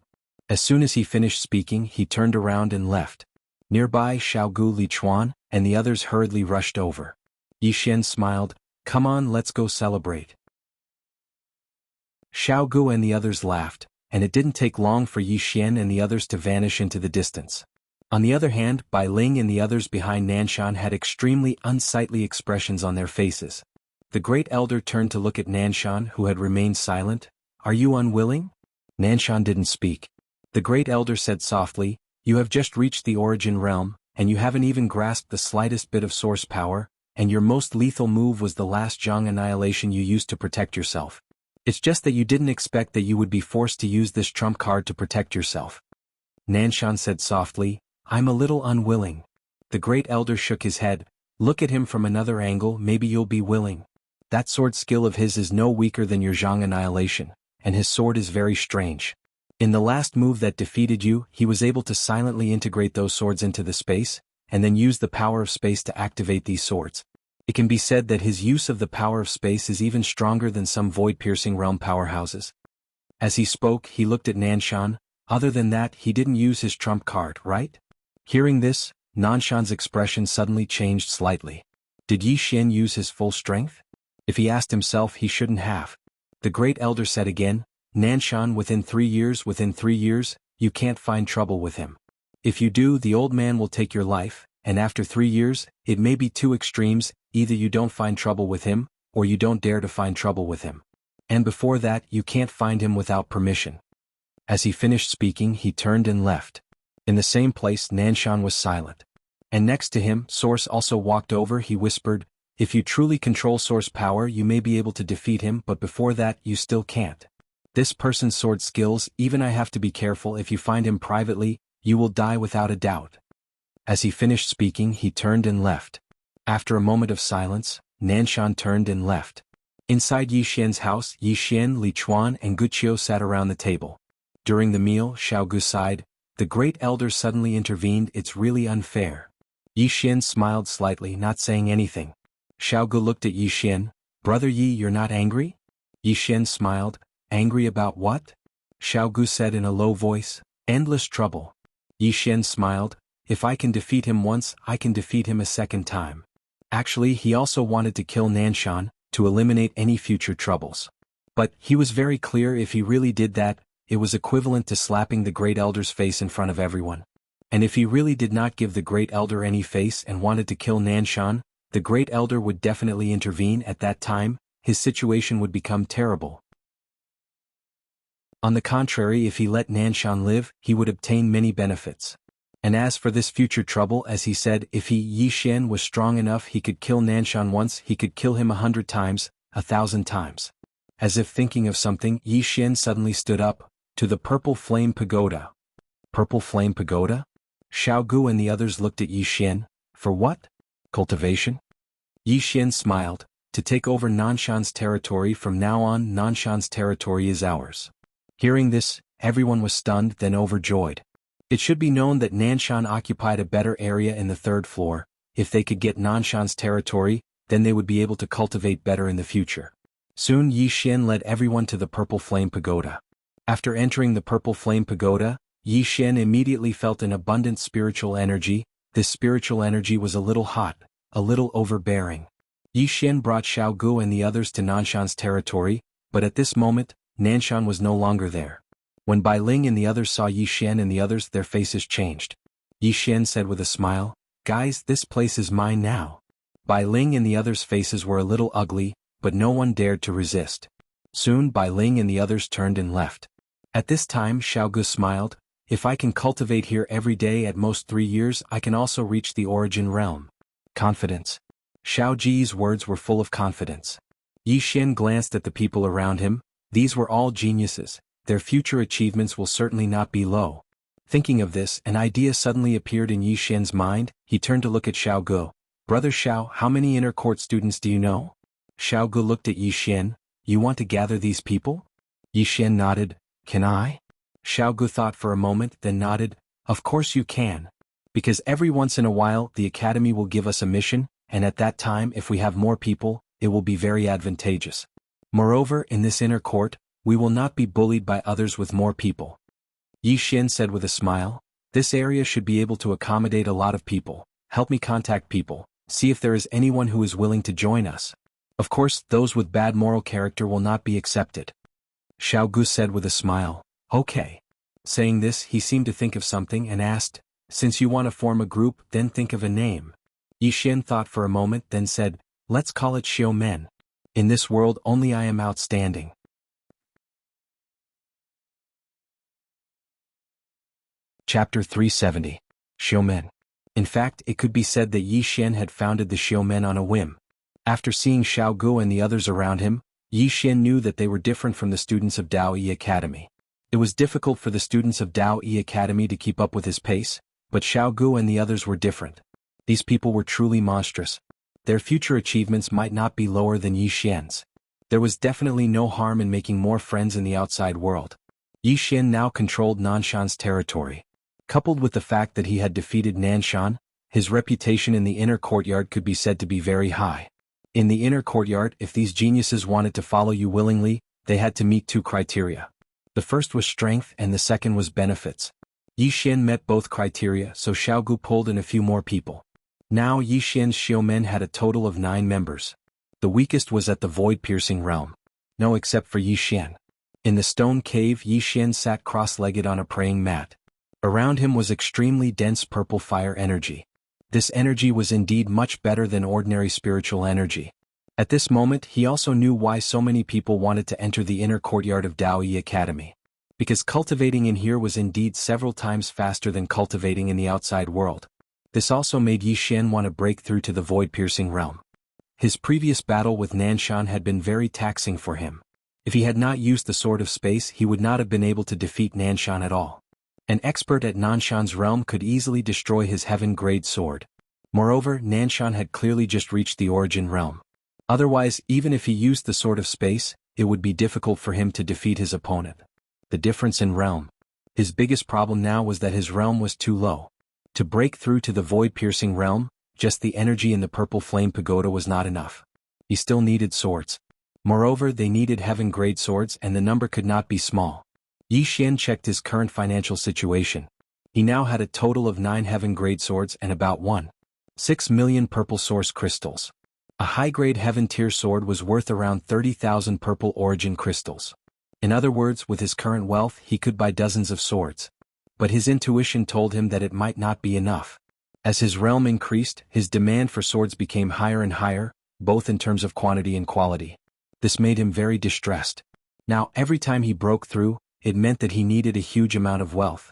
As soon as he finished speaking, he turned around and left. Nearby, Xiaogu Lichuan and the others hurriedly rushed over. Yi Xian smiled. Come on, let's go celebrate. Xiaogu and the others laughed, and it didn't take long for Yi Xian and the others to vanish into the distance. On the other hand, Bai Ling and the others behind Nanshan had extremely unsightly expressions on their faces. The Great Elder turned to look at Nanshan, who had remained silent. Are you unwilling? Nanshan didn't speak. The Great Elder said softly, you have just reached the origin realm, and you haven't even grasped the slightest bit of source power, and your most lethal move was the last Zhang annihilation you used to protect yourself. It's just that you didn't expect that you would be forced to use this trump card to protect yourself. Nanshan said softly, I'm a little unwilling. The great elder shook his head. Look at him from another angle, maybe you'll be willing. That sword skill of his is no weaker than your Zhang Annihilation, and his sword is very strange. In the last move that defeated you, he was able to silently integrate those swords into the space, and then use the power of space to activate these swords. It can be said that his use of the power of space is even stronger than some void-piercing realm powerhouses. As he spoke, he looked at Nanshan. Other than that, he didn't use his trump card, right? Hearing this, Nanshan's expression suddenly changed slightly. Did Yi Xian use his full strength? If he asked himself, he shouldn't have. The great elder said again, Nanshan, within 3 years, you can't find trouble with him. If you do, the old man will take your life, and after 3 years, it may be two extremes, either you don't find trouble with him, or you don't dare to find trouble with him. And before that, you can't find him without permission. As he finished speaking, he turned and left. In the same place, Nanshan was silent. And next to him, Source also walked over. He whispered, if you truly control Source power, you may be able to defeat him, but before that, you still can't. This person's sword skills, even I have to be careful. If you find him privately, you will die without a doubt. As he finished speaking, he turned and left. After a moment of silence, Nanshan turned and left. Inside Yi Xian's house, Yi Xian, Li Chuan, and Guqiu sat around the table. During the meal, Xiaogu sighed. The great elder suddenly intervened. It's really unfair. Yi Xian smiled slightly, not saying anything. Xiaogu looked at Yi Xian. Brother Yi, you're not angry? Yi Xian smiled. Angry about what? Xiaogu said in a low voice. Endless trouble. Yi Xian smiled. If I can defeat him once, I can defeat him a second time. Actually, he also wanted to kill Nanshan, to eliminate any future troubles. But he was very clear, if he really did that, it was equivalent to slapping the great elder's face in front of everyone. And if he really did not give the great elder any face and wanted to kill Nanshan, the great elder would definitely intervene. At that time, his situation would become terrible. On the contrary, if he let Nanshan live, he would obtain many benefits. And as for this future trouble, as he said, if he, Yi Xian, was strong enough, he could kill Nanshan once, he could kill him 100 times, 1,000 times. As if thinking of something, Yi Xian suddenly stood up. To the Purple Flame Pagoda. Purple Flame Pagoda? Xiaogu and the others looked at Yi Xian. For what? Cultivation? Yi Xian smiled. To take over Nanshan's territory. From now on, Nanshan's territory is ours. Hearing this, everyone was stunned, then overjoyed. It should be known that Nanshan occupied a better area in the 3rd floor. If they could get Nanshan's territory, then they would be able to cultivate better in the future. Soon Yi Xian led everyone to the Purple Flame Pagoda. After entering the Purple Flame Pagoda, Yi Xian immediately felt an abundant spiritual energy. This spiritual energy was a little hot, a little overbearing. Yi Xian brought Xiaogu and the others to Nanshan's territory, but at this moment, Nanshan was no longer there. When Bai Ling and the others saw Yi Xian and the others, their faces changed. Yi Xian said with a smile, Guys, this place is mine now. Bai Ling and the others' faces were a little ugly, but no one dared to resist. Soon Bai Ling and the others turned and left. At this time Xiaogu smiled, if I can cultivate here every day at most 3 years, I can also reach the origin realm. Confidence. Xiao Ji's words were full of confidence. Yi Xian glanced at the people around him. These were all geniuses. Their future achievements will certainly not be low. Thinking of this, an idea suddenly appeared in Yi Xian's mind. He turned to look at Xiaogu. Brother Xiao, how many inner court students do you know? Xiaogu looked at Yi Xian. You want to gather these people? Yi Xian nodded. Can I? Xiaogu thought for a moment, then nodded. Of course you can. Because every once in a while the academy will give us a mission, and at that time if we have more people, it will be very advantageous. Moreover, in this inner court, we will not be bullied by others with more people. Yi Xian said with a smile, this area should be able to accommodate a lot of people. Help me contact people, see if there is anyone who is willing to join us. Of course, those with bad moral character will not be accepted. Xiaogu said with a smile, okay. Saying this, he seemed to think of something and asked, since you want to form a group, then think of a name. Yi Xian thought for a moment, then said, let's call it Xiu Men. In this world only I am outstanding. Chapter 370. Xiu Men. In fact, it could be said that Yi Xian had founded the Xiu Men on a whim. After seeing Xiaogu and the others around him, Yi Xian knew that they were different from the students of Dao Yi Academy. It was difficult for the students of Dao Yi Academy to keep up with his pace, but Xiao Gu and the others were different. These people were truly monstrous. Their future achievements might not be lower than Yi Xian's. There was definitely no harm in making more friends in the outside world. Yi Xian now controlled Nanshan's territory. Coupled with the fact that he had defeated Nanshan, his reputation in the inner courtyard could be said to be very high. In the inner courtyard, if these geniuses wanted to follow you willingly, they had to meet two criteria. The first was strength and the second was benefits. Yi Xian met both criteria, so Xiao Gu pulled in a few more people. Now Yi Xian's Xiumen had a total of 9 members. The weakest was at the void-piercing realm. No, except for Yi Xian. In the stone cave, Yi Xian sat cross-legged on a praying mat. Around him was extremely dense purple fire energy. This energy was indeed much better than ordinary spiritual energy. At this moment he also knew why so many people wanted to enter the inner courtyard of Dao Yi Academy. Because cultivating in here was indeed several times faster than cultivating in the outside world. This also made Yi Xian want to break through to the void-piercing realm. His previous battle with Nanshan had been very taxing for him. If he had not used the Sword of Space, he would not have been able to defeat Nanshan at all. An expert at Nanshan's realm could easily destroy his heaven-grade sword. Moreover, Nanshan had clearly just reached the origin realm. Otherwise, even if he used the Sword of Space, it would be difficult for him to defeat his opponent. The difference in realm. His biggest problem now was that his realm was too low. To break through to the void-piercing realm, just the energy in the purple flame pagoda was not enough. He still needed swords. Moreover, they needed heaven-grade swords and the number could not be small. Yi Xian checked his current financial situation. He now had a total of 9 heaven-grade swords and about 1.6 million purple source crystals. A high-grade heaven-tier sword was worth around 30,000 purple origin crystals. In other words, with his current wealth he could buy dozens of swords. But his intuition told him that it might not be enough. As his realm increased, his demand for swords became higher and higher, both in terms of quantity and quality. This made him very distressed. Now, every time he broke through, it meant that he needed a huge amount of wealth.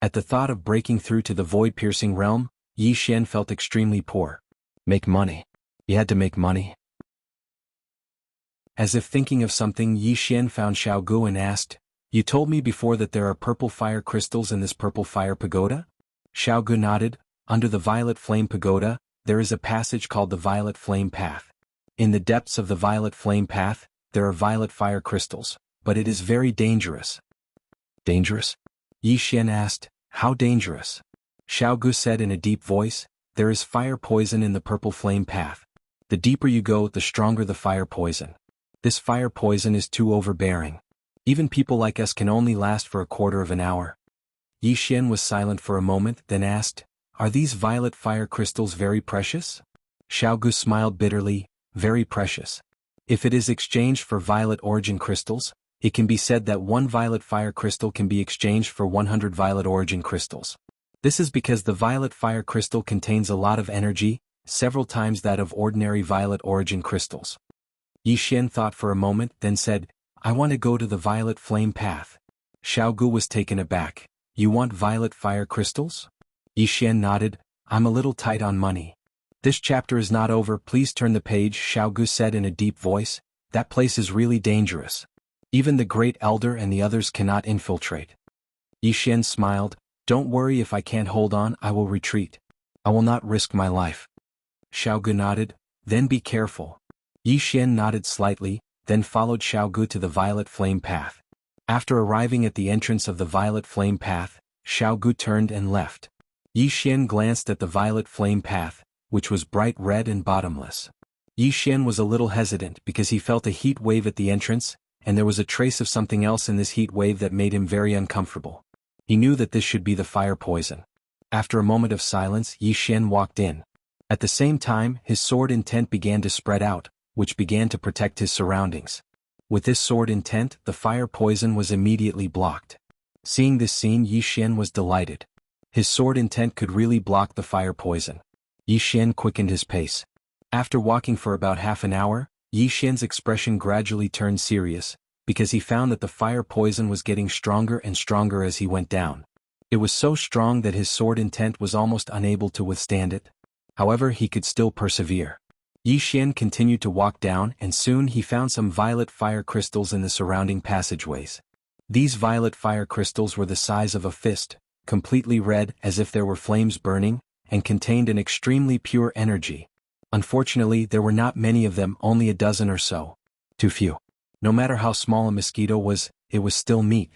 At the thought of breaking through to the void-piercing realm, Yi Xian felt extremely poor. Make money. He had to make money. As if thinking of something, Yi Xian found Xiao Gu and asked, "You told me before that there are purple fire crystals in this purple fire pagoda?" Xiao Gu nodded. Under the violet flame pagoda, there is a passage called the violet flame path. In the depths of the violet flame path, there are violet fire crystals, but it is very dangerous. Dangerous? Yi Xian asked, "How dangerous?" Xiao Gu said in a deep voice, "There is fire poison in the purple flame path. The deeper you go, the stronger the fire poison. This fire poison is too overbearing. Even people like us can only last for a quarter of an hour." Yi Xian was silent for a moment, then asked, "Are these violet fire crystals very precious?" Xiao Gu smiled bitterly, "Very precious. If it is exchanged for violet origin crystals, it can be said that 1 violet fire crystal can be exchanged for 100 violet origin crystals. This is because the violet fire crystal contains a lot of energy, several times that of ordinary violet origin crystals." Yi Xian thought for a moment, then said, "I want to go to the violet flame path." Xiao Gu was taken aback. "You want violet fire crystals?" Yi Xian nodded. "I'm a little tight on money." "This chapter is not over, please turn the page," Xiao Gu said in a deep voice. "That place is really dangerous. Even the great elder and the others cannot infiltrate." Yi Xian smiled. "Don't worry, if I can't hold on, I will retreat. I will not risk my life." Xiao Gu nodded. "Then be careful." Yi Xian nodded slightly, then followed Xiao Gu to the violet flame path. After arriving at the entrance of the violet flame path, Xiao Gu turned and left. Yi Xian glanced at the violet flame path, which was bright red and bottomless. Yi Xian was a little hesitant because he felt a heat wave at the entrance, and there was a trace of something else in this heat wave that made him very uncomfortable. He knew that this should be the fire poison. After a moment of silence, Yi Xian walked in. At the same time, his sword intent began to spread out, which began to protect his surroundings. With this sword intent, the fire poison was immediately blocked. Seeing this scene, Yi Xian was delighted. His sword intent could really block the fire poison. Yi Xian quickened his pace. After walking for about half an hour, Yi Xian's expression gradually turned serious, because he found that the fire poison was getting stronger and stronger as he went down. It was so strong that his sword intent was almost unable to withstand it. However, he could still persevere. Yi Xian continued to walk down, and soon he found some violet fire crystals in the surrounding passageways. These violet fire crystals were the size of a fist, completely red as if there were flames burning, and contained an extremely pure energy. Unfortunately, there were not many of them, only a dozen or so. Too few. No matter how small a mosquito was, it was still meat.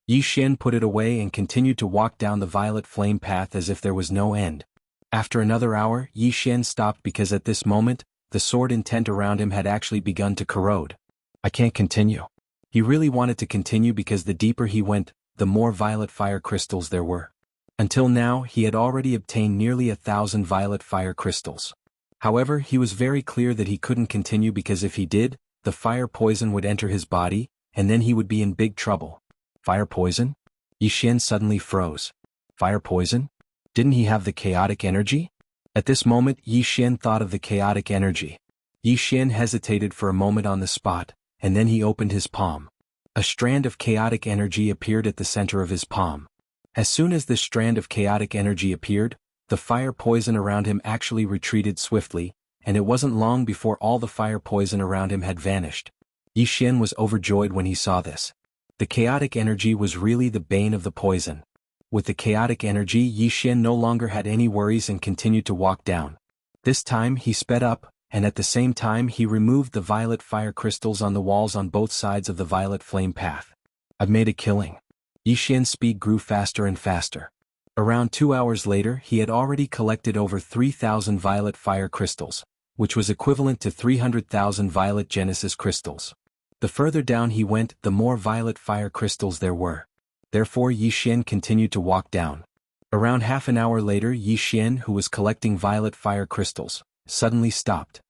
Yi Xian put it away and continued to walk down the violet flame path as if there was no end. After another hour, Yi Xian stopped because at this moment, the sword intent around him had actually begun to corrode. I can't continue. He really wanted to continue because the deeper he went, the more violet fire crystals there were. Until now, he had already obtained nearly 1,000 violet fire crystals. However, he was very clear that he couldn't continue because if he did, the fire poison would enter his body, and then he would be in big trouble. Fire poison? Yi Xian suddenly froze. Fire poison? Didn't he have the chaotic energy? At this moment, Yi Xian thought of the chaotic energy. Yi Xian hesitated for a moment on the spot, and then he opened his palm. A strand of chaotic energy appeared at the center of his palm. As soon as this strand of chaotic energy appeared, the fire poison around him actually retreated swiftly, and it wasn't long before all the fire poison around him had vanished. Yi Xian was overjoyed when he saw this. The chaotic energy was really the bane of the poison. With the chaotic energy, Yi Xian no longer had any worries and continued to walk down. This time he sped up, and at the same time he removed the violet fire crystals on the walls on both sides of the violet flame path. I've made a killing. Yi Xian's speed grew faster and faster. Around 2 hours later, he had already collected over 3,000 violet fire crystals, which was equivalent to 300,000 violet genesis crystals. The further down he went, the more violet fire crystals there were. Therefore Yi Xian continued to walk down. Around half an hour later, Yi Xian, who was collecting violet fire crystals, suddenly stopped.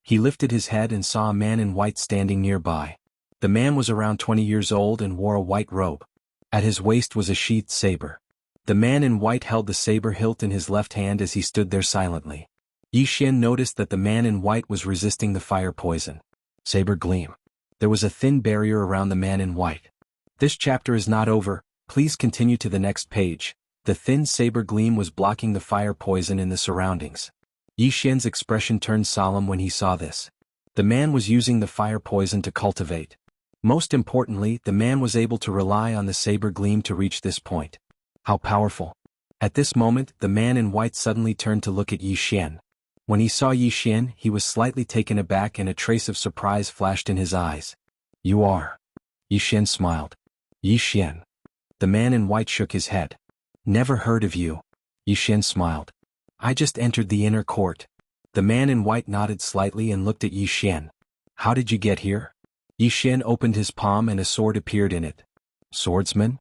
He lifted his head and saw a man in white standing nearby. The man was around 20 years old and wore a white robe. At his waist was a sheathed saber. The man in white held the saber hilt in his left hand as he stood there silently. Yi Xian noticed that the man in white was resisting the fire poison. Saber gleam. There was a thin barrier around the man in white. This chapter is not over, please continue to the next page. The thin saber gleam was blocking the fire poison in the surroundings. Yi Xian's expression turned solemn when he saw this. The man was using the fire poison to cultivate. Most importantly, the man was able to rely on the saber gleam to reach this point. How powerful. At this moment, the man in white suddenly turned to look at Yi Xian. When he saw Yi Xian, he was slightly taken aback and a trace of surprise flashed in his eyes. You are. Yi Xian smiled. Yi Xian. The man in white shook his head. Never heard of you. Yi Xian smiled. I just entered the inner court. The man in white nodded slightly and looked at Yi Xian. How did you get here? Yi Xian opened his palm and a sword appeared in it. Swordsman?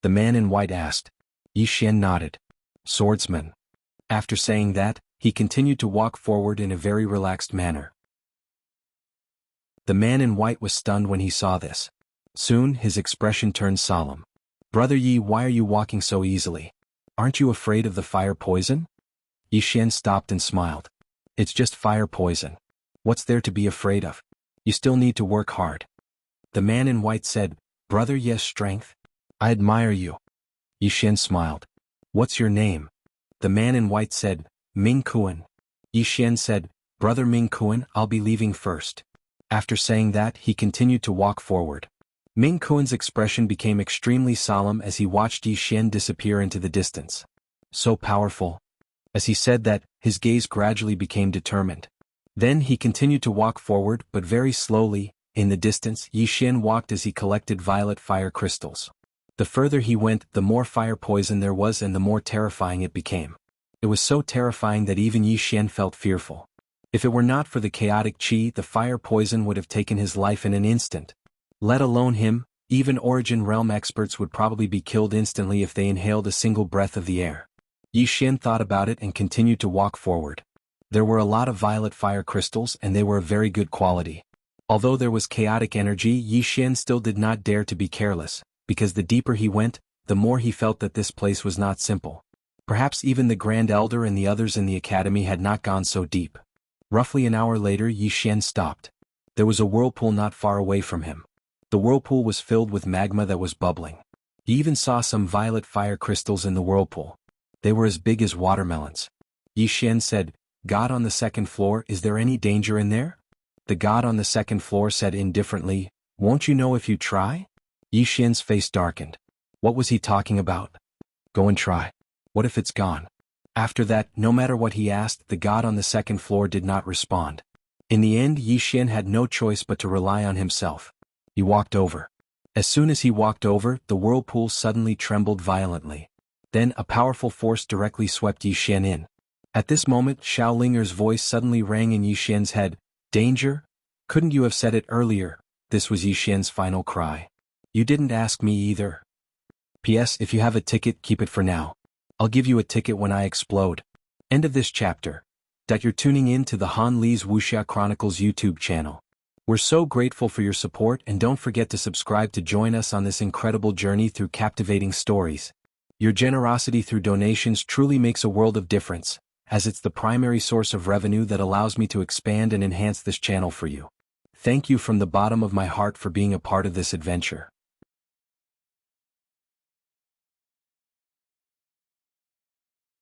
The man in white asked. Yi Xian nodded. Swordsman. After saying that, he continued to walk forward in a very relaxed manner. The man in white was stunned when he saw this. Soon, his expression turned solemn. Brother Yi, why are you walking so easily? Aren't you afraid of the fire poison? Yi Xian stopped and smiled. It's just fire poison. What's there to be afraid of? You still need to work hard. The man in white said, Brother Yi's strength? I admire you. Yi Xian smiled. What's your name? The man in white said, Ming Kuan. Yi Xian said, Brother Ming Kuan, I'll be leaving first. After saying that, he continued to walk forward. Ming Kuan's expression became extremely solemn as he watched Yi Xian disappear into the distance. So powerful. As he said that, his gaze gradually became determined. Then he continued to walk forward, but very slowly. In the distance, Yi Xian walked as he collected violet fire crystals. The further he went, the more fire poison there was and the more terrifying it became. It was so terrifying that even Yi Xian felt fearful. If it were not for the chaotic qi, the fire poison would have taken his life in an instant. Let alone him, even Origin Realm experts would probably be killed instantly if they inhaled a single breath of the air. Yi Xian thought about it and continued to walk forward. There were a lot of violet fire crystals and they were of very good quality. Although there was chaotic energy, Yi Xian still did not dare to be careless, because the deeper he went, the more he felt that this place was not simple. Perhaps even the Grand Elder and the others in the academy had not gone so deep. Roughly an hour later, Yi Xian stopped. There was a whirlpool not far away from him. The whirlpool was filled with magma that was bubbling. He even saw some violet fire crystals in the whirlpool. They were as big as watermelons. Yi Xian said, God on the second floor, is there any danger in there? The god on the second floor said indifferently, Won't you know if you try? Yi Xian's face darkened. What was he talking about? Go and try. What if it's gone? After that, no matter what he asked, the god on the second floor did not respond. In the end, Yi Xian had no choice but to rely on himself. He walked over. As soon as he walked over, the whirlpool suddenly trembled violently. Then a powerful force directly swept Yi Xian in. At this moment, Xiao Linger's voice suddenly rang in Yi Xian's head. Danger? Couldn't you have said it earlier? This was Yi Xian's final cry. You didn't ask me either. P.S. If you have a ticket, keep it for now. I'll give you a ticket when I explode. End of this chapter. You're tuning in to the Han Li's Wuxia Chronicles YouTube channel. We're so grateful for your support, and don't forget to subscribe to join us on this incredible journey through captivating stories. Your generosity through donations truly makes a world of difference, as it's the primary source of revenue that allows me to expand and enhance this channel for you. Thank you from the bottom of my heart for being a part of this adventure.